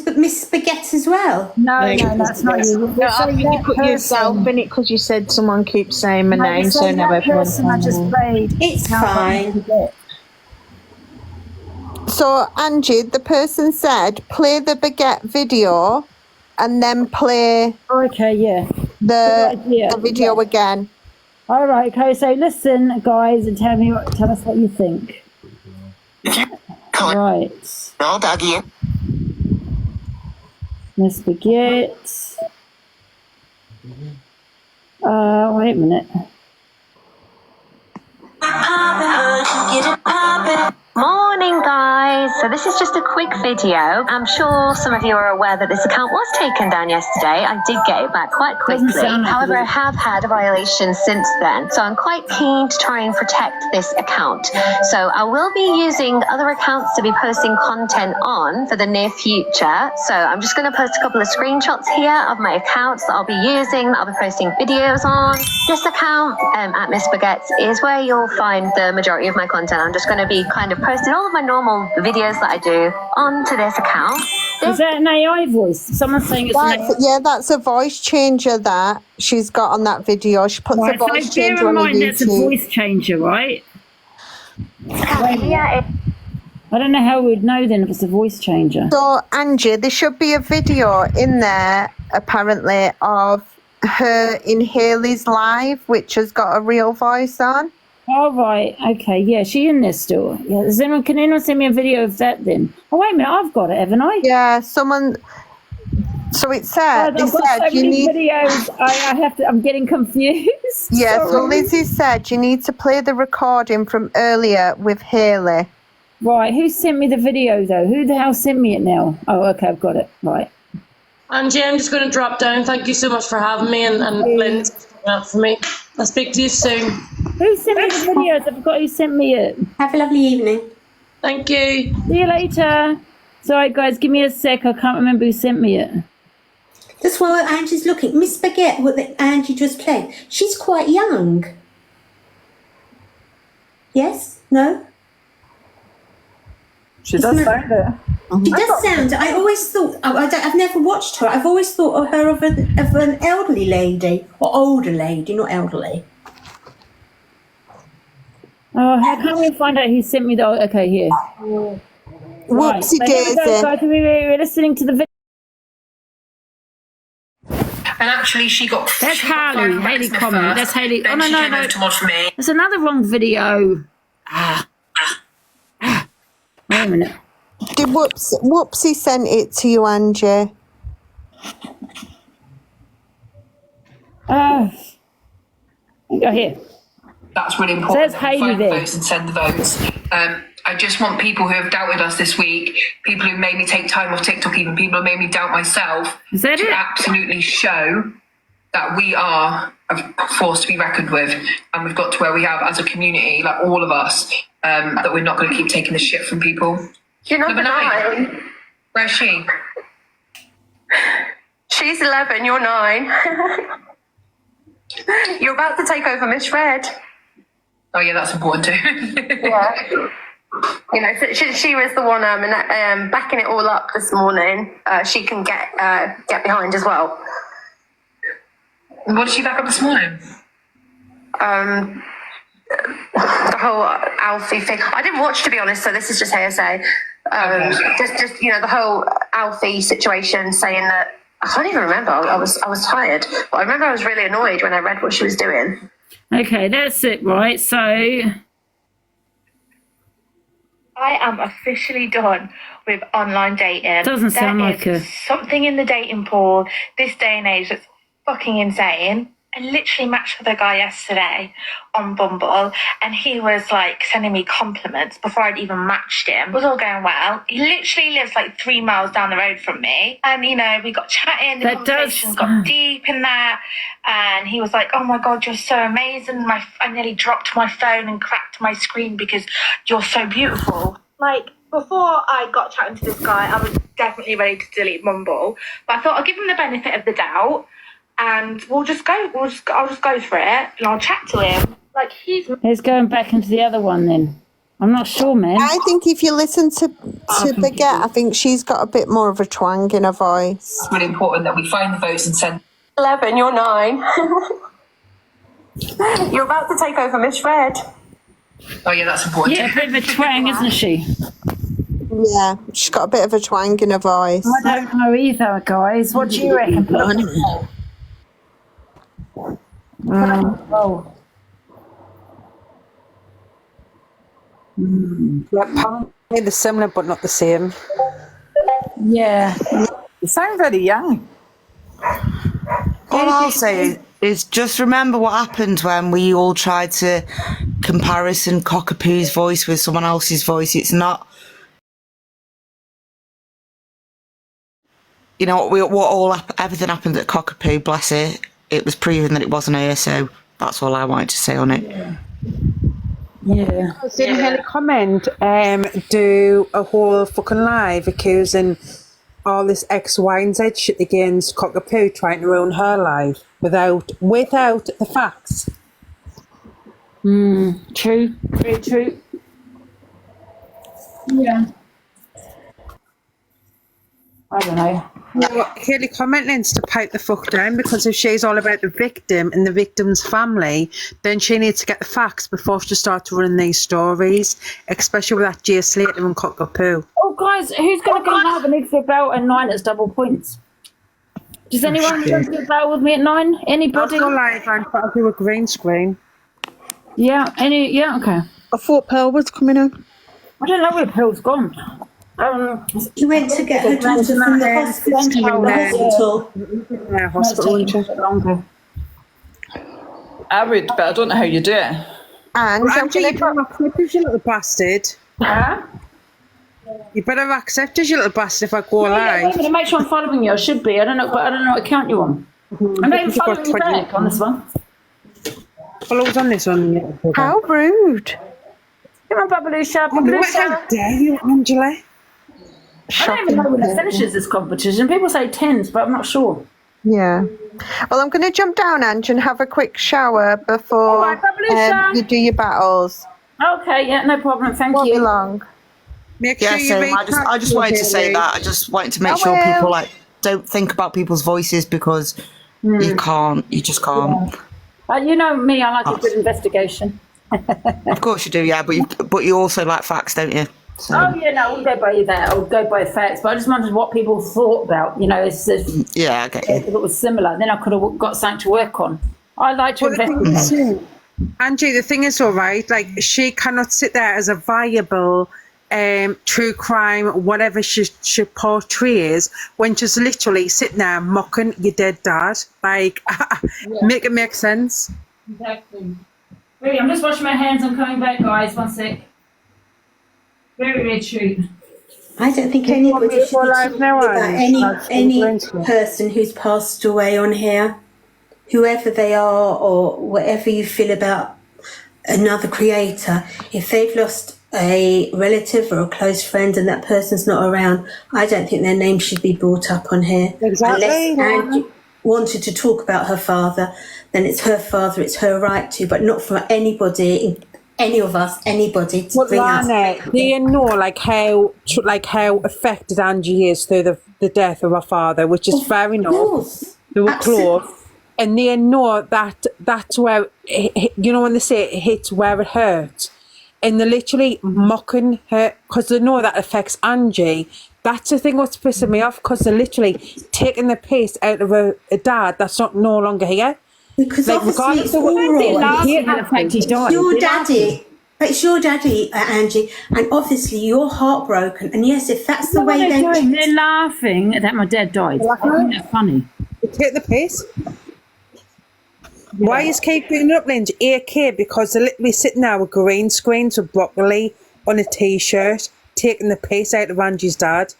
Baguette as well. No, that's not you. No, I think you put yourself in it because you said someone keeps saying my name, so now everyone's I just played. It's fine. So, Angie, the person said, play the Baguette video and then play the video again. All right, okay, so listen, guys, and tell us what you think. Right. Miss Baguette. Wait a minute. Morning, guys. So this is just a quick video. I'm sure some of you are aware that this account was taken down yesterday. I did get it back quite quickly. However, I have had a violation since then. So I'm quite keen to try and protect this account. So I will be using other accounts to be posting content on for the near future. So I'm just going to post a couple of screenshots here of my accounts that I'll be using, that I'll be posting videos on. This account at Miss Baguette is where you'll find the majority of my content. I'm just going to be kind of posting all of my normal videos that I do onto this account. Is that an AI voice? Someone's saying it's an AI. Yeah, that's a voice changer that she's got on that video. She puts a voice changer on the YouTube. That's a voice changer, right? Yeah. I don't know how we'd know then if it's a voice changer. So, Angie, there should be a video in there, apparently, of her in Hayley's live, which has got a real voice on. All right, okay, yeah, she in there still. Yeah, can anyone send me a video of that then? Oh, wait a minute, I've got it, haven't I? Yeah, someone. So it said, I've got so many videos. I'm getting confused. Yeah, Sorry. so Lizzie said you need to play the recording from earlier with Hayley. Right, who sent me the video though? Who the hell sent me it now? Oh, okay, I've got it. Right. Angie, I'm just going to drop down. Thank you so much for having me, and Lynn's coming up for me. I'll speak to you soon. Who sent me the videos? I forgot who sent me it. Have a lovely evening. Thank you. See you later. Sorry, guys, give me a sec. I can't remember who sent me it. That's why Angie's looking. Miss Baguette, what Angie just played, she's quite young. Yes? No? She does sound it. She does sound. I always thought. I've never watched her. I've always thought of her of an elderly lady or older lady, not elderly. Oh, how can we find out who sent me the? Okay, here. Whoopsie daisy. We're listening to the video. And actually, she got. That's Hayley. Hayley comment. That's Hayley. Then she came over to watch me. There's another wrong video. Wait a minute. Did Whoopsie sent it to you, Angie? Here. That's really important. Says Hayley there. Votes and send the votes. I just want people who have doubted us this week, people who made me take time off TikTok, even people who made me doubt myself, Is that to it? absolutely show that we are a force to be reckoned with, and we've got to where we have as a community, like all of us, that we're not going to keep taking the shit from people. You're number 9. Where's she? She's 11, you're 9. You're about to take over Miss Red. Oh yeah, that's important too. Yeah. You know, so she was the one backing it all up this morning. She can get behind as well. What did she back up this morning? The whole Alfie thing. I didn't watch, to be honest, so this is just hearsay. Just you know, the whole Alfie situation, saying that I can't even remember. I was tired, but I remember I was really annoyed when I read what she was doing. Okay, that's it, right? So I am officially done with online dating. Doesn't sound like it. Something in the dating pool this day and age that's fucking insane. I literally matched with a guy yesterday on Bumble, and he was like sending me compliments before I'd even matched him. It was all going well. He literally lives like 3 miles down the road from me, and you know, we got chatting, the conversations got deep in there, and he was like, oh my god, you're so amazing. I nearly dropped my phone and cracked my screen because you're so beautiful. Like, before I got chatting to this guy, I was definitely ready to delete Bumble, but I thought I'll give him the benefit of the doubt. And I'll just go for it, and I'll chat to him. Like, he's going back into the other one then. I'm not sure, man. I think if you listen to Baguette, I think she's got a bit more of a twang in her voice. It's really important that we find the votes and send. 11, you're 9. You're about to take over Miss Red. Oh yeah, that's important. Yeah, a bit of a twang, isn't she? Yeah, she's got a bit of a twang in her voice. I don't know either, guys. What do you reckon? Like, apparently they're similar but not the same. Yeah. You sound very young. All I'll say is just remember what happened when we all tried to comparison Cockapoo's voice with someone else's voice. It's not, you know, everything happened at Cockapoo, bless it. It was proven that it wasn't her, so that's all I wanted to say on it. Yeah. Didn't Hayley comment, do a whole fucking live accusing all this X, Y, and Z shit against Cockapoo, trying to ruin her life without the facts? True. Very true. Yeah. I don't know. Well, Hayley commenting to pipe the fuck down, because if she's all about the victim and the victim's family, then she needs to get the facts before she starts running these stories, especially with that Jay Slater and Cockapoo. Oh, guys, who's going to go and have an extra belt at 9 as double points? Does anyone want to do a belt with me at 9? Anybody? I'll go live and I'll do a green screen. Yeah, okay. I thought Pearl was coming up. I don't know where Pearl's gone. She went to get her daughter from the hospital. Yeah, hospital. I would, but I don't know how you do it. And Angie, you better accept us, you little bastard. Huh? You better accept us, you little bastard, if I go live. I'm going to make sure I'm following you. I should be. I don't know what account you're on. I'm not even following you back on this one. Follows on this one. How rude. Come on, Babalusha. How dare you, Angela? I don't even know when it finishes, this competition. People say 10s, but I'm not sure. Yeah. Well, I'm going to jump down, Ange, and have a quick shower before you do your battles. Okay, yeah, no problem. Thank you. Won't be long. Make sure I just wanted to say that. I just wanted to make sure people don't think about people's voices, because you can't. You just can't. You know me, I like a good investigation. Of course you do, yeah, but you also like facts, don't you? So. Oh yeah, no, we'll go by that. I'll go by facts, but I just wondered what people thought about. You know, yeah, I get you. If it was similar, then I could have got something to work on. I like to investigate. Angie, the thing is, all right, like, she cannot sit there as a viable true crime, whatever she portrays, when she's literally sitting there mocking your dead dad. Like, make it make sense. Exactly. Really, I'm just washing my hands. I'm coming back, guys. 1 sec. Very, very true. I don't think anybody should be talking about any person who's passed away on here. whoever they are or whatever you feel about another creator, if they've lost a relative or a close friend and that person's not around, I don't think their name should be brought up on here. Exactly. Unless Angie wanted to talk about her father, then it's her father, it's her right to, but not for anybody, any of us, anybody to bring us. Do you know like how affected Angie is through the death of her father, which is fair enough. They were close. And they know that's where, you know when they say it hits where it hurts, and they're literally mocking her because they know that affects Angie. That's the thing what's pissing me off, because they're literally taking the piss out of a dad that's no longer here. Because like, obviously it's all your daddy. But it's your daddy, Angie, and obviously you're heartbroken. And yes, if that's the way they're laughing that my dad died. I think that's funny. Take the piss. Why is Kate putting it up, Lindsay? AK, because they're literally sitting there with green screens with broccoli on a t-shirt, taking the piss out of Angie's dad.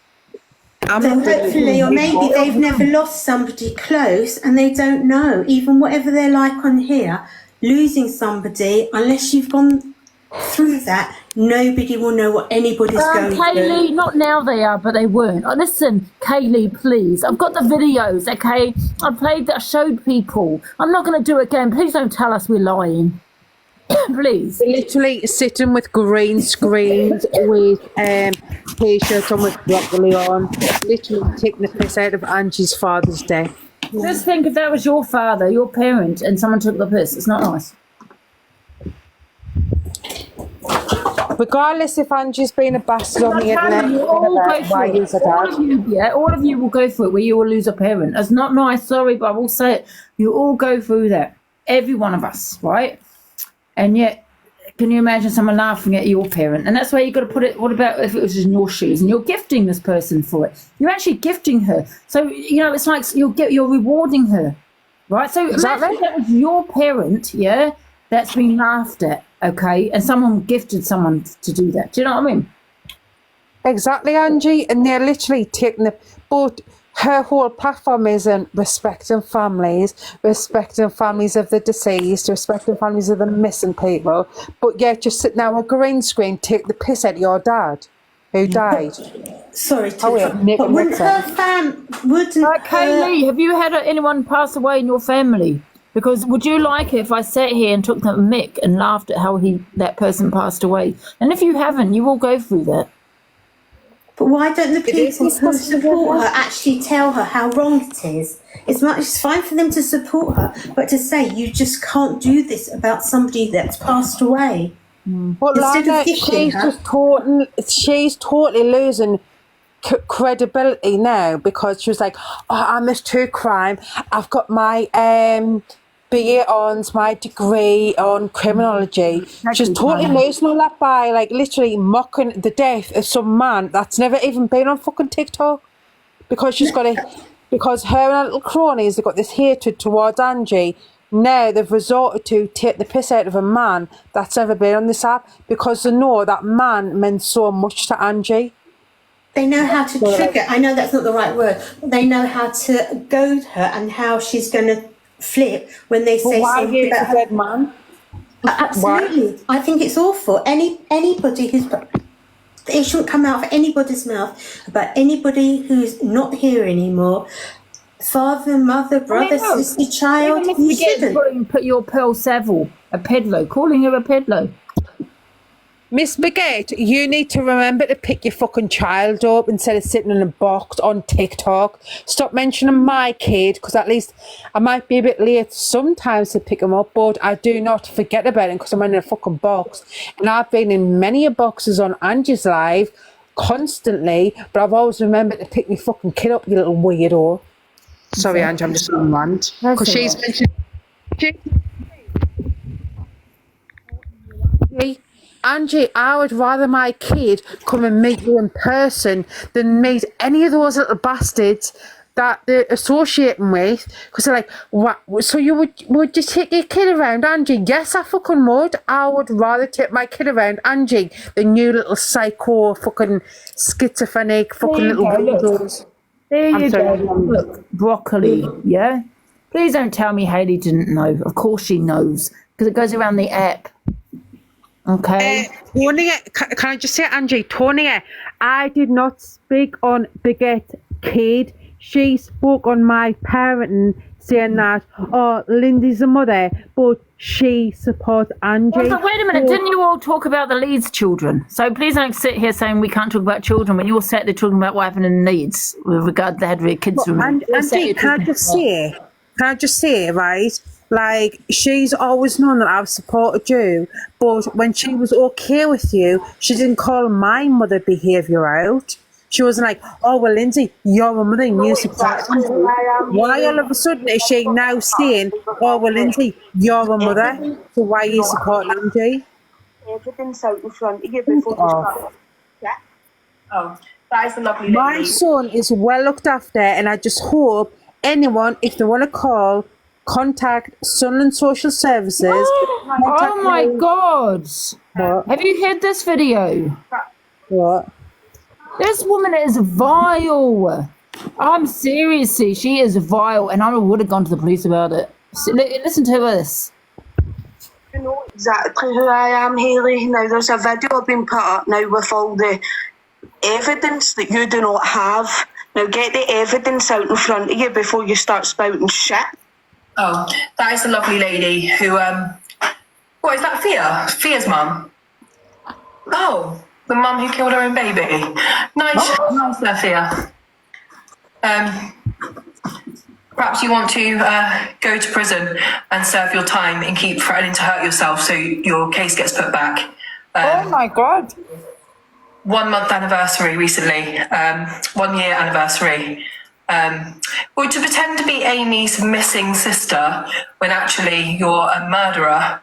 Then hopefully, or maybe they've never lost somebody close and they don't know. Even whatever they're like on here, losing somebody, unless you've gone through that, nobody will know what anybody's going through. Kaylee, not now they are, but they weren't. Oh, listen, Kaylee, please. I've got the videos, okay? I showed people. I'm not going to do it again. Please don't tell us we're lying. Please. They're literally sitting with green screens with t-shirts on with broccoli on, literally taking the piss out of Angie's father's death. Just think if that was your father, your parent, and someone took the piss. It's not nice. Regardless if Angie's been a bastard on the internet, all of you will go through it where you will lose a parent. That's not nice, sorry, but I will say it. You all go through that. Every one of us, right? And yet, can you imagine someone laughing at your parent? And that's where you've got to put it. What about if it was in your shoes and you're gifting this person for it? You're actually gifting her. So, you know, it's like you're rewarding her, right? So imagine if that was your parent, yeah, that's been laughed at, okay? And someone gifted someone to do that. Do you know what I mean? Exactly, Angie. And they're literally taking but her whole platform isn't respecting families of the deceased, respecting families of the missing people, but yet just sitting there on a green screen, take the piss out of your dad who died. Sorry, but wouldn't her Kaylee, have you had anyone pass away in your family? Because would you like it if I sat here and took the mick and laughed at how that person passed away? And if you haven't, you will go through that. But why don't the people who support her actually tell her how wrong it is? It's fine for them to support her, but to say you just can't do this about somebody that's passed away. But Lana, she's totally losing credibility now, because she was like, oh, I'm this true crime. I've got my BA on my degree on criminology. She's totally losing all that by like literally mocking the death of some man that's never even been on fucking TikTok, because she's got because her and her little cronies have got this hatred towards Angie. Now they've resorted to take the piss out of a man that's never been on this app, because they know that man meant so much to Angie. They know how to trigger. I know that's not the right word. But they know how to goad her and how she's going to flip when they say something about her. Dead man? Absolutely. Why? I think it's awful. Anybody who's... It shouldn't come out of anybody's mouth about anybody who's not here anymore. Father, mother, brother, sister, child. Even if you shouldn't put your Pearl Saville a peddler, calling her a peddler. Miss Baguette, you need to remember to pick your fucking child up instead of sitting in a box on TikTok. Stop mentioning my kid, because at least I might be a bit late sometimes to pick him up, but I do not forget about him because I'm in a fucking box. And I've been in many boxes on Angie's live constantly, but I've always remembered to pick my fucking kid up, you little weirdo. Sorry, Angie, I'm just on rant. Because she's mentioned... Angie, I would rather my kid come and meet you in person than meet any of those little bastards that they're associating with. Because they're like, what? So you would you take your kid around, Angie? Yes, I fucking would. I would rather take my kid around, Angie, than you little psycho, fucking schizophrenic, fucking little weirdos. There you go. Look, broccoli, yeah? Please don't tell me Hayley didn't know. Of course she knows, because it goes around the app. Okay. Tony, can I just say, Angie, Tony, I did not speak on Bigot Kid. She spoke on my parenting, saying that, oh, Lindsay's a mother, but she supports Angie. Well, but wait a minute, didn't you all talk about the Leeds children? So please don't sit here saying we can't talk about children when you all sat there talking about what happened in Leeds with regard to their kids. Angie, can I just say, right? Like, she's always known that I've supported you, but when she was okay with you, she didn't call my mother behaviour out. She wasn't like, oh, well, Lindsay, you're a mother and you support Angie. Why all of a sudden is she now saying, oh, well, Lindsay, you're a mother, so why are you supporting Angie? Everything's out in front of you before you start. Yeah. Oh, that is a lovely lady. My son is well looked after, and I just hope anyone, if they want to call, contact Sunderland Social Services. Oh my God. What? Have you heard this video? What? This woman is vile. I'm seriously, she is vile, and I would have gone to the police about it. Listen to this. You know exactly who I am, Hayley. Now, there's a video being put up now with all the evidence that you do not have. Now, get the evidence out in front of you before you start spouting shit. Oh, that is a lovely lady who, what is that, Fia's mum? Oh, the mum who killed her own baby. Nice there, Fia. Perhaps you want to go to prison and serve your time and keep threatening to hurt yourself so your case gets put back. Oh my God. 1 month anniversary recently, 1 year anniversary. Or to pretend to be Amy's missing sister when actually you're a murderer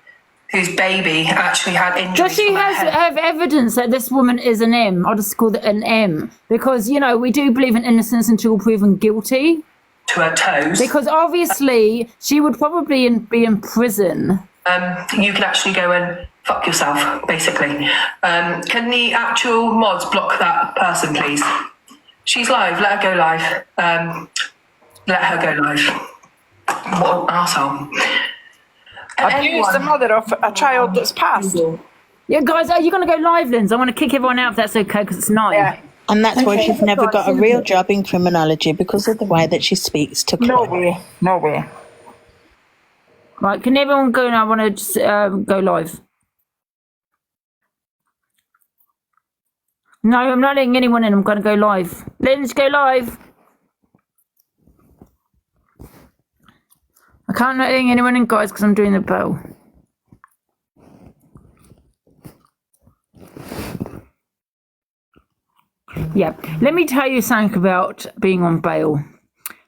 whose baby actually had injuries. Does she have evidence that this woman is an M? I'll just call it an M. Because, you know, we do believe in innocence until proven guilty. To her toes. Because obviously she would probably be in prison. You can actually go and fuck yourself, basically. Can the actual mods block that person, please? She's live. Let her go live. Let her go live. What an arsehole. Abuse the mother of a child that's passed. Yeah, guys, are you going to go live, Linz? I want to kick everyone out if that's okay, because it's 9. Yeah. And that's why she's never got a real job in criminology, because of the way that she speaks to Claire. Nowhere. Right, can everyone go now? I want to just go live. No, I'm not letting anyone in. I'm going to go live. Linz, go live. I can't let anyone in, guys, because I'm doing the bell. Yeah, let me tell you something about being on bail.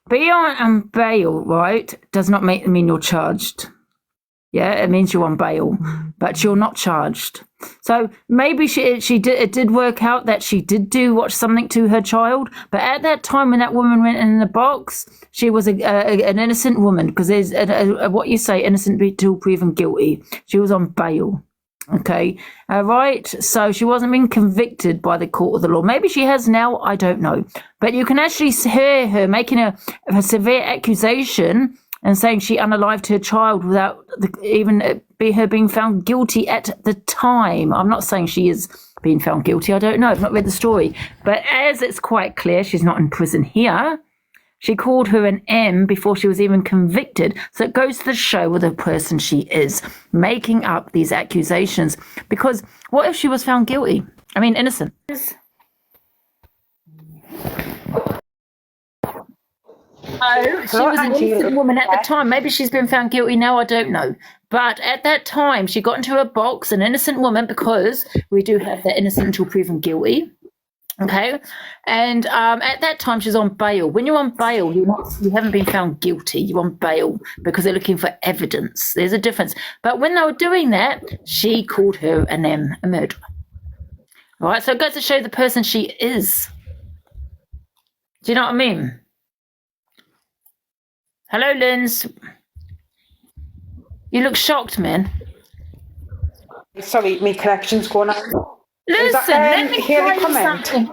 Being on bail, right, does not mean you're charged. Yeah, it means you're on bail, but you're not charged. So maybe it did work out that she did watch something to her child, but at that time when that woman went in the box, she was an innocent woman, because there's what you say, innocent until proven guilty. She was on bail. Okay, right. So she wasn't being convicted by the court of the law. Maybe she has now. I don't know. But you can actually hear her making a severe accusation and saying she unalived her child without even her being found guilty at the time. I'm not saying she is being found guilty. I don't know. I've not read the story. But as it's quite clear, she's not in prison here. She called her an M before she was even convicted. So it goes to show what a person she is, making up these accusations. Because what if she was found guilty? I mean, innocent. No, she was an innocent woman at the time. Maybe she's been found guilty now, I don't know. But at that time, she got into a box, an innocent woman, because we do have that innocent until proven guilty. Okay, and at that time she's on bail. When you're on bail, you haven't been found guilty. You're on bail because they're looking for evidence. There's a difference. But when they were doing that, she called her an M, a murderer. All right, so it goes to show the person she is. Do you know what I mean? Hello, Linz. You look shocked, man. Sorry, my connection's going on. Listen, let me Hayley tell you comment? something.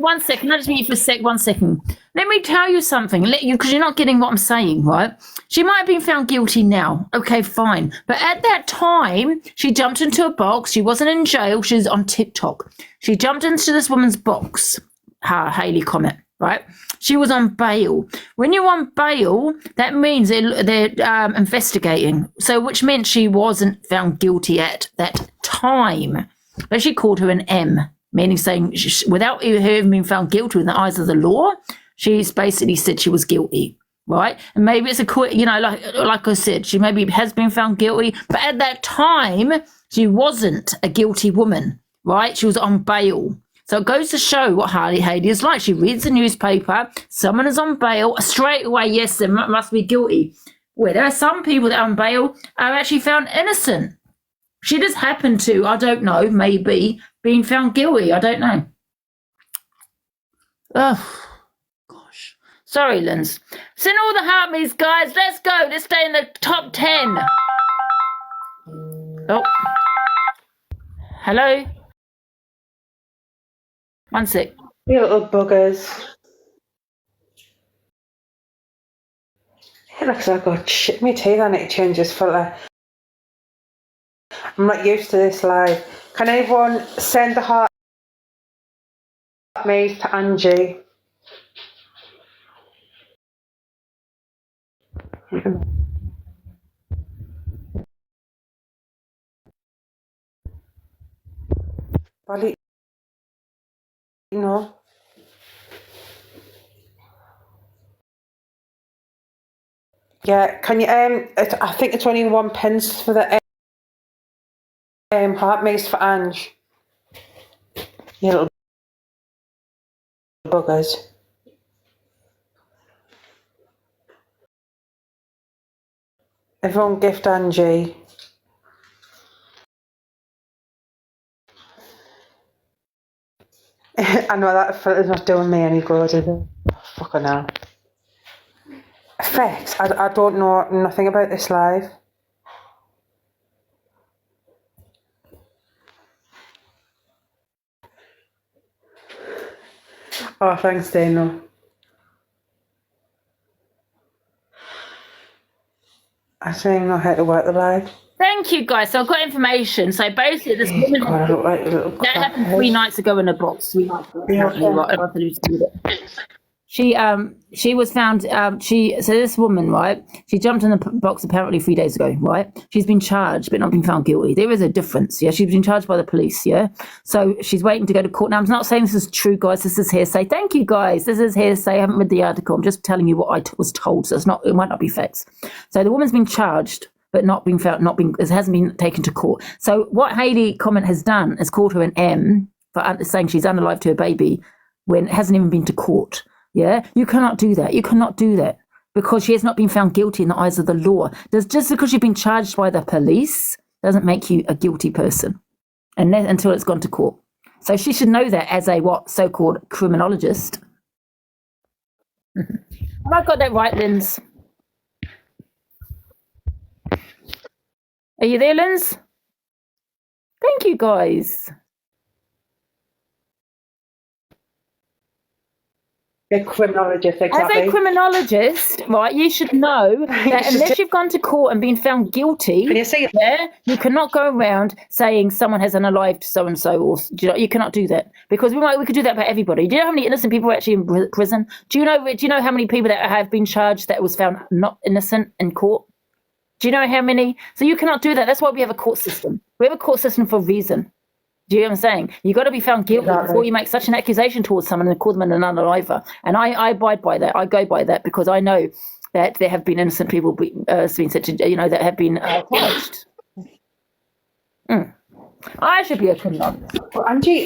One second, I just need you for a sec. 1 second. Let me tell you something. Because you're not getting what I'm saying, right? She might have been found guilty now. Okay, fine. But at that time, she jumped into a box. She wasn't in jail. She was on TikTok. She jumped into this woman's box. Hayley comment, right? She was on bail. When you're on bail, that means they're investigating. So, which meant she wasn't found guilty at that time. But she called her an M, meaning saying without her having been found guilty in the eyes of the law, she's basically said she was guilty, right? And maybe it's like I said, she maybe has been found guilty, but at that time, she wasn't a guilty woman, right? She was on bail. So it goes to show what Hayley is like. She reads the newspaper, someone is on bail, straight away, yes, they must be guilty. Where there are some people that are on bail are actually found innocent. She just happened to, I don't know, maybe, being found guilty. I don't know. Oh, gosh. Sorry, Linz. Send all the heartbeats, guys. Let's go. Let's stay in the top 10. Oh. Hello? 1 sec. You little buggers. It looks like I've got shit me teeth. I need to change this filter. I'm not used to this live. Can anyone send the heart me to Angie? Bali, no. Yeah, can you I think it's only 1 pence for the heart mace for Ange. You little buggers. Everyone gift Angie. I know that filter's not doing me any good, is it? Oh, fucking hell. Effects? I don't know nothing about this live. Oh, thanks, Dano. I don't even know how to work the live. Thank you, guys. So I've got information. So basically, this woman that happened 3 nights ago in a box. 3 nights ago. She was found. So this woman, right? She jumped in the box apparently 3 days ago, right? She's been charged, but not been found guilty. There is a difference, yeah. She's been charged by the police, yeah. So she's waiting to go to court now. I'm not saying this is true, guys. This is hearsay. Thank you, guys. This is hearsay. I haven't read the article. I'm just telling you what I was told. So it might not be facts. So the woman's been charged, but not been found. It hasn't been taken to court. So what Hayley comment has done is called her an M for saying she's unalive to her baby when it hasn't even been to court. Yeah, you cannot do that. You cannot do that because she has not been found guilty in the eyes of the law. Just because you've been charged by the police doesn't make you a guilty person until it's gone to court. So she should know that as a so-called criminologist. Have I got that right, Linz? Are you there, Linz? Thank you, guys. A criminologist, exactly. As a criminologist, right, you should know that unless you've gone to court and been found guilty, you cannot go around saying someone has unalived so-and-so, or you cannot do that. Because we could do that about everybody. Do you know how many innocent people are actually in prison? Do you know how many people that have been charged that was found not innocent in court? Do you know how many? So you cannot do that. That's why we have a court system. We have a court system for a reason. Do you know what I'm saying? You've got to be found guilty before you make such an accusation towards someone and call them an unaliver. And I abide by that. I go by that because I know that there have been innocent people being that have been charged. I should be a criminologist. Well, Angie,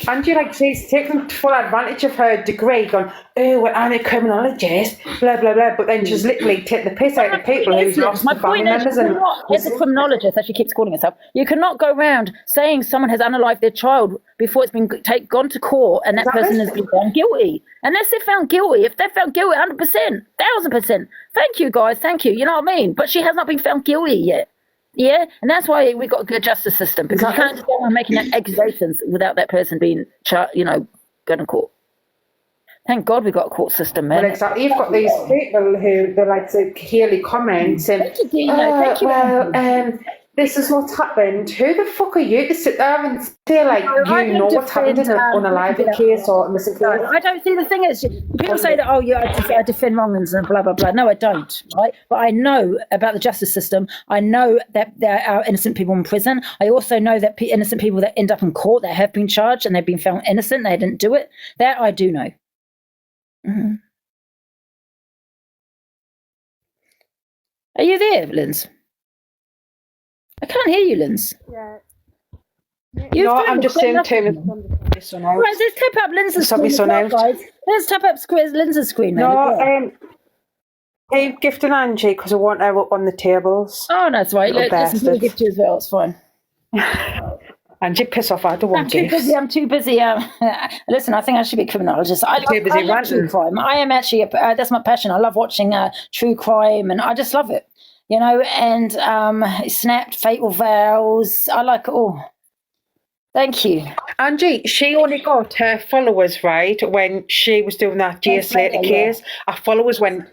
she's taking full advantage of her degree, going, oh, well, I'm a criminologist, blah, blah, blah, but then she's literally take the piss out of people who've lost the family members. As a criminologist, as she keeps calling herself, you cannot go around saying someone has unalived their child before it's been gone to court and that person has been found guilty. Unless they're found guilty. If they're found guilty, 100%, 1,000%. Thank you, guys, thank you, you know what I mean? But she has not been found guilty yet. Yeah, and that's why we've got a good justice system, because you can't just go on making accusations without that person being, going to court. Thank God we got a court system, man. Well, exactly. You've got these people who they like to Hayley comments and this is what's happened. Who the fuck are you to sit there and say like you know what's happened in an unalived case or a missing case? I don't see. The thing is, people say that I defend wrongings and blah blah blah. No, I don't. Right, but I know about the justice system. I know that there are innocent people in prison. I also know that innocent people that end up in court that have been charged and they've been found innocent. They didn't do it. That I do know. Mm-hmm. Are you there, Linz? I can't hear you, Linz. Yeah. I'm just saying to him. Right, let's tap up Linz's screen, guys. Let's tap up Linz's screen. Hey, gifting Angie because I want her up on the tables. Oh, that's right. Listen, we'll gift you as well. It's fine. Angie, piss off! I don't want gifts. I'm too busy. Listen, I think I should be a criminologist. I love true crime. I am actually that's my passion. I love watching true crime, and I just love it. And Snapped, Fatal Vows. I like it all. Thank you. Angie, she only got her followers, right, when she was doing that Jay Slater case. Her followers went,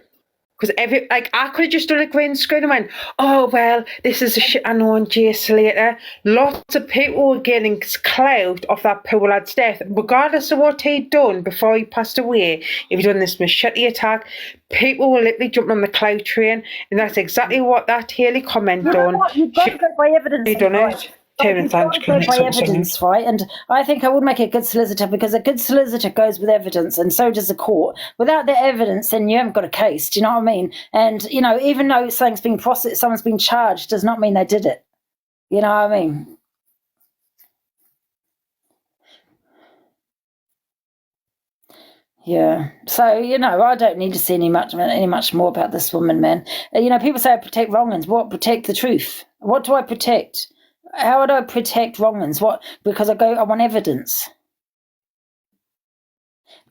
because I could have just done a green screen and went, oh, well, this is a shit I know on Jay Slater. Lots of people were getting clout off that poor lad's death, regardless of what he'd done before he passed away. If he'd done this machete attack, people were literally jumping on the clout train, and that's exactly what that Hayley comment done. You've got to go by evidence. She done it. By evidence, right? And I think I would make a good solicitor, because a good solicitor goes with evidence, and so does the court. Without the evidence, then you haven't got a case. Do you know what I mean? And even though someone's been charged, does not mean they did it. You know what I mean? Yeah. So I don't need to see any much more about this woman, man. People say I protect wrong'uns. What? Protect the truth. What do I protect? How would I protect wrong'uns? What? Because I want evidence.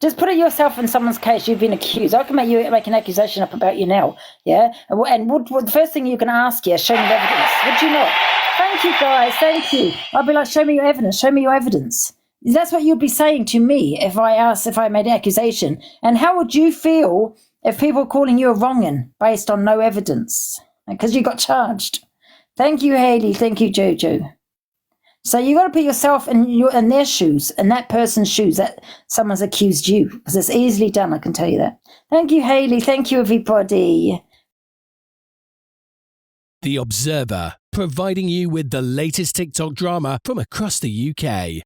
Just put it yourself in someone's case. You've been accused. I can make an accusation up about you now. Yeah. And what the first thing you can ask you, show me the evidence. Would you not? Thank you, guys. Thank you. I'd be like, show me your evidence. Show me your evidence. That's what you'd be saying to me if I made an accusation. And how would you feel if people were calling you a wrong'un based on no evidence? Because you got charged. Thank you, Hayley. Thank you, Jojo. So you got to put yourself in their shoes, in that person's shoes that someone's accused you, because it's easily done. I can tell you that. Thank you, Hayley. Thank you, everybody. The Observer, providing you with the latest TikTok drama from across the UK.